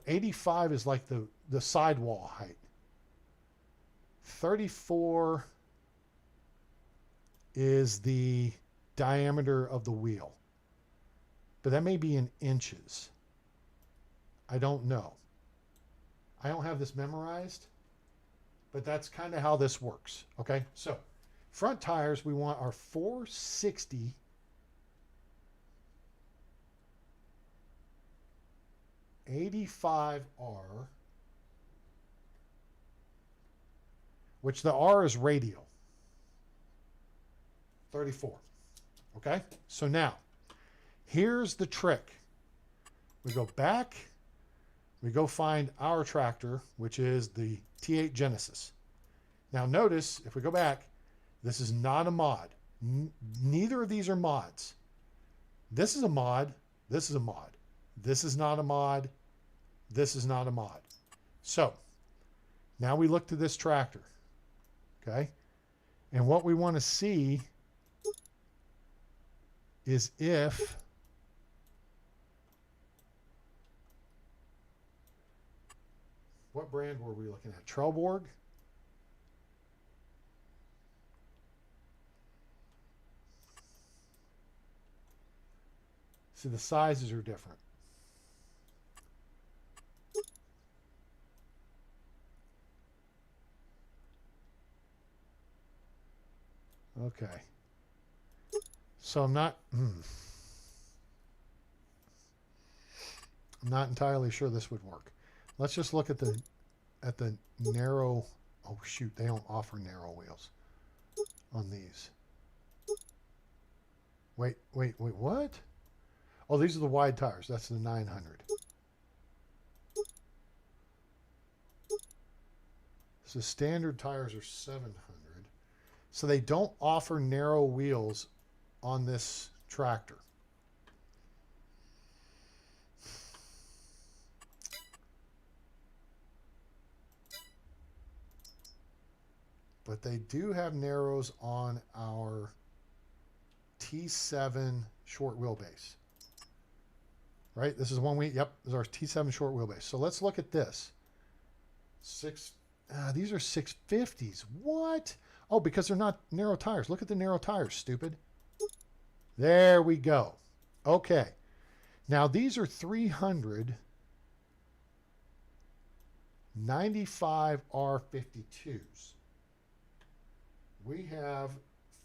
85 is like the sidewall height. 34 is the diameter of the wheel. But that may be in inches. I don't know. I don't have this memorized, but that's kind of how this works. Okay, so front tires we want are 460 85R, which the R is radial. 34. Okay, so now here's the trick. We go back, we go find our tractor, which is the T8 Genesis. Now notice, if we go back, this is not a mod. Neither of these are mods. This is a mod, this is a mod. This is not a mod, this is not a mod. So, now we look to this tractor, okay? And what we want to see is if what brand were we looking at? Trelleborg? See, the sizes are different. Okay. So I'm not entirely sure this would work. Let's just look at the narrow. Oh shoot, they don't offer narrow wheels. on these. Wait, what? Oh, these are the wide tires. That's the 900. So standard tires are 700. So they don't offer narrow wheels on this tractor. But they do have narrows on our T7 short wheelbase. Right? This is one we, yep, this is our T7 short wheelbase. So let's look at this. These are 650s. What? Oh, because they're not narrow tires. Look at the narrow tires, stupid. There we go. Okay. Now these are 395 R52s. We have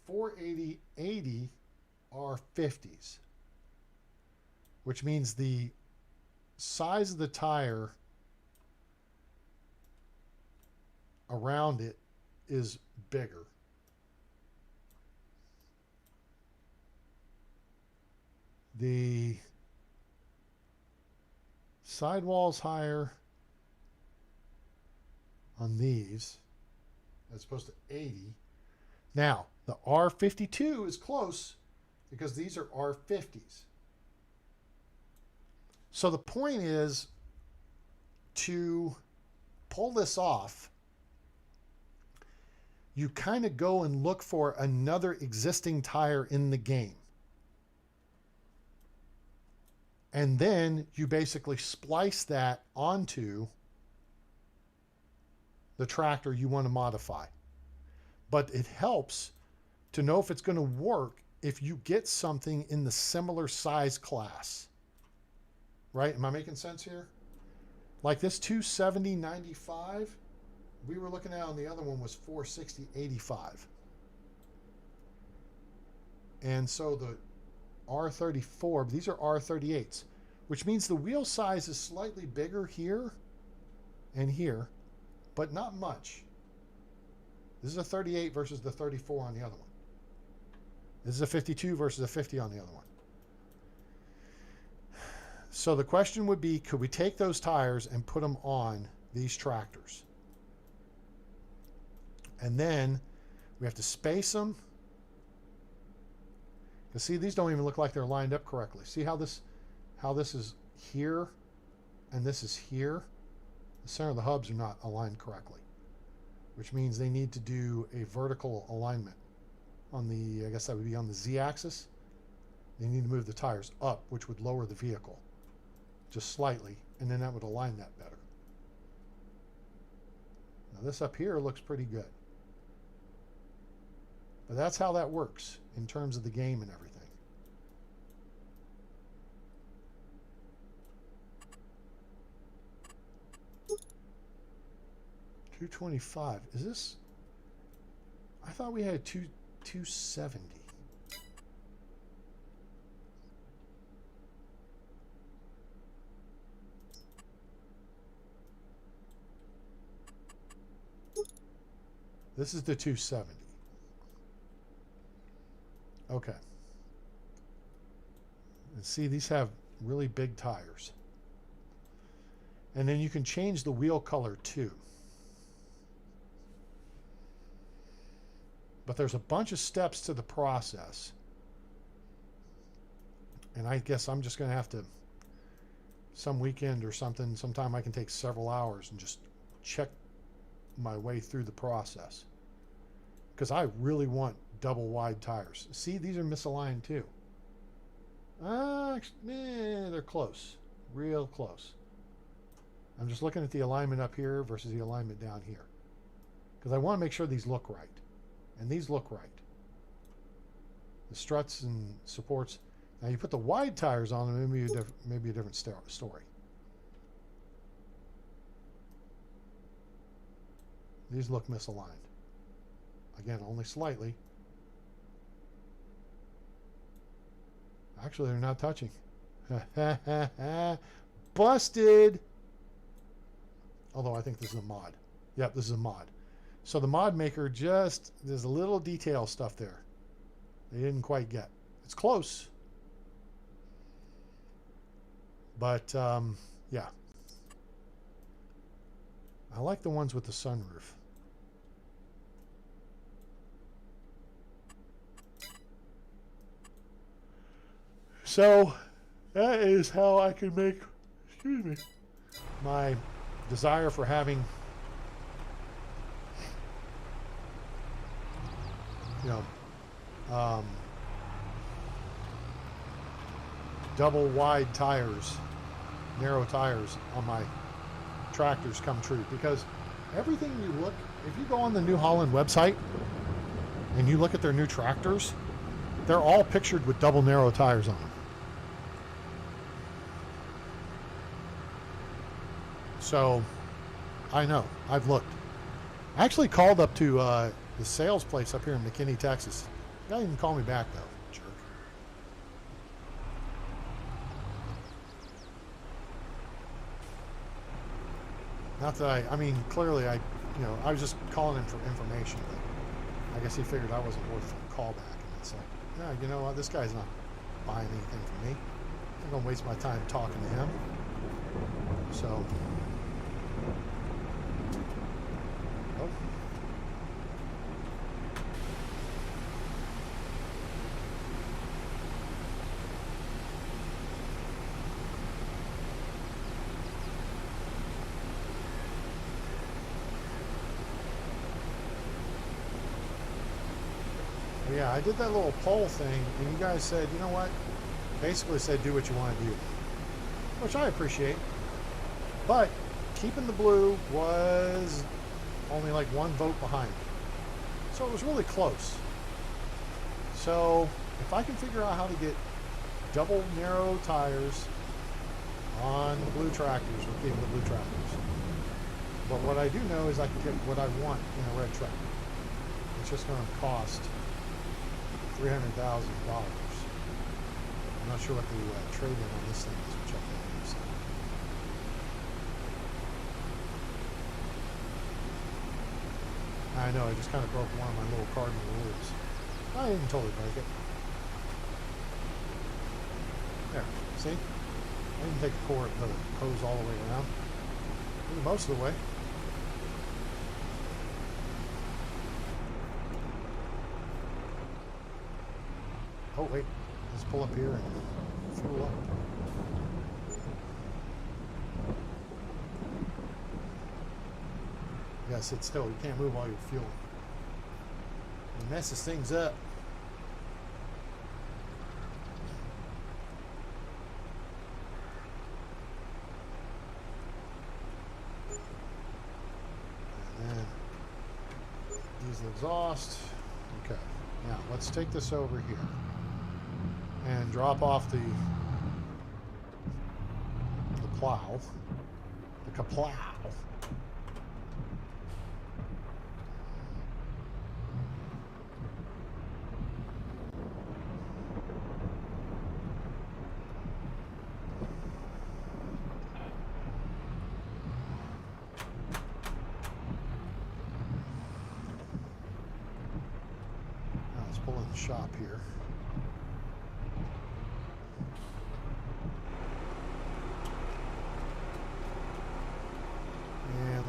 480 R50s, which means the size of the tire around it is bigger. The sidewall's higher on these as opposed to 80. Now, the R52 is close because these are R50s. So the point is to pull this off, you kind of go and look for another existing tire in the game. And then you basically splice that onto the tractor you want to modify. But it helps to know if it's going to work if you get something in the similar size class. Right? Am I making sense here? Like this 270/95, we were looking at on the other one was 460/85. And so the R34, these are R38s, which means the wheel size is slightly bigger here and here, but not much. This is a 38 versus the 34 on the other one. This is a 52 versus a 50 on the other one. So the question would be, could we take those tires and put them on these tractors? And then we have to space them. Because see, these don't even look like they're lined up correctly. See how this is here and this is here? The center of the hubs are not aligned correctly, which means they need to do a vertical alignment on the, I guess that would be on the Z-axis. They need to move the tires up, which would lower the vehicle just slightly, and then that would align that better. Now this up here looks pretty good. But that's how that works in terms of the game and everything. $225. Is this? I thought we had $270. This is the 270. Okay. And see, these have really big tires. And then you can change the wheel color too. But there's a bunch of steps to the process. And I guess I'm just going to have to, some weekend or something, sometime I can take several hours and just check my way through the process. Because I really want double wide tires. See, these are misaligned too. They're close. Real close. I'm just looking at the alignment up here versus the alignment down here. Because I want to make sure these look right. And these look right. The struts and supports. Now you put the wide tires on them, maybe a different story. These look misaligned. Again, only slightly. Actually, they're not touching. Busted! Although I think this is a mod. Yep, this is a mod. So the mod maker just, there's a little detail stuff there they didn't quite get. It's close. But, yeah. I like the ones with the sunroof. So, that is how I can make, excuse me, my desire for having, you know, double wide tires, narrow tires on my tractors come true. Because everything you look, if you go on the New Holland website and you look at their new tractors, they're all pictured with double narrow tires on them. So I know, I've looked. I actually called up to the sales place up here in McKinney, Texas. The guy didn't call me back though, jerk. Not that I mean, clearly I was just calling him for information, but I guess he figured I wasn't worth a call back. And it's like, yeah, you know what, this guy's not buying anything from me. I'm gonna waste my time talking to him. So, oh. Yeah, I did that little poll thing, and you guys said, you know what? Basically said, do what you want to do, which I appreciate. But keeping the blue was only like one vote behind, so it was really close. So if I can figure out how to get double narrow tires on the blue tractors, we're keeping the blue tractors. But what I do know is I can get what I want in a red tractor. It's just going to cost $300,000. I'm not sure what the trade-in on this thing is. We'll check that in a second. I know, I just kind of broke one of my little cardinal rules. I didn't totally break it. There, see? I didn't take the hose all the way around. Maybe most of the way. Oh wait, let's pull up here and fuel up. You gotta sit still, you can't move while you're fueling. It messes things up. And then diesel exhaust. Okay, now let's take this over here and drop off the plow, the kaplow. Now let's pull in the shop here.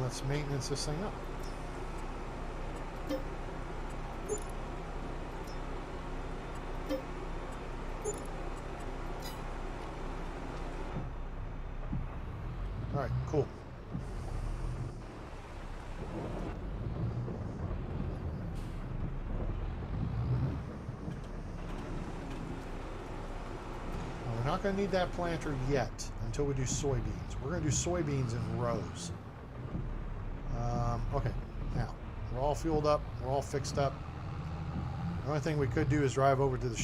Let's maintenance this thing up. All right, cool. Now, we're not going to need that planter yet until we do soybeans. We're going to do soybeans in rows. Okay, now we're all fueled up, we're all fixed up. The only thing we could do is drive over to the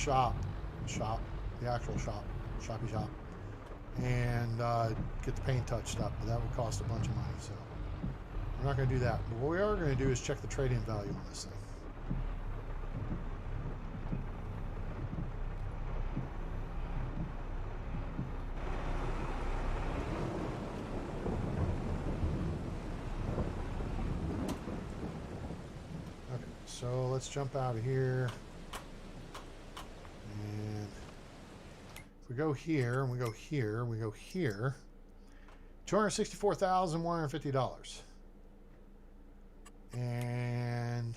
the actual shop, and get the paint touched up, but that would cost a bunch of money, so we're not going to do that. But what we are going to do is check the trade-in value on this thing. so let's jump out of here. And if we go here, and we go here, and we go here, $264,150. And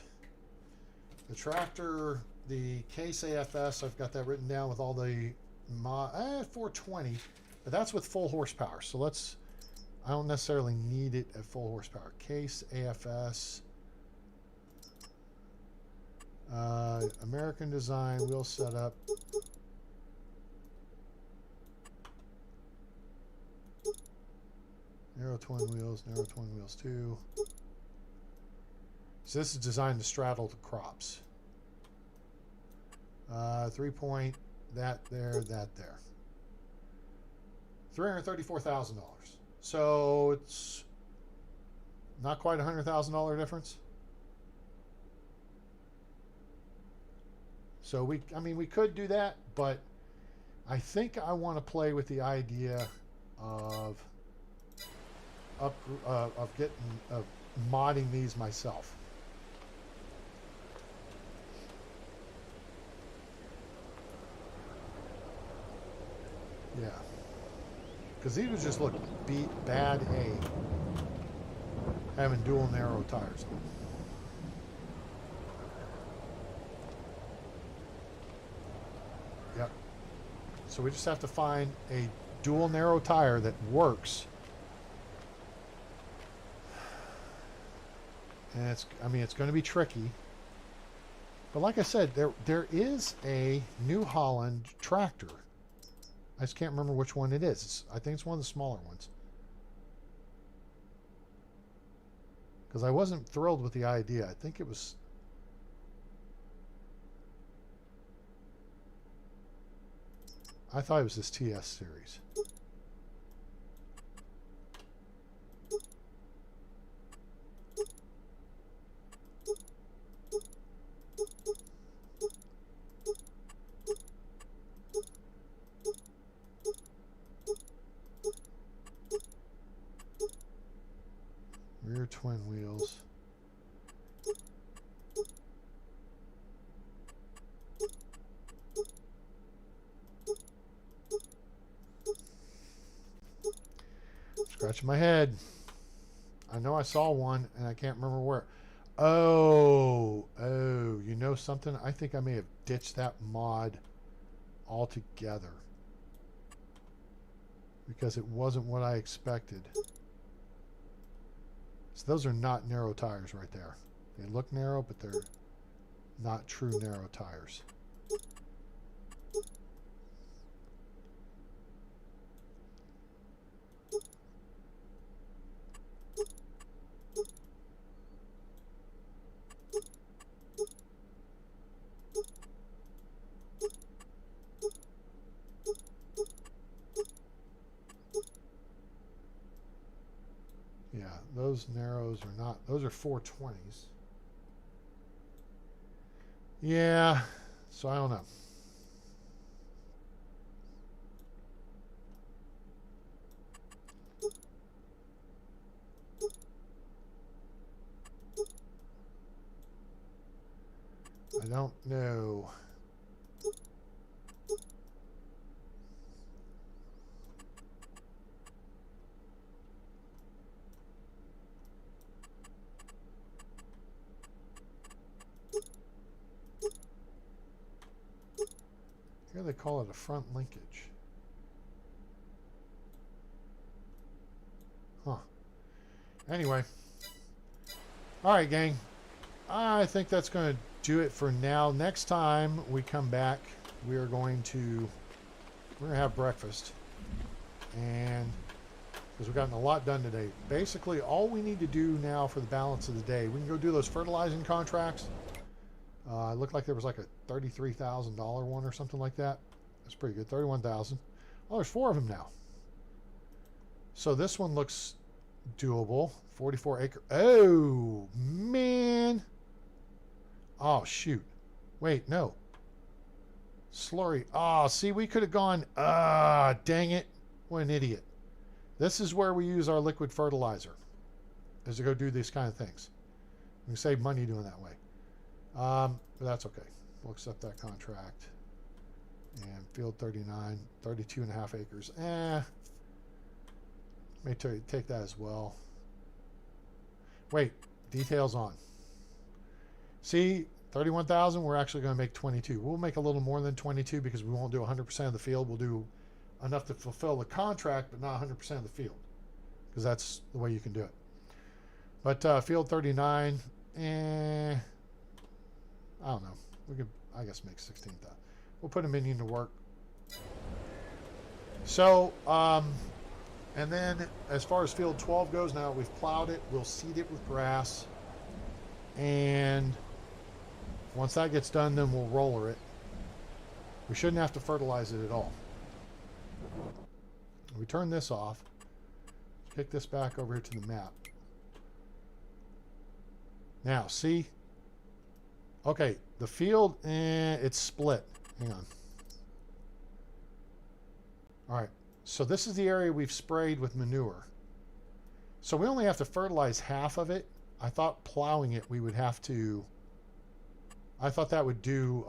the tractor, the case AFS, I've got that written down with all the 420, but that's with full horsepower. So I don't necessarily need it at full horsepower. Case AFS, American design, wheel setup. Narrow twin wheels too. So this is designed to straddle the crops. 3-point, that there. $334,000. So it's not quite $100,000 difference. So we could do that, but I think I want to play with the idea of modding these myself. Yeah, because these would just look bad having dual narrow tires on them. Yep. So we just have to find a dual narrow tire that works. And it's going to be tricky. But like I said, there is a New Holland tractor. I just can't remember which one it is. I think it's one of the smaller ones. Because I wasn't thrilled with the idea. I think it was... I thought it was this TS series. Rear twin wheels. Scratching my head. I know I saw one and I can't remember where. Oh, you know something? I think I may have ditched that mod altogether because it wasn't what I expected. So those are not narrow tires right there. They look narrow, but they're not true narrow tires. Yeah, those narrows are not, those are 420s. Yeah, so I don't know. I don't know. Here they call it a front linkage. Huh. Anyway. Alright, gang. I think that's going to do it for now. Next time we come back, we're going to have breakfast. And because we've gotten a lot done today. Basically, all we need to do now for the balance of the day, we can go do those fertilizing contracts. It looked like there was like a $33,000 one or something like that. That's pretty good. 31,000. Oh, there's 4 of them now. So this one looks doable. 44 acre. Oh, man. Oh, shoot. Wait, no. Slurry. Oh, see, we could have gone. Dang it. What an idiot. This is where we use our liquid fertilizer, is to go do these kind of things. We can save money doing that way. But that's okay. We'll accept that contract. And field 39, 32 and a half acres. May take that as well. Wait, details on. See, 31,000, we're actually going to make 22. We'll make a little more than 22 because we won't do 100% of the field. We'll do enough to fulfill the contract, but not 100% of the field, because that's the way you can do it. But field 39, I don't know. We could, I guess, make 16,000. We'll put a minion to work. So, and then as far as field 12 goes, now we've plowed it, we'll seed it with grass, and once that gets done, then we'll roller it. We shouldn't have to fertilize it at all. We turn this off, kick this back over here to the map. Now, see? Okay, the field, it's split. Hang on. All right, so this is the area we've sprayed with manure. So we only have to fertilize half of it. I thought plowing it, we would have to, I thought that would do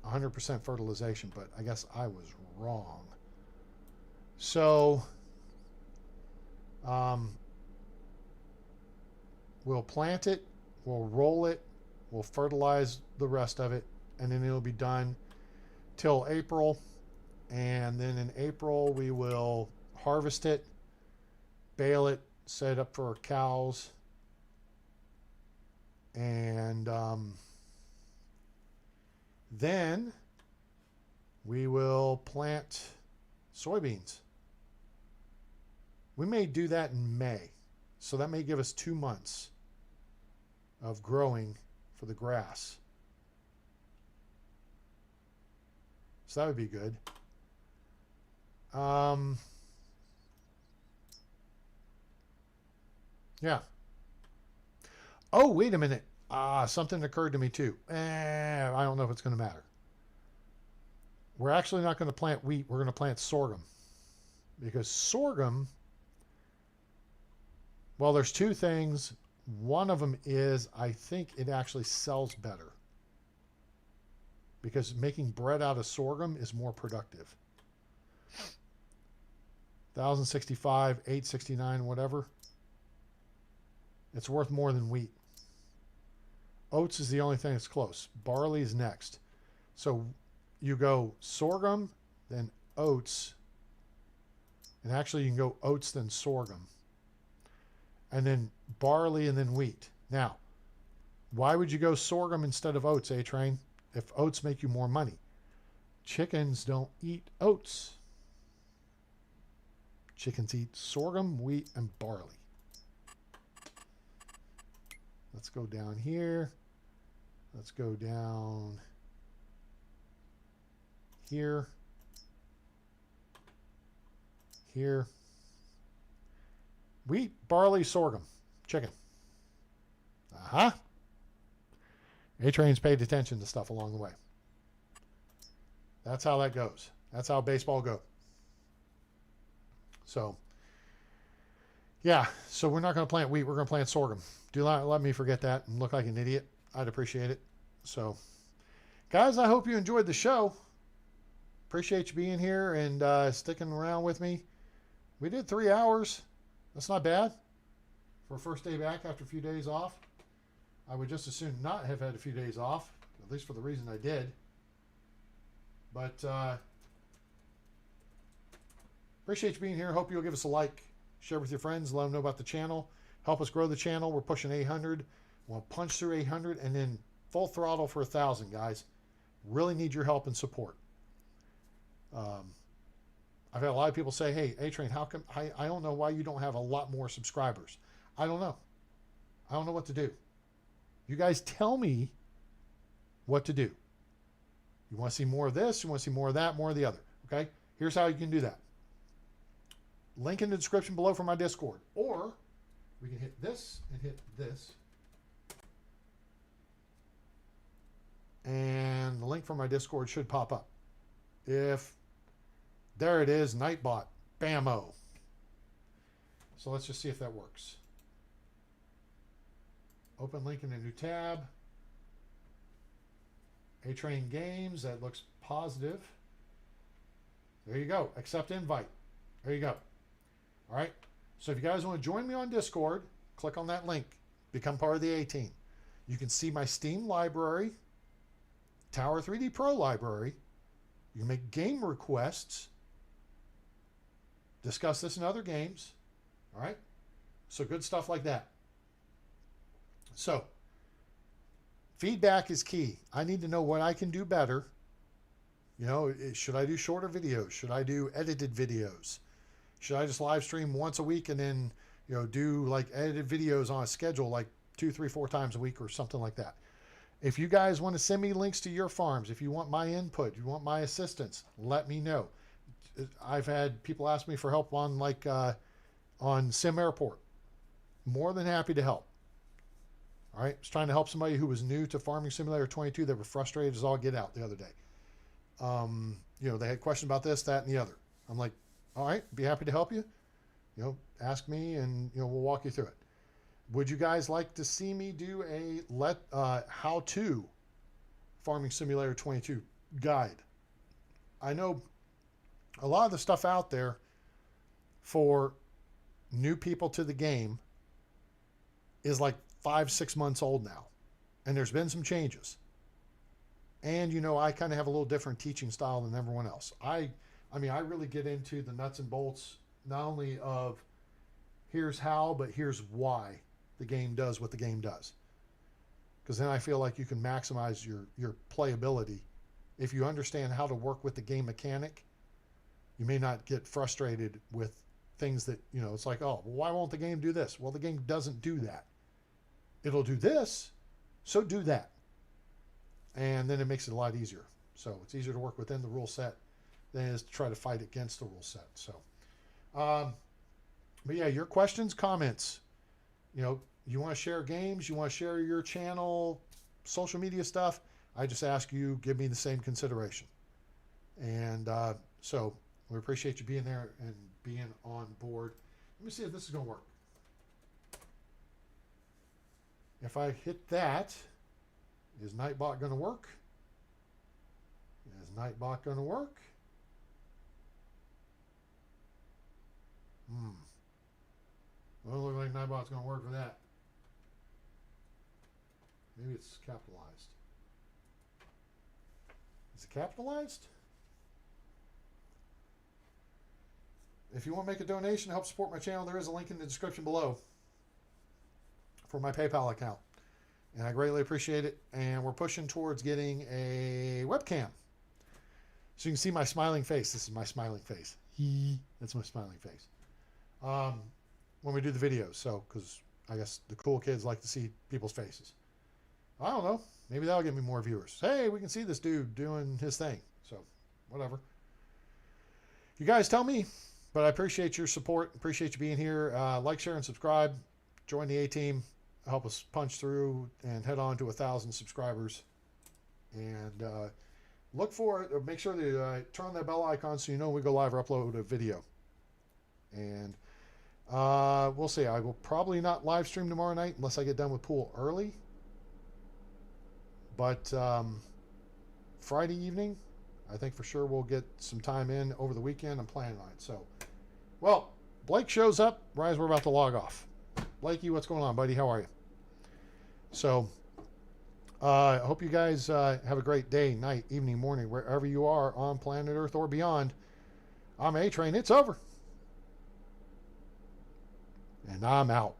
100% fertilization, but I guess I was wrong. So we'll plant it, we'll roll it, we'll fertilize the rest of it, and then it'll be done till April. And then in April we will harvest it, bale it, set it up for our cows, and then we will plant soybeans. We may do that in May, so that may give us 2 months of growing for the grass. So that would be good. Yeah. Oh, wait a minute. Something occurred to me too. I don't know if it's going to matter. We're actually not going to plant wheat. We're going to plant sorghum. Because sorghum, well, there's two things. One of them is I think it actually sells better. Because making bread out of sorghum is more productive. 1,065, 869, whatever. It's worth more than wheat. Oats is the only thing that's close. Barley is next. So you go sorghum, then oats. And actually you can go oats, then sorghum. And then barley, and then wheat. Now, why would you go sorghum instead of oats, A-Train? If oats make you more money. Chickens don't eat oats. Chickens eat sorghum, wheat, and barley. Let's go down here. Let's go down here. Here. Wheat, barley, sorghum, chicken. Uh-huh. A-Train's paid attention to stuff along the way. That's how that goes. That's how baseball goes. So, yeah. So we're not going to plant wheat. We're going to plant sorghum. Do not let me forget that and look like an idiot. I'd appreciate it. So, guys, I hope you enjoyed the show. Appreciate you being here and sticking around with me. We did 3 hours. That's not bad for a first day back after a few days off. I would just as soon not have had a few days off, at least for the reason I did. But appreciate you being here. Hope you'll give us a like, share with your friends, let them know about the channel. Help us grow the channel. We're pushing 800. We'll punch through 800 and then full throttle for 1,000, guys. Really need your help and support. I've had a lot of people say, hey, A-Train, how come I don't know why you don't have a lot more subscribers. I don't know. I don't know what to do. You guys tell me what to do. You want to see more of this? You want to see more of that? More of the other? Okay? Here's how you can do that. Link in the description below for my Discord. Or we can hit this and hit this. And the link for my Discord should pop up. There it is, Nightbot. Bammo. So let's just see if that works. Open link in a new tab. A-Train Games, that looks positive. There you go. Accept invite. There you go. All right. So if you guys want to join me on Discord, click on that link. Become part of the A-Team. You can see my Steam library, Tower 3D Pro library. You can make game requests. Discuss this in other games. All right. So good stuff like that. So feedback is key. I need to know what I can do better. You know, should I do shorter videos? Should I do edited videos? Should I just live stream once a week and then, you know, do like edited videos on a schedule like 2, 3, 4 times a week or something like that? If you guys want to send me links to your farms, if you want my input, you want my assistance, let me know. I've had people ask me for help on like on Sim Airport. More than happy to help. All right, I was trying to help somebody who was new to Farming Simulator 22 that were frustrated as all get out the other day. You know, they had questions about this, that, and the other. I'm like, all right, be happy to help you. You know, ask me and, you know, we'll walk you through it. Would you guys like to see me do a how-to Farming Simulator 22 guide? I know a lot of the stuff out there for new people to the game is like 5, 6 months old now. And there's been some changes. And, you know, I kind of have a little different teaching style than everyone else. I mean, I really get into the nuts and bolts, not only of here's how, but here's why the game does what the game does. Because then I feel like you can maximize your playability. If you understand how to work with the game mechanic, you may not get frustrated with things that, you know, it's like, oh, well, why won't the game do this? Well, the game doesn't do that. It'll do this, so do that. And then it makes it a lot easier. So it's easier to work within the rule set than it is to try to fight against the rule set. So, but yeah, your questions, comments, you know, you want to share games, you want to share your channel, social media stuff, I just ask you, give me the same consideration. And so we appreciate you being there and being on board. Let me see if this is going to work. If I hit that, is Nightbot going to work? Is Nightbot going to work? Well, it looks like Nightbot's going to work for that. Maybe it's capitalized. Is it capitalized? If you want to make a donation to help support my channel, there is a link in the description below for my PayPal account. And I greatly appreciate it. And we're pushing towards getting a webcam. So you can see my smiling face. This is my smiling face. That's my smiling face. When we do the videos. So, because I guess the cool kids like to see people's faces. I don't know. Maybe that'll get me more viewers. Hey, we can see this dude doing his thing. So, whatever. You guys tell me. But I appreciate your support. Appreciate you being here. Like, share, and subscribe. Join the A-Team. Help us punch through and head on to 1,000 subscribers. And look for it. Make sure to turn on that bell icon so you know when we go live or upload a video. And we'll see. I will probably not live stream tomorrow night unless I get done with pool early. But Friday evening, I think for sure we'll get some time in over the weekend. I'm planning on it. So, well, Blake shows up. Ryzen, we're about to log off. Blakey, what's going on, buddy? How are you? So, I hope you guys have a great day, night, evening, morning, wherever you are on planet Earth or beyond. I'm A-Train. It's over. And I'm out.